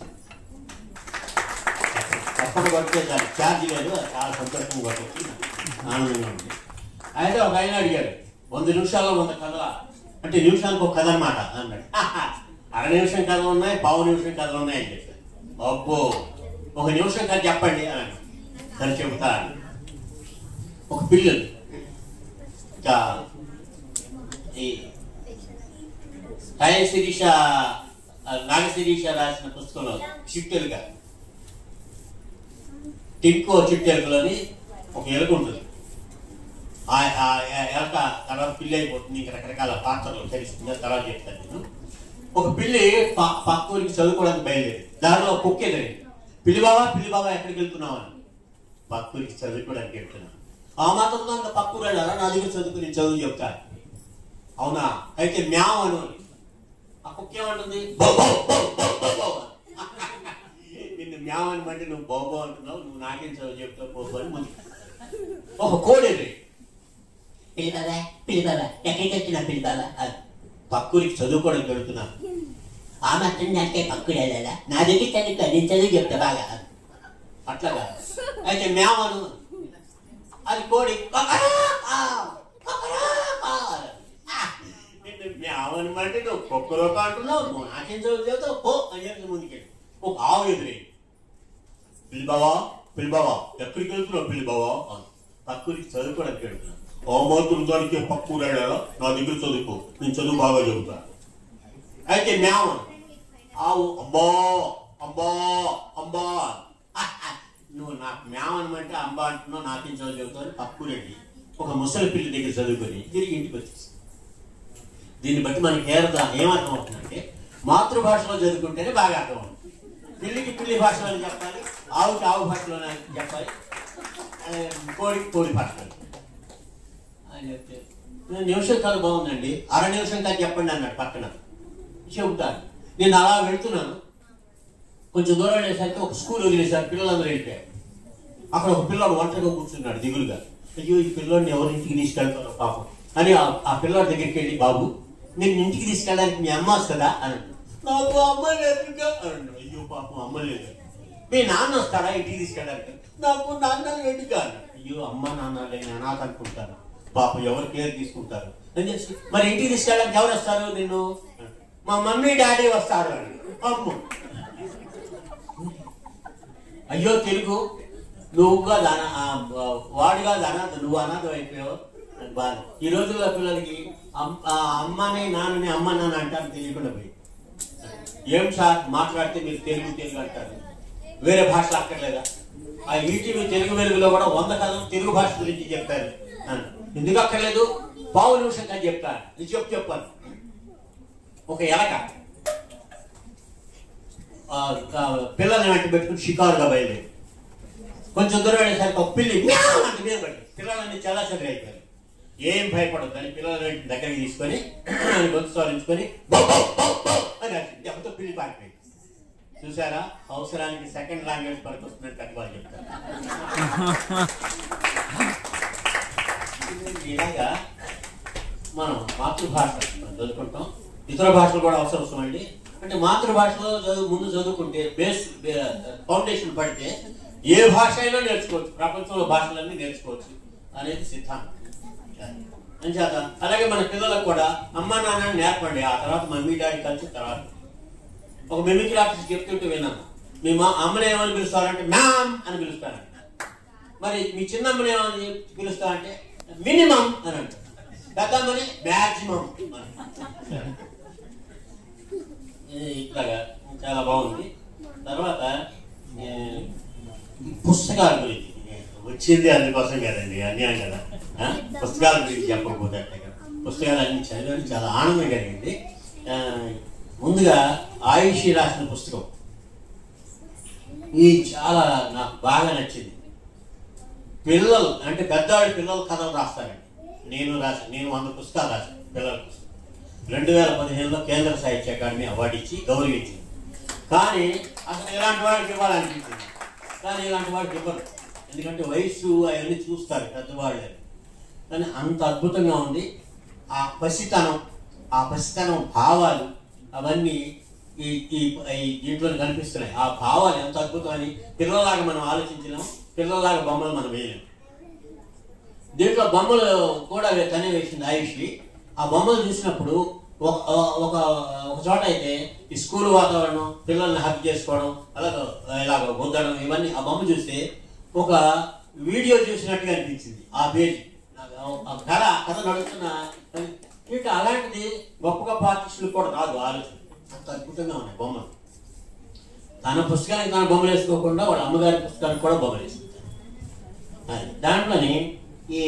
తప్పని కొట్టే దానికి ఛార్జ్ లేదు, చాలా సంతోషంగా కొట్టచ్చు, ఆనందంగా ఉంది. అయితే ఒక ఆయన అడిగాడు, 100 నిమిషాల్లో 100 కథలా అంటే నిమిషానికి ఒక కథ అనమాట అన్నాడు. 1/2 నిమిషం కథలు ఉన్నాయి, 1/4 నిమిషం కథలు ఉన్నాయి అని చెప్పారు. అబ్బో 1 నిమిషం కథ చెప్పండి అని సరే చెబుతా. ఒక పిల్లలు ఈ నాగశిరీష రాసిన పుస్తకంలో చిట్టెలుగా టింకో చిట్టెలుగులోని ఒక ఎలుక ఉంటుంది. ఆ ఎలక తర్వాత పిల్లి అయిపోతుంది, ఇంకా రకరకాల పాత్రలు తెలుస్తుంది, తర్వాత చెప్తాను నేను. ఒక పిల్లి పక్క ఊరికి చదువుకోవడానికి బయలుదేరి దానిలో కుక్క ఎదురైంది. పిల్లి బాబా ఎక్కడికి వెళ్తున్నావు అని. పక్క ఊరికి చదువుకోవడానికి వెళ్తున్నాను. ఆ మాత్రం ఇంకా పక్క ఊరు వెళ్ళాలా, నా దగ్గర చదువుకుని చదువు చెప్తాను. అవునా, అయితే మ్యావ్ అను. ఆ కుక్క ఏమంటుంది? నిన్ను మ్యావ్ అని అంటే నువ్వు బాబో అంటున్నావు, నువ్వు నాకేం చదువు చెప్తావు బాబు అని ముందు. ఒక కోడి ఎదురైంది. పిల్లి బాబా ఎక్కడికి వెళ్తున్నా పిల్లి బాబా. పక్కూరికి చదువుకోవడానికి వెళ్తున్నాను. ఆ మాత్రం నాకే పక్కూరు వెళ్ళాలా, నా దగ్గర చదువుకో, నేను చదువు చెప్తా బాగా. అట్లాగా అయితే మేమను. అది కోడి మేమనమంటే నువ్వు కుక్కరోక అంటున్నావు, నువ్వు నాకేం చదువు చెప్తావు పో అని చెప్పి ముందుకెళ్ళి ఒక ఆవు ఎదురైంది. పిల్లి బావా ఎక్కడికి వెళ్తున్నావు పిల్లి బావా అని. పక్కూరికి చదువుకోవడానికి వెళ్తున్నాను. ఆ మాత్రం దానికి పక్కూరు వెళ్ళాలా, నా దగ్గర చదువుకో, నేను చదువు బాగా చెబుతాను. అయితే మేము ఆవు అబ్బా అబ్బా అబ్బా, నువ్వు నాకు మేమనమంటే అంబా అంటున్నావు, నాకేం చదువు చెబుతావు. పక్కూరెడ్డి ఒక ముసలి పిల్లి దగ్గర చదువుకొని తిరిగి ఇంటికి వచ్చేసి. దీన్ని బట్టి మనకి ఏమర్థం అవుతుందంటే మాతృభాషలో చదువుకుంటేనే బాగా అర్థం అవుతుంది. పిల్లికి పిల్లి భాషలో చెప్పాలి, ఆవుకి ఆవు భాషలోనే చెప్పాలి, కోడికి కోడి భాషలో అని చెప్తే నిమిషం కాదు బాగుందండి, అర నిమిషం కాదు చెప్పండి అన్నాడు. పక్కన చెబుతాను. నేను అలా వెళ్తున్నాను. కొంచెం దూరం వెళ్ళేసరికి ఒక స్కూల్ వదిలేసారు, పిల్లలందరూ వెళ్ళిపోయారు. అక్కడ ఒక పిల్లాడు ఒంటరిగా కూర్చున్నాడు దిగులుగా. అయ్యో ఈ పిల్లోడిని ఎవరింటికి తీసుకెళ్తారో పాపం అని ఆ పిల్లాడి దగ్గరికి వెళ్ళి, బాబు నేను ఇంటికి తీసుకెళ్ళడానికి మీ అమ్మ వస్తుందా అని. నాకు అమ్మ లేదుగా అన్నాడు. అయ్యో పాపం అమ్మ లేదు. మీ నాన్న వస్తాడా ఇంటికి తీసుకెళ్ళడానికి? నాకు నాన్న లేదుగా అన్నాడు. అయ్యో అమ్మ నాన్న లేని అనాథ అనుకుంటాను, పాపం ఎవరు కేర్ తీసుకుంటారు అని చెప్పి. మరి ఇంటికి తీసుకెళ్ళడానికి ఎవరు వస్తారు? నిన్ను మా మమ్మీ డాడీ వస్తారు అని. అమ్మ అయ్యో తెలుగు నువ్వుగా వాడుగా అనాథ, నువ్వు అనాథం అయిపోయావు. బాధ. ఈ రోజుల్లో పిల్లలకి అమ్మని నాన్నని అమ్మ నాన్న అంటారు తెలియకుండా పోయి. ఏం సార్ మాట్లాడితే మీరు తెలుగు అంటారు, వేరే భాషలు అక్కర్లేదా? ఆ ఈటీవీ తెలుగు వెలుగులో కూడా 100 కథలు తెలుగు భాష గురించి చెప్తారు. ఎందుకు అక్కర్లేదు? పావు నిమిషం కానీ చెప్తారు. ఇది చెప్పాను. ఒక ఎలక పిల్లల్ని వెంట పెట్టుకుని షికారుగా బయలుదేరి కొంచెం దూరం వెళ్ళేసరికి ఒక పిల్లి అంటే మీద పడి పిల్లలన్నీ చాలా చదివి అయిపోయారు. ఏం భయపడదు అని పిల్లల దగ్గరికి తీసుకొని గొంతు సారించుకొని అని దెబ్బతో పిల్లి పారిపోయింది. చూసారా, అవసరానికి సెకండ్ లాంగ్వేజ్ పనికి వస్తున్నట్టు అది వాళ్ళు చెప్తారు. ఇలాగా మనం మాతృభాష చదువుకుంటాం, ఇతర భాషలు కూడా అవసరం అండి. అంటే మాతృభాషలో ముందు చదువుకుంటే బేస్ ఫౌండేషన్ పడితే ఏ భాష అయినా నేర్చుకోవచ్చు, ప్రపంచంలో భాషలన్నీ నేర్చుకోవచ్చు అనేది సిద్ధాంతం. అంచేత అలాగే మన పిల్లలకు కూడా అమ్మ నాన్న నేర్పండి, ఆ తర్వాత మమ్మీ డాడీ కలిసి తర్వాత. ఒక మిమిక్రీ ఆర్టిస్ట్ చెప్తుంటే విన్నాను, మీ అమ్మని ఏమని పిలుస్తారంటే మ్యామ్ అని పిలుస్తారంట. మరి మీ చిన్నమ్మని ఏమని పిలుస్తారంటే మినిమం అని అంటారు, పెద్దమ్మని మ్యాక్సిమం అని. ఇట్లాగా చాలా బాగుంది. తర్వాత పుస్తకాల గురించి వచ్చింది అందుకోసం కదండి, అన్యాయం కదా. పుస్తకాల గురించి చెప్పకపోతే పుస్తకాలు అన్ని చదివి చాలా ఆనందం కలిగింది. ముందుగా ఆయుషి రాసిన పుస్తకం ఇది చాలా నాకు బాగా నచ్చింది. పిల్లలు అంటే పెద్దవాడి పిల్లలు కథలు రాస్తారండి. నేను 100 పుస్తకాలు రాశాను పిల్లల పుస్తకం. 2015లో కేంద్ర సాహిత్య అకాడమీ అవార్డు ఇచ్చి గౌరవించింది. కానీ అసలు ఇలాంటి వాడికి ఇవ్వాలనిపించింది, కానీ ఇలాంటి వాడికి ఇవ్వరు. ఎందుకంటే వయసు అవన్నీ చూస్తారు పెద్దవాళ్ళు. కానీ అంత అద్భుతంగా ఉంది ఆ పసితనం భావాలు అవన్నీ ఈ దీంట్లో కనిపిస్తున్నాయి. ఆ భావాలు ఎంత అద్భుతమని పిల్లలాగా మనం ఆలోచించలేము, పిల్లలాగా బొమ్మలు మనం వేయలేము. దీంట్లో బొమ్మలు కూడా తనే వేసింది ఆయుష్ని. ఆ బొమ్మలు చూసినప్పుడు ఒక చోట అయితే ఈ స్కూల్ వాతావరణం, పిల్లల్ని హక్ చేసుకోవడం, ఇలాగ ముద్దడం, ఇవన్నీ ఆ బొమ్మ చూస్తే ఒక వీడియో చూసినట్టుగా అనిపించింది. ఆ పేజీ కథ నడుస్తున్న ఇంకా అలాంటిది గొప్ప గొప్ప ఆర్టిస్టులు కూడా రాదు ఆలోచన. అంత అద్భుతంగా ఉన్నాయి బొమ్మలు. తన పుస్తకానికి తన బొమ్మలు వేసుకోకుండా వాళ్ళ అమ్మగారి పుస్తకానికి కూడా బొమ్మలు వేసుకుంటారు. దాంట్లోని ఈ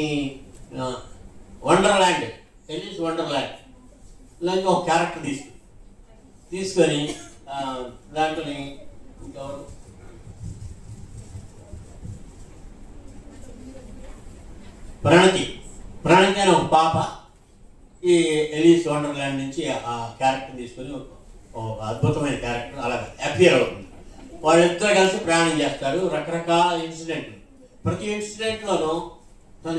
వండర్ల్యాండ్, ఎలీస్ వండర్ల్యాండ్ ఇలాంటి ఒక క్యారెక్టర్ తీసుకొని దాంట్లోని ప్రణతి అనే ఒక పాప ఈ ఎలీస్ వండర్ల్యాండ్ నుంచి ఆ క్యారెక్టర్ తీసుకొని ఒక అద్భుతమైన క్యారెక్టర్ అలా అపియర్ అవుతుంది. వాళ్ళిద్దరూ కలిసి ప్రయాణం చేస్తారు. రకరకాల ఇన్సిడెంట్లు, ప్రతి ఇన్సిడెంట్లోనూ తన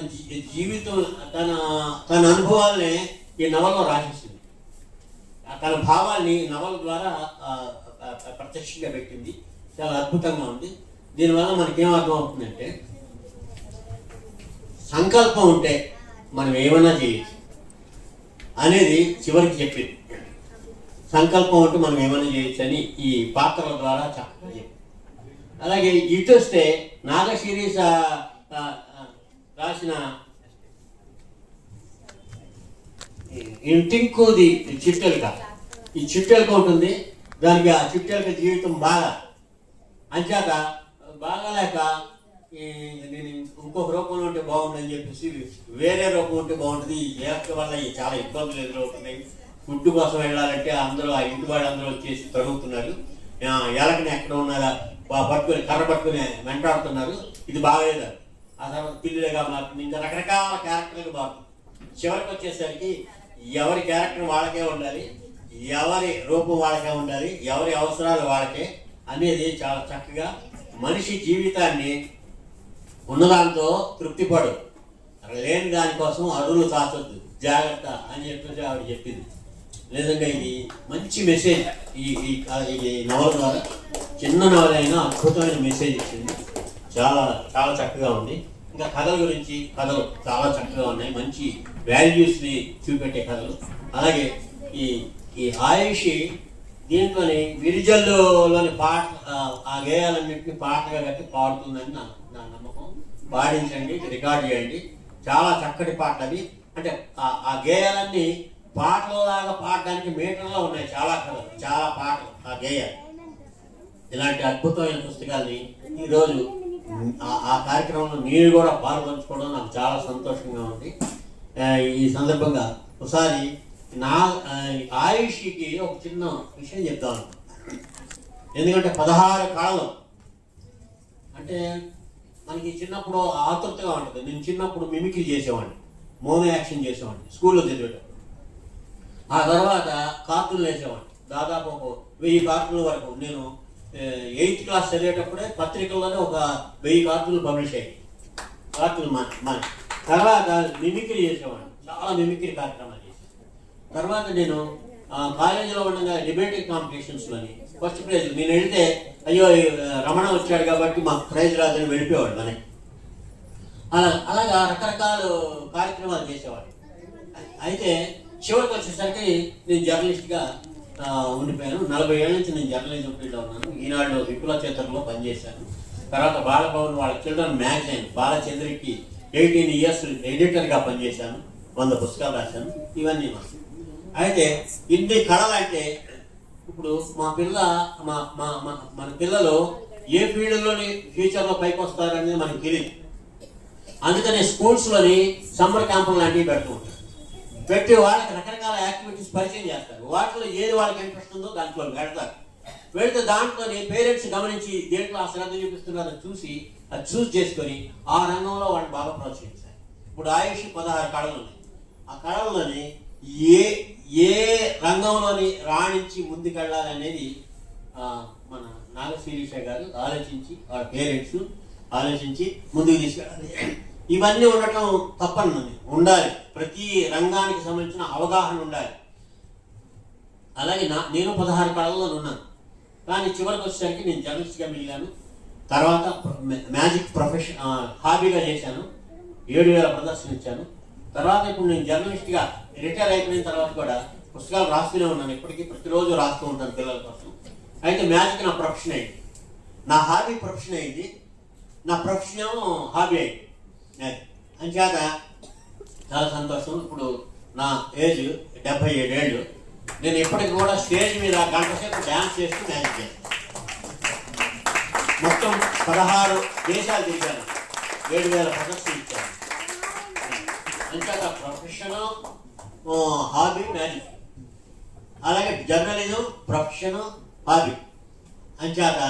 జీవితం తన అనుభవాల్ని ఈ నవల్లో రాసేసింది. తన భావాల్ని నవల ద్వారా ప్రత్యక్షంగా పెట్టింది. చాలా అద్భుతంగా ఉంది. దీనివల్ల మనకేం అర్థం అవుతుందంటే, సంకల్పం ఉంటే మనం ఏమైనా చేయొచ్చు అనేది చివరికి చెప్పింది. సంకల్పం ఉంటే మనం ఏమైనా చేయొచ్చు అని ఈ పాత్రల ద్వారా చక్కగా చెప్పింది. అలాగే ఇటు వస్తే నాగశిరీష రాసిన ఇంటింకుది చిట్టెలుక, ఈ చిట్టెలుక ఉంటుంది. దానికి ఆ చిట్టెలుక జీవితం బాగా అంచాక బాగాలేక నేను ఇంకొక రూపంలో ఉంటే బాగుంటుందని చెప్పేసి వేరే రూపం ఉంటే బాగుంటుంది. ఏక వల్ల చాలా ఇబ్బందులు ఎదురవుతున్నాయి. ఫుడ్ కోసం వెళ్ళాలంటే అందరూ ఆ ఇంటి వాళ్ళు అందరూ వచ్చేసి తరుగుతున్నారు. ఎలకని ఎక్కడ ఉన్నారా పట్టుకుని కర్ర పట్టుకుని వెంటాడుతున్నారు. ఇది బాగలేదు. ఆ తర్వాత పిల్లిగా మారుతుంది. ఇంకా రకరకాల క్యారెక్టర్లు మారుతుంది. చివరికి వచ్చేసరికి ఎవరి క్యారెక్టర్ వాళ్ళకే ఉండాలి, ఎవరి రూపం వాళ్ళకే ఉండాలి, ఎవరి అవసరాలు వాళ్ళకే అనేది చాలా చక్కగా మనిషి జీవితాన్ని ఉన్నదాంతో తృప్తిపడు, లేని దానికోసం అరువులు కాచొద్దు, జాగ్రత్త అని చెప్పేసి ఆవిడ చెప్పింది. నిజంగా ఇది మంచి మెసేజ్. ఈ నవల ద్వారా చిన్న నవల అయినా అద్భుతమైన మెసేజ్ ఇచ్చింది. చాలా చాలా చక్కగా ఉంది. ఇంకా కథల గురించి కథలు చాలా చక్కగా ఉన్నాయి. మంచి వాల్యూస్ని చూపెట్టే కథలు. అలాగే ఈ ఆయుషి దీంట్లోని విరిజల్లోని పాట ఆ గేయాలన్నింటినీ పాటగా కట్టి పాడుతుందని నా నమ్మకం. పాడించండి, రికార్డ్ చేయండి. చాలా చక్కటి పాటలు అవి. అంటే ఆ గేయాలన్నీ పాటలలాగా పాడడానికి మీటర్లో ఉన్నాయి. చాలా కథలు, చాలా పాటలు, ఆ గేయాలు. ఇలాంటి అద్భుతమైన పుస్తకాల్ని ఈరోజు ఆ కార్యక్రమంలో నేను కూడా పాల్పంచుకోవడం నాకు చాలా సంతోషంగా ఉంది. ఈ సందర్భంగా ఒకసారి ఆయుష్కి ఒక చిన్న విషయం చెప్తాను. ఎందుకంటే 16 కళలు అంటే మనకి చిన్నప్పుడు ఆతృతగా ఉంటుంది. నేను చిన్నప్పుడు మిమిక్రీ చేసేవాడిని, మోనో యాక్షన్ చేసేవాడిని స్కూల్లో చదివేటప్పుడు. ఆ తర్వాత కార్టూన్లు వేసేవాడిని. దాదాపు ఒక 1000 కార్టూన్ల వరకు నేను 8th క్లాస్ చదివేటప్పుడే పత్రికల్లోనే ఒక 1000 కార్టూన్లు పబ్లిష్ అయ్యాయి. కార్టూన్ మన తర్వాత మిమిక్రీ చేసేవాడిని. చాలా మిమిక్రీ కార్యక్రమాలు చేశాను. తర్వాత నేను కాలేజీలో ఉండగా డిబేటింగ్ కాంపిటీషన్స్లోని ఫస్ట్ ప్రైజ్ నేను వెళితే అయ్యో రమణ వచ్చాడు కాబట్టి మాకు ప్రైజ్ రాదని వెళ్ళిపోయేవాడు మనకి. అలాగా రకరకాల కార్యక్రమాలు చేసేవాడు. అయితే చివరికి వచ్చేసరికి నేను జర్నలిస్ట్గా ఉండిపోయాను. 40 ఏళ్ళ నుంచి నేను జర్నలిజం ఫీల్డ్లో ఉన్నాను. ఈనాడు విపుల చేతల్లో పనిచేశాను. తర్వాత బాలభవన్ వాళ్ళ చిల్డ్రన్ మ్యాగజైన్ బాలచంద్రికి 18 years ఎడిటర్గా పనిచేశాను. 100 పుస్తకాలు రాశాను. ఇవన్నీ అయితే ఇన్ని కళలు అంటే ఇప్పుడు మన పిల్లలు ఏ ఫీల్డ్లోని ఫ్యూచర్లో పైకి వస్తారనేది మనకు తెలియదు. అందుకనే స్కూల్స్లోని సమ్మర్ క్యాంపులు లాంటివి పెడుతూ ఉంటారు. పెట్టి వాళ్ళకి రకరకాల యాక్టివిటీస్ పరిచయం చేస్తారు. వాటిలో ఏది వాళ్ళకి ఇంట్రెస్ట్ ఉందో దాంట్లో వెళితే దాంట్లోని పేరెంట్స్ గమనించి దేంట్లో ఆ శ్రద్ధ చూపిస్తున్నారని చూసి అది చూస్ చేసుకొని ఆ రంగంలో వాళ్ళని బాగా ప్రోత్సహించారు. ఇప్పుడు ఆయుష్ 16 కళలు ఉన్నాయి. ఆ కళల్లోని ఏ రంగంలోని రాణించి ముందుకెళ్ళాలనేది మన నాగశిరీష గారు ఆలోచించి వాళ్ళ పేరెంట్స్ ఆలోచించి ముందుకు తీసుకెళ్ళాలి. ఇవన్నీ ఉండటం తప్పనుంది, ఉండాలి. ప్రతి రంగానికి సంబంధించిన అవగాహన ఉండాలి. అలాగే నేను 16 కళల్లో ఉన్నాను. కానీ చివరికి వచ్చేసరికి నేను జర్నలిస్ట్గా మిగిలాను. తర్వాత మ్యాజిక్ ప్రొఫెషన్ హాబీగా చేశాను. 7000 ప్రదర్శన ఇచ్చాను. తర్వాత ఇప్పుడు నేను జర్నలిస్ట్గా రిటైర్ అయిపోయిన తర్వాత కూడా పుస్తకాలు రాస్తూనే ఉన్నాను. ఇప్పటికీ ప్రతిరోజు రాస్తూ ఉంటాను పిల్లల కోసం. అయితే మ్యాజిక్ నా ప్రొఫెషన్ అయింది, నా హాబీ ప్రొఫెషన్ అయింది, నా ప్రొఫెషన్ ఏమో హాబీ అయింది. అంచేత చాలా సంతోషం. ఇప్పుడు నా ఏజ్ 77 ఏళ్ళు. నేను ఇప్పటికి కూడా స్టేజ్ మీద గంట సేపు డ్యాన్స్ చేస్తూ మ్యాజిక్ చేస్తాను. మొత్తం 16 దేశాలు తిరిగాను. 7,000 ప్రదర్శన ఇచ్చారు. అంచేత ప్రొఫెషన్, హాబీ, మ్యాజిక్. అలాగే జర్నలిజం ప్రొఫెషన్, హాబీ. అంచేత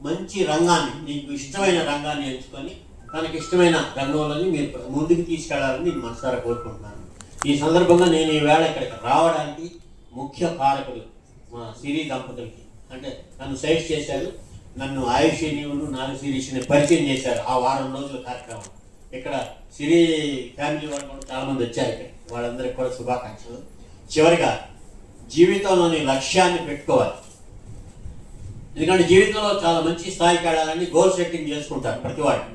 మంచి రంగాన్ని, నీకు ఇష్టమైన రంగాన్ని ఎంచుకొని తనకి ఇష్టమైన రంగంలోని మీరు ముందుకు తీసుకెళ్లాలని నేను మనసారా కోరుకుంటున్నాను. ఈ సందర్భంగా నేను ఈవేళ ఇక్కడికి రావడానికి ముఖ్య కారకులు మా సిరి దంపతులకి. అంటే నన్ను సజెస్ట్ చేశారు, నన్ను ఆయుషిని నాలుగు సిరీస్ని పరిచయం చేశారు. ఆ వారం రోజుల కార్యక్రమం ఇక్కడ సిరి ఫ్యామిలీ వాళ్ళు కూడా చాలామంది వచ్చారు. ఇక్కడ వాళ్ళందరికీ కూడా శుభాకాంక్షలు. చివరిగా జీవితంలోని లక్ష్యాన్ని పెట్టుకోవాలి. ఎందుకంటే జీవితంలో చాలా మంచి స్థాయికి వెళ్ళాలని గోల్ సెట్టింగ్ చేసుకుంటారు ప్రతి వాళ్ళు.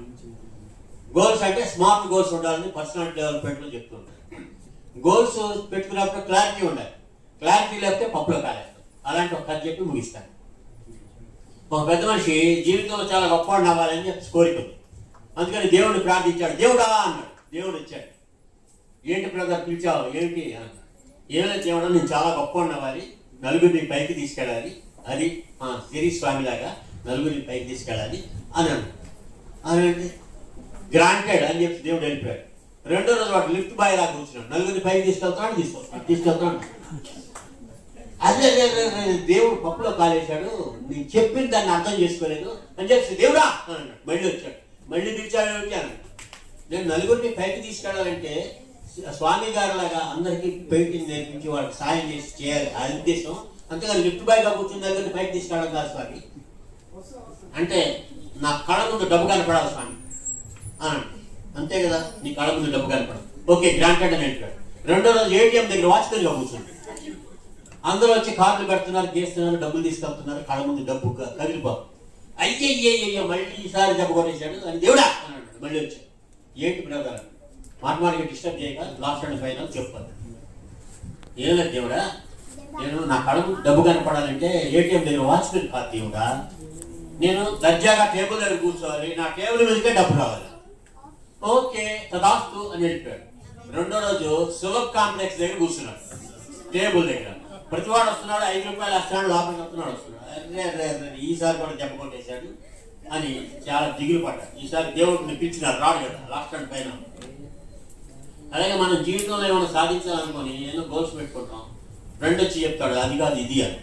గోల్స్ అంటే స్మార్ట్ గోల్స్ ఉండాలని పర్సనాలిటీ డెవలప్మెంట్లో చెప్తుంటారు. గోల్స్ పెట్టుకున్నప్పుడు క్లారిటీ ఉండాలి. క్లారిటీ లేకపోతే పప్పులో కాలేస్తాం. అలాంటి ఒక కథ చెప్పి ముగిస్తాను. ఒక పెద్ద మనిషి జీవితంలో చాలా గొప్పవాడిని అవ్వాలని చెప్పి కోరిక ఉంది. అందుకని దేవుడిని ప్రార్థించాడు. దేవుడా అన్నాడు. దేవుడు వచ్చాడు. ఏంటి బ్రదర్ పిలిచావు, ఏంటి అన్నాడు. ఏమైనా దేవుడా, నేను చాలా గొప్పవాడిని అవ్వాలి, నలుగురిని పైకి తీసుకెళ్ళాలి, అది సిరి స్వామిలాగా నలుగురిని పైకి తీసుకెళ్ళాలి అని అన్నాడు. అనంటే గ్రాంటెడ్ అని చెప్పి దేవుడు వెళ్ళిపోయాడు. రెండో రోజు వాడు లిఫ్ట్ బాయ్ లాగా కూర్చున్నాడు. నలుగురిని పైకి తీసుకెళ్తాడు. అదే దేవుడు పప్పులో కాలేశాడు, నేను చెప్పిన దాన్ని అర్థం చేసుకోలేదు అని చెప్పి దేవుడా అని అన్నాడు. మళ్ళీ వచ్చాడు. మళ్ళీ పిలిచాడు అన్నాడు. నేను నలుగురిని పైకి తీసుకెళ్ళాలంటే స్వామి గారు లాగా అందరికీ పెయింటింగ్ నేర్పించి వాళ్ళకి సాయం చేసి చేయాలి, ఆ ఉద్దేశం. అంతేగాని లిఫ్ట్ బాయ్గా కూర్చుని నలుగురిని పైకి తీసుకెళ్ళడం కాదు స్వామి. అంటే నా కళ్ళ ముందు డబ్బు కనపడాలి స్వామి అన్నాడు. అంతే కదా, నీ కళ్ళ ముందు డబ్బు కనపడదు. ఓకే గ్రాంటెడ్ అని అంటాడు. రెండో రోజు ఏటీఎం దగ్గర వాచ్మెన్గా కూర్చుంటాడు. అందరూ వచ్చి కార్డులు పెడుతున్నారు, చేస్తున్నారు, డబ్బులు తీసుకెళ్తున్నారు. కళ్ళ ముందు డబ్బు కదిలిపోదు. అయ్యయ్యో మళ్ళీ ఈసారి డబ్బు కొట్టేశాడు అని దేవుడా అన్నాడు. మళ్ళీ వచ్చాడు. ఏంటి బ్రదర్, మాటమాటికి డిస్టర్బ్ చేయక లాస్ట్ అండ్ ఫైనల్ చెప్పాను. ఏం లేదు దేవుడా, నేను నా కళ్ళ ముందు డబ్బు కనపడాలంటే ఏటీఎం దగ్గర వాచ్మెన్ కాదు దేవుడా. నేను దర్జాగా టేబుల్ దగ్గర కూర్చోవాలి, నా టేబుల్ మీదకే డబ్బు రావాలి. ఓకే తదాస్తు అని వెళ్ళిపోయాడు. రెండో రోజు సులభ్ కాంప్లెక్స్ దగ్గర కూర్చున్నాడు. టేబుల్ దగ్గర ప్రతివాడు వస్తున్నాడు, 5 రూపాయలు వస్తున్నాడు, లోపలికి వస్తున్నాడు. ఈసారి కూడా దెబ్బ కొట్టేశాడు అని చాలా దిగులు పడ్డాడు. ఈసారి దేవుడిని పిలిచినాడు, రాడు కదా లాస్ట్ అండ్ పైన. అలాగే మనం జీవితంలో ఏమైనా సాధించాలనుకొని ఏదో గోల్స్ పెట్టుకుంటాం. ఫ్రెండ్ వచ్చి చెప్తాడు అది కాదు ఇది అని.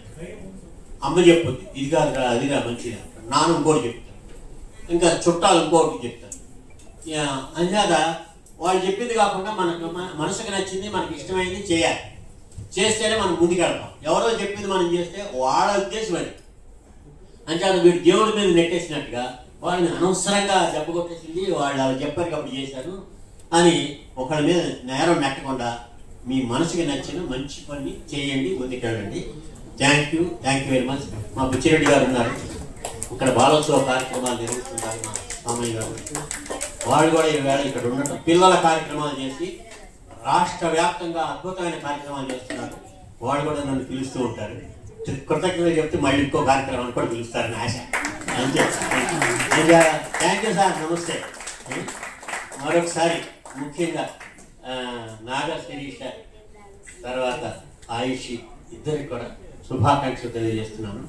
అమ్మ చెప్పుద్ది ఇది కాదు కదా అదిగా మంచిది. నాన్న ఇంకోటి చెప్తాడు, ఇంకా చుట్టాలు ఇంకోటి చెప్తారు. అందాక వాళ్ళు చెప్పింది కాకుండా మనకు మనసుకు నచ్చింది, మనకి ఇష్టమైంది చేయాలి. చేస్తేనే మనం ముందుకెళ్తాం. ఎవరో చెప్పింది మనం చేస్తే వాళ్ళ ఉద్దేశం అది. అంచేత వీడు దేవుడి మీద నెట్టేసినట్టుగా వాళ్ళని అనవసరంగా దెబ్బ కొట్టేసింది, వాళ్ళు అలా చెప్పారు కాబట్టి చేశారు అని ఒకళ్ళ మీద నేరం నెట్టకుండా మీ మనసుకి నచ్చిన మంచి పని చేయండి, ముందుకెళ్ళండి. Thank you very much. మా బుచ్చిరెడ్డి గారు ఉన్నారు, ఇక్కడ బాలోత్సవ కార్యక్రమాలు నిర్వహిస్తున్నారు మా మామయ్య గారు. వాళ్ళు కూడా ఈవేళ ఇక్కడ ఉండటం, పిల్లల కార్యక్రమాలు చేసి రాష్ట్ర వ్యాప్తంగా అద్భుతమైన కార్యక్రమాలు చేస్తున్నారు. వాళ్ళు కూడా నన్ను పిలుస్తూ ఉంటారు. కృతజ్ఞతలు చెప్తే మళ్ళీ ఇంకో కార్యక్రమాన్ని కూడా పిలుస్తారని ఆశ. అంతే. థ్యాంక్ యూ సార్, నమస్తే. మరొకసారి ముఖ్యంగా నాగ శిరీష తర్వాత ఆయుషి ఇద్దరికి కూడా శుభాకాంక్షలు తెలియజేస్తున్నాను.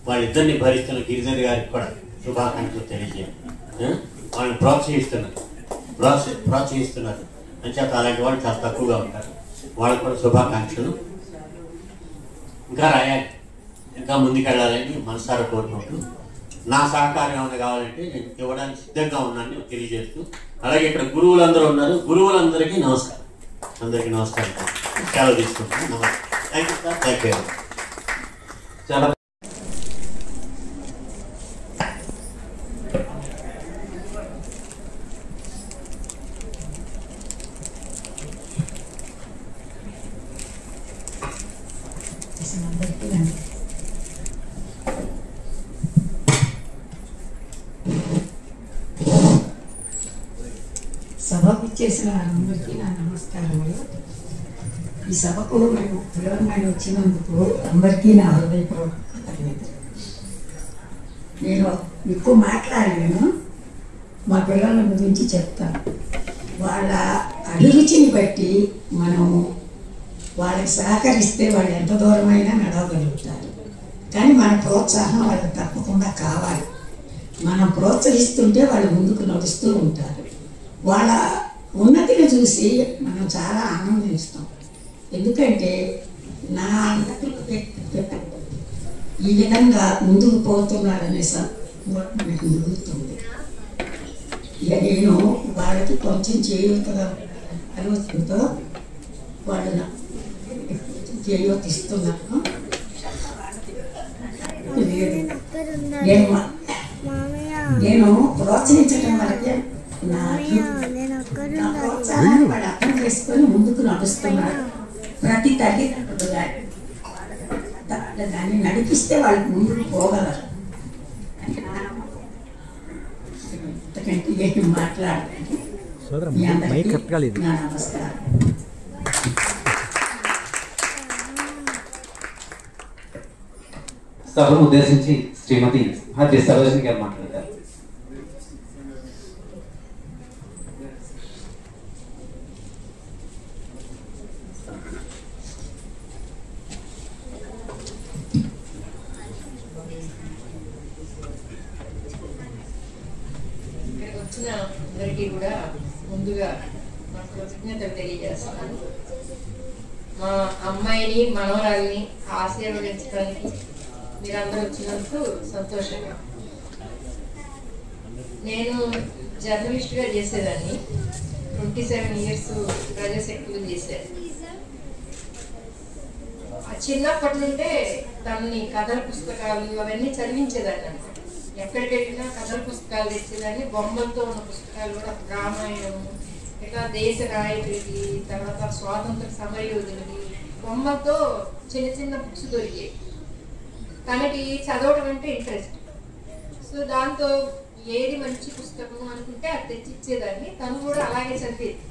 వాళ్ళిద్దరిని భరిస్తున్న గిరిజన గారికి కూడా శుభాకాంక్షలు తెలియజేయాలి. వాళ్ళని ప్రోత్సహిస్తున్నారు అంచేత అలాంటి వాళ్ళు చాలా తక్కువగా ఉంటారు. వాళ్ళకు కూడా శుభాకాంక్షలు. ఇంకా రాయాలి, ఇంకా ముందుకెళ్ళాలని మనసారా కోరుకుంటూ నా సహకారం ఏమైనా కావాలంటే నేను ఇవ్వడానికి సిద్ధంగా ఉన్నానని తెలియజేస్తూ, అలాగే ఇక్కడ గురువులందరూ ఉన్నారు, గురువులందరికీ నమస్కారం. అందరికీ నమస్కారం. సెలవు తీసుకుంటాను. నమస్తే. Thank you sir. Thank you. చాలా సభకు చేసిన అందరికీ నా నమస్కారములు. ఈ సభకు మేము తెలంగాణ వచ్చినందుకు అందరికీ నా హృదయపూర్వక కృతజ్ఞతలు. నేను ఎక్కువ మాట్లాడలేను, మా పిల్లల గురించి చెప్తాను. వాళ్ళ అభిరుచిని బట్టి మనం వాళ్ళకి సహకరిస్తే వాళ్ళు ఎంత దూరమైనా నడవగలుగుతారు. కానీ మన ప్రోత్సాహం వాళ్ళకి తప్పకుండా కావాలి. మనం ప్రోత్సహిస్తుంటే వాళ్ళు ముందుకు నడుస్తూ ఉంటారు. వాళ్ళ ఉన్నతిని చూసి మనం చాలా ఆనందిస్తాం. ఎందుకంటే నా ఈ విధంగా ముందుకు పోతున్నాడనే మనకు మిగులుతుంది. ఇక నేను వాళ్ళకి కొంచెం చేయూతగా ఆలోచనతో వాళ్ళని చేయూతిస్తున్నాను. నేను ప్రోత్సహించడం వరకే నా ప్రోత్సాహాన్ని వాడు అర్థం చేసుకొని ముందుకు నడుస్తున్నాడు. ప్రతి తల్లిదండ్రులు దాన్ని నడిపిస్తే వాళ్ళకి ముందుకు పోగలరు. ఎందుకంటే ఏం మాట్లాడలేదు. నా నమస్కారం. సభను ఉద్దేశించి శ్రీమతి సింహాద్రి సరోజిని గారు మాట్లాడతారు. ఇక్కడికి వచ్చిన అందరికీ కూడా ముందుగా నా కృతజ్ఞతలు తెలియజేస్తున్నాను. మా అమ్మాయిని మనవరాల్ని ఆశీర్వదించడానికి మీరందరూ వచ్చినందుకు సంతోషంగా. నేను జర్నలిస్ట్గా చేసేదాన్ని. 27 years ప్రజాశక్తులు చేశాను. చిన్నప్పటి నుండే తనని కథల పుస్తకాలు అవన్నీ చదివించేదాన్ని అనమాట. ఎక్కడికి వెళ్ళినా కథల పుస్తకాలు తెచ్చేదాన్ని. బొమ్మలతో ఉన్న పుస్తకాలు కూడా, రామాయణం, ఇట్లా దేశ నాయకుడికి, తర్వాత స్వాతంత్ర సమరయోధులకి బొమ్మలతో చిన్న చిన్న బుక్స్ దొరికాయి. తనకి చదవడం అంటే ఇంట్రెస్ట్. సో దాంతో ఏది మంచి పుస్తకం అనుకుంటే అది తెచ్చిచ్చేదాన్ని. తను కూడా అలాగే చదివేది.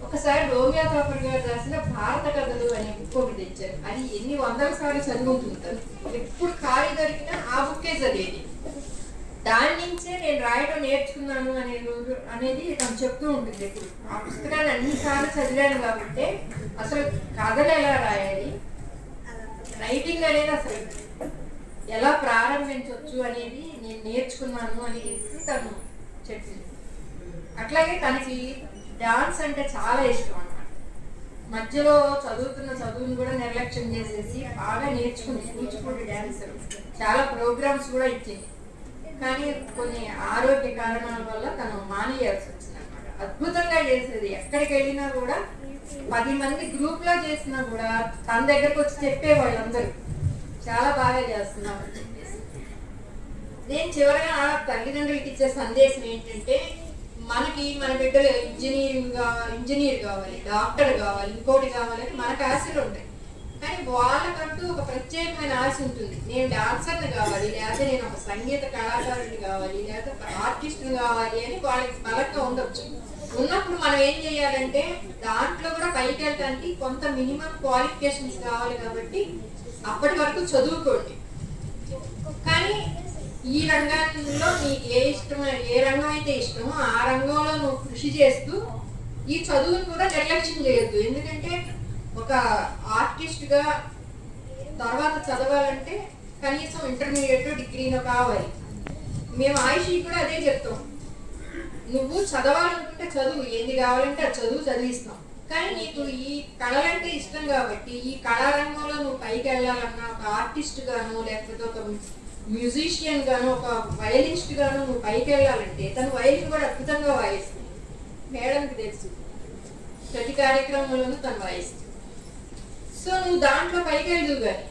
ఒకసారి రోమియో థాపర్ గారు రాసిన భారత కథలు అనే బుక్ ఒకటి తెచ్చారు. అది ఎన్ని వందల సార్లు చదువుతుంటారు. ఎప్పుడు ఖాళీ దొరికినా ఆ బుక్కే చదివేది. దాని నుంచే నేను రాయడం నేర్చుకున్నాను అనేది తను చెప్తూ ఉంటుంది. ఎప్పుడు ఆ పుస్తకాన్ని అన్నిసార్లు చదివాను కాబట్టి అసలు కథలు ఎలా రాయాలి, రైటింగ్ అనేది అసలు ఎలా ప్రారంభించవచ్చు అనేది నేను నేర్చుకున్నాను అనేసి తను చెప్పింది. అట్లాగే తనకి డాన్స్ అంటే చాలా ఇష్టం అన్నమాట. మధ్యలో చదువుతున్న చదువుని కూడా నిర్లక్ష్యం చేసేసి బాగా నేర్చుకుంది. కూచిపూడి డాన్సర్, చాలా ప్రోగ్రామ్స్ కూడా ఇచ్చింది. కానీ కొన్ని ఆరోగ్య కారణాల వల్ల తను మానేయాల్సి వచ్చింది అనమాట. అద్భుతంగా చేసేది. ఎక్కడికి వెళ్ళినా కూడా 10 మంది గ్రూప్ లో చేసినా కూడా తన దగ్గరకు వచ్చి చెప్పే వాళ్ళందరూ చాలా బాగా చేస్తున్నాం అని చెప్పేసి. నేను చివరిగా తల్లిదండ్రులకి ఇచ్చే సందేశం ఏంటంటే, మనకి మన బిడ్డలు ఇంజనీర్ కావాలి, డాక్టర్ కావాలి, ఇంకోటి కావాలని మనకు ఆశలు ఉంటాయి. కానీ వాళ్ళకంటూ ఒక ప్రత్యేకమైన ఆశ ఉంటుంది. నేను డాన్సర్ని కావాలి, లేకపోతే నేను ఒక సంగీత కళాకారుని కావాలి, లేకపోతే ఒక ఆర్టిస్ట్ని కావాలి అని వాళ్ళకి బలంగా ఉండొచ్చు. ఉన్నప్పుడు మనం ఏం చేయాలంటే దాంట్లో కూడా పైకి వెళ్ళడానికి కొంత మినిమం క్వాలిఫికేషన్స్ కావాలి. కాబట్టి అప్పటి వరకు చదువుకోండి. కానీ ఈ రంగంలో నీకు ఏ రంగం అయితే ఇష్టమో ఆ రంగంలో నువ్వు కృషి చేస్తూ ఈ చదువును కూడా నిర్లక్ష్యం చేయొద్దు. ఎందుకంటే ఒక ఆర్టిస్ట్గా తర్వాత చదవాలంటే కనీసం ఇంటర్మీడియట్ డిగ్రీనో కావాలి. మేము ఆయుషి కూడా అదే చెప్తాం. నువ్వు చదవాలనుకుంటే చదువు, ఏది కావాలంటే అది చదివిస్తాం. కానీ నీకు ఈ కళలంటే ఇష్టం కాబట్టి ఈ కళారంగంలో నువ్వు పైకి వెళ్ళాలన్నా, ఒక ఆర్టిస్ట్ గాను లేకపోతే ఒక మ్యూజిషియన్ గాను, ఒక వయలినిస్ట్ గాను నువ్వు పైకి వెళ్ళాలంటే, తను వయలిన్ కూడా అద్భుతంగా వాయిస్తుంది. మేడంకి తెలుసు, ప్రతి కార్యక్రమంలోనూ తను వాయిస్తుంది. సో నువ్వు దాంట్లో పైకి వెళ్దు కానీ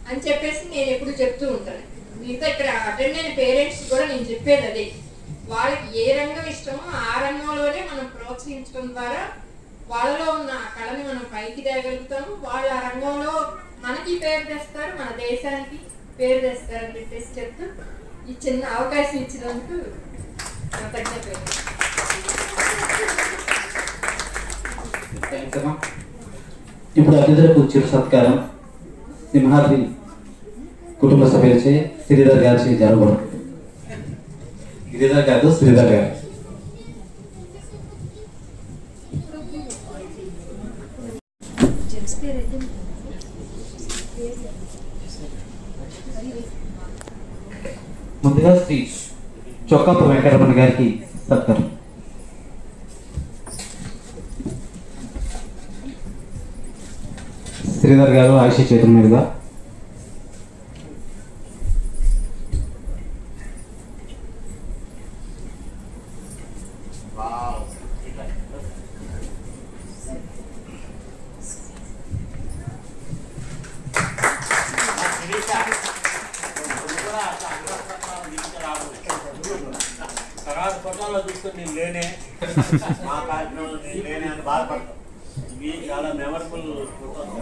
అని చెప్పేసి నేను ఎప్పుడు చెప్తూ ఉంటాను. మిగతా ఇక్కడ అటెండ్ అయిన పేరెంట్స్ కూడా నేను చెప్పేది అదే. వాళ్ళకి ఏ రంగం ఇష్టమో ఆ రంగంలోనే మనం ప్రోత్సహించడం ద్వారా వాళ్ళలో ఉన్న కళని మనం పైకి తేగలుగుతాము. వాళ్ళు ఆ రంగంలో మనకి పేరు తెస్తారు, మన దేశానికి పేరు తెస్తారు అని చెప్పేసి చెప్తూ ఈ చిన్న అవకాశం ఇచ్చినందుకు కృతజ్ఞతలు. ఇప్పుడు అతిథులకు చిరు సత్కారం సింహాద్రి కుటుంబ సభ్యులచే శ్రీధర్ గారి జరగబడుతుంది. గిరిధర్ గారు, శ్రీధర్ గారు. ముందుగా శ్రీ చొక్కాపు వెంకటరమణ గారికి సత్కారం. శ్రీధర్ గారు ఆయుష చేతుల మీదుగా. ఫోటోలో చూసుకొని నేను లేనే మా కార్యక్రమంలో నేను లేనే అని బాధపడతాం. ఇవి చాలా మెమరబుల్ ఫోటోస్.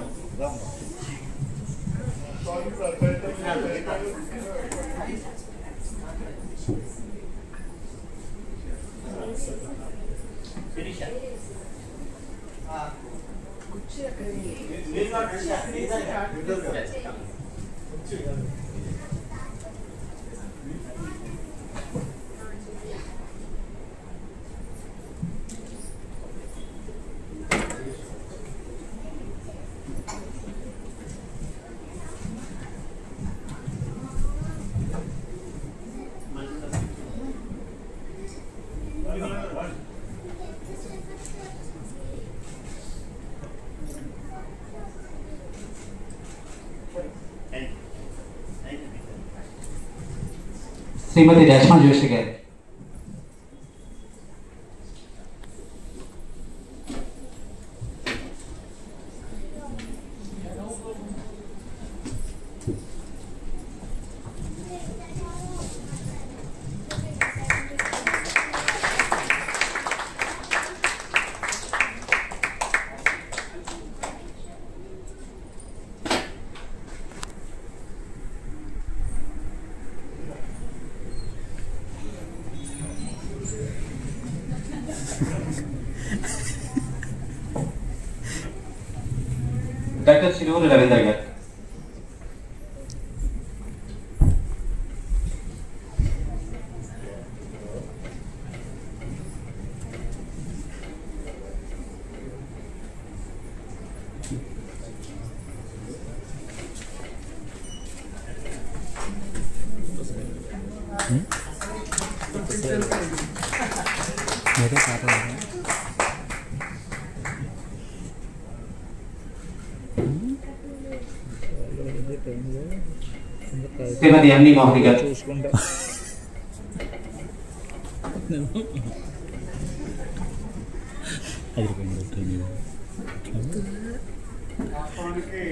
శ్రీమతి రేష్మా జోషి గారు. డాక్టర్ చిరువురు రవీంద్ర గారు. శ్రీమతి ఎండి మోహన్ గారు. వాస్తవానికి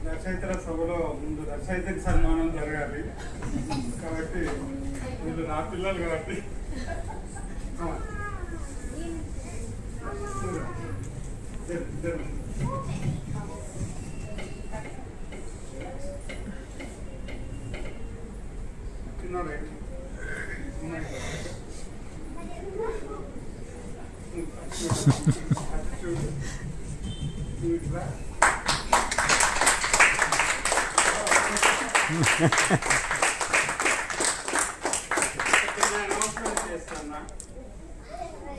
రచయితల సభలో ముందు రచయితకి సన్మానం జరగాలి కాబట్టి వీళ్ళు నా పిల్లలు కాబట్టి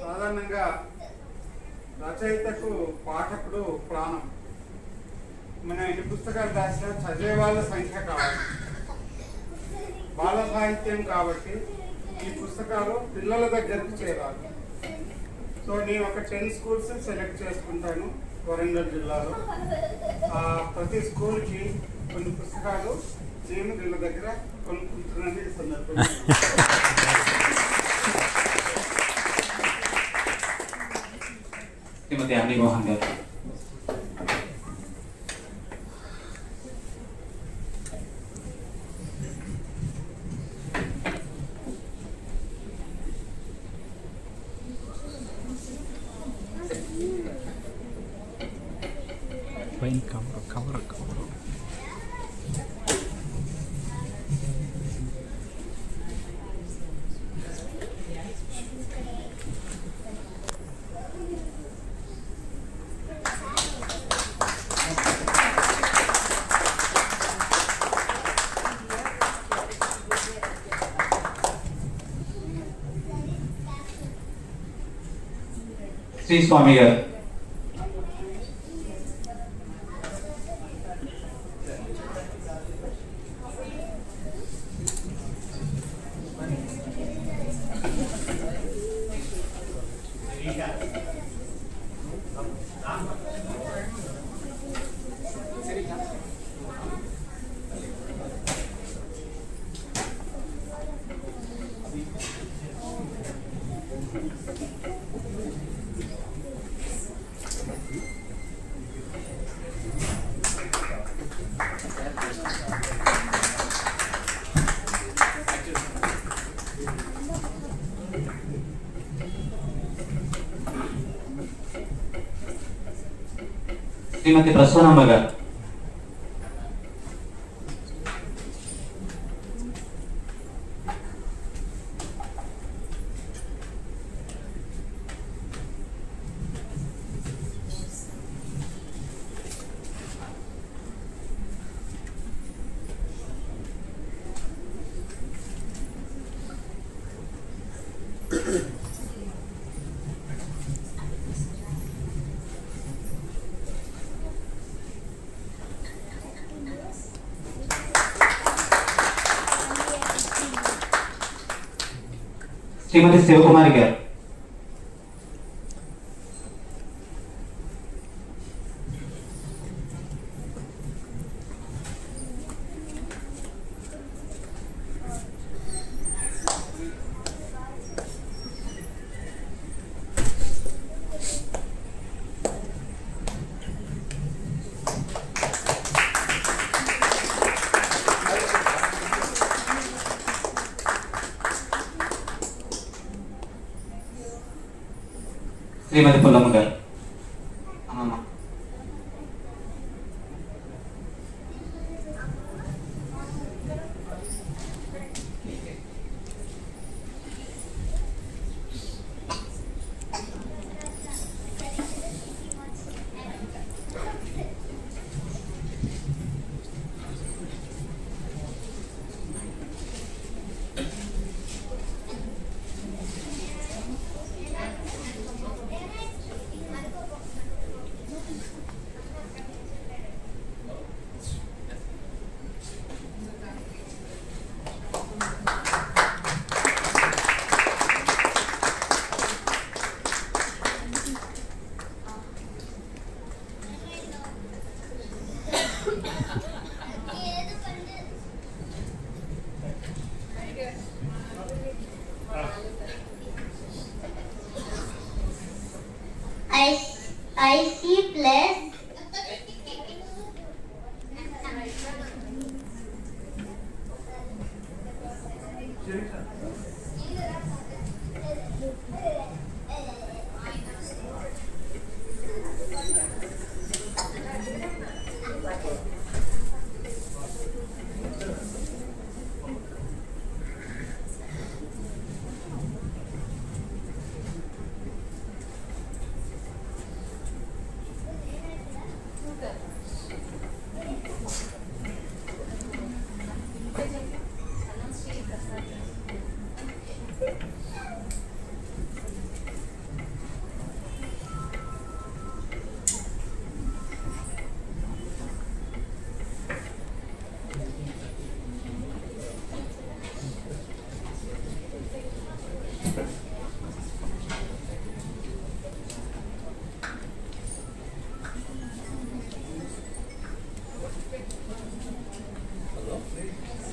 సాధారణంగా రచయితకు పాఠకుడు ప్రాణం. మనం ఎన్ని పుస్తకాలు రాసినా చదివే వాళ్ళ సంఖ్య కావాలి. బాల సాహిత్యం కాబట్టి ఈ పుస్తకాలు పిల్లల దగ్గరకు చేరాలి. సో నేను ఒక 10 స్కూల్స్ సెలెక్ట్ చేసుకుంటాను వరంగల్ జిల్లాలో. ప్రతి స్కూల్కి కొన్ని పుస్తకాలు నేను వీళ్ళ దగ్గర కొనుక్కుంటున్నాను ఈ సందర్భంగా. శ్రీమతి ఎండి మోహన్ గారు. కవర్ శ్రీ స్వామి గారు. శ్రీమతి ప్రసన్నమ్మ గారు. శ్రీమతి శివకుమారి గారు. శ్రీమతి పుల్లమ్మ గారు. I see plus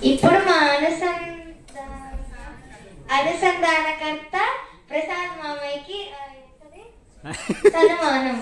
ఇప్పుడు మా అనుసంధానకర్త ప్రసాద్ మామయ్యకి సన్మానం.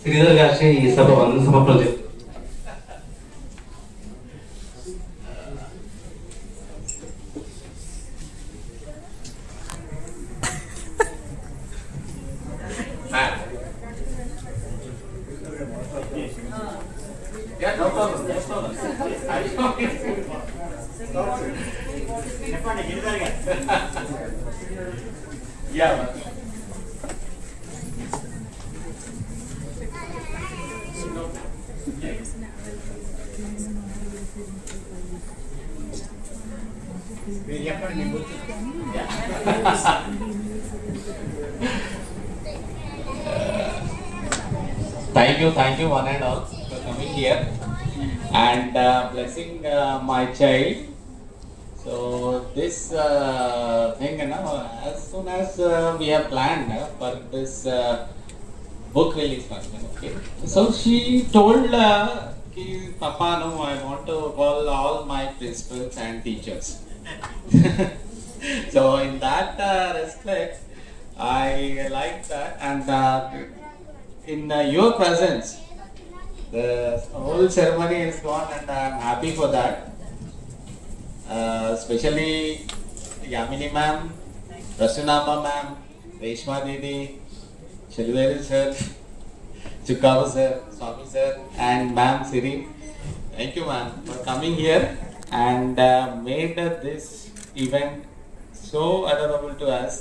శ్రీధర్ గారి ఈ సభ వందన సమర్పణ చేస్తారు. Yeah, no problem. చెప్పండి గిరిధర్ గారు. యా మీరు చెప్పండి. Thank you, one and all, for coming here and blessing my child. So this thing, as soon as we have planned for this book release function, okay. So she told, "Ki Papa, no, I want to call all my principals and teachers." So in that respect, I like that, and in your presence, the whole ceremony is gone, and I am happy for that. Especially Yamini ma'am, Rasunama ma'am, Reshma Didi, Shaliveri sir, Chukavu sir, Swami sir, and ma'am Siri. Thank you ma'am for coming here and made this event so adorable to us,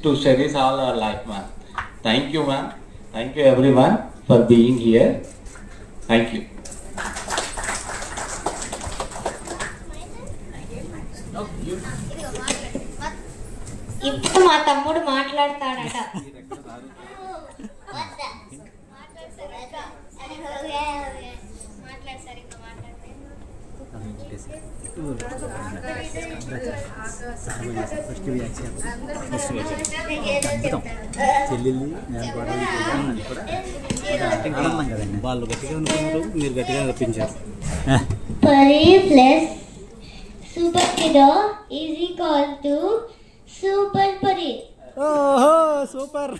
to cherish all our life, ma'am. Thank you ma'am. Thank you everyone for being here. Thank you. ఇప్పుడు మా తమ్ముడు మాట్లాడతాడట. చెల్లెల్ని నేను కూడా ఆనందం కదండి. వాళ్ళు గట్టిగా అనుకున్నారు, మీరు గట్టిగా రప్పించారు. Pari plus Super Kiddo is equal to Super Pari. ఓహో సూపర్.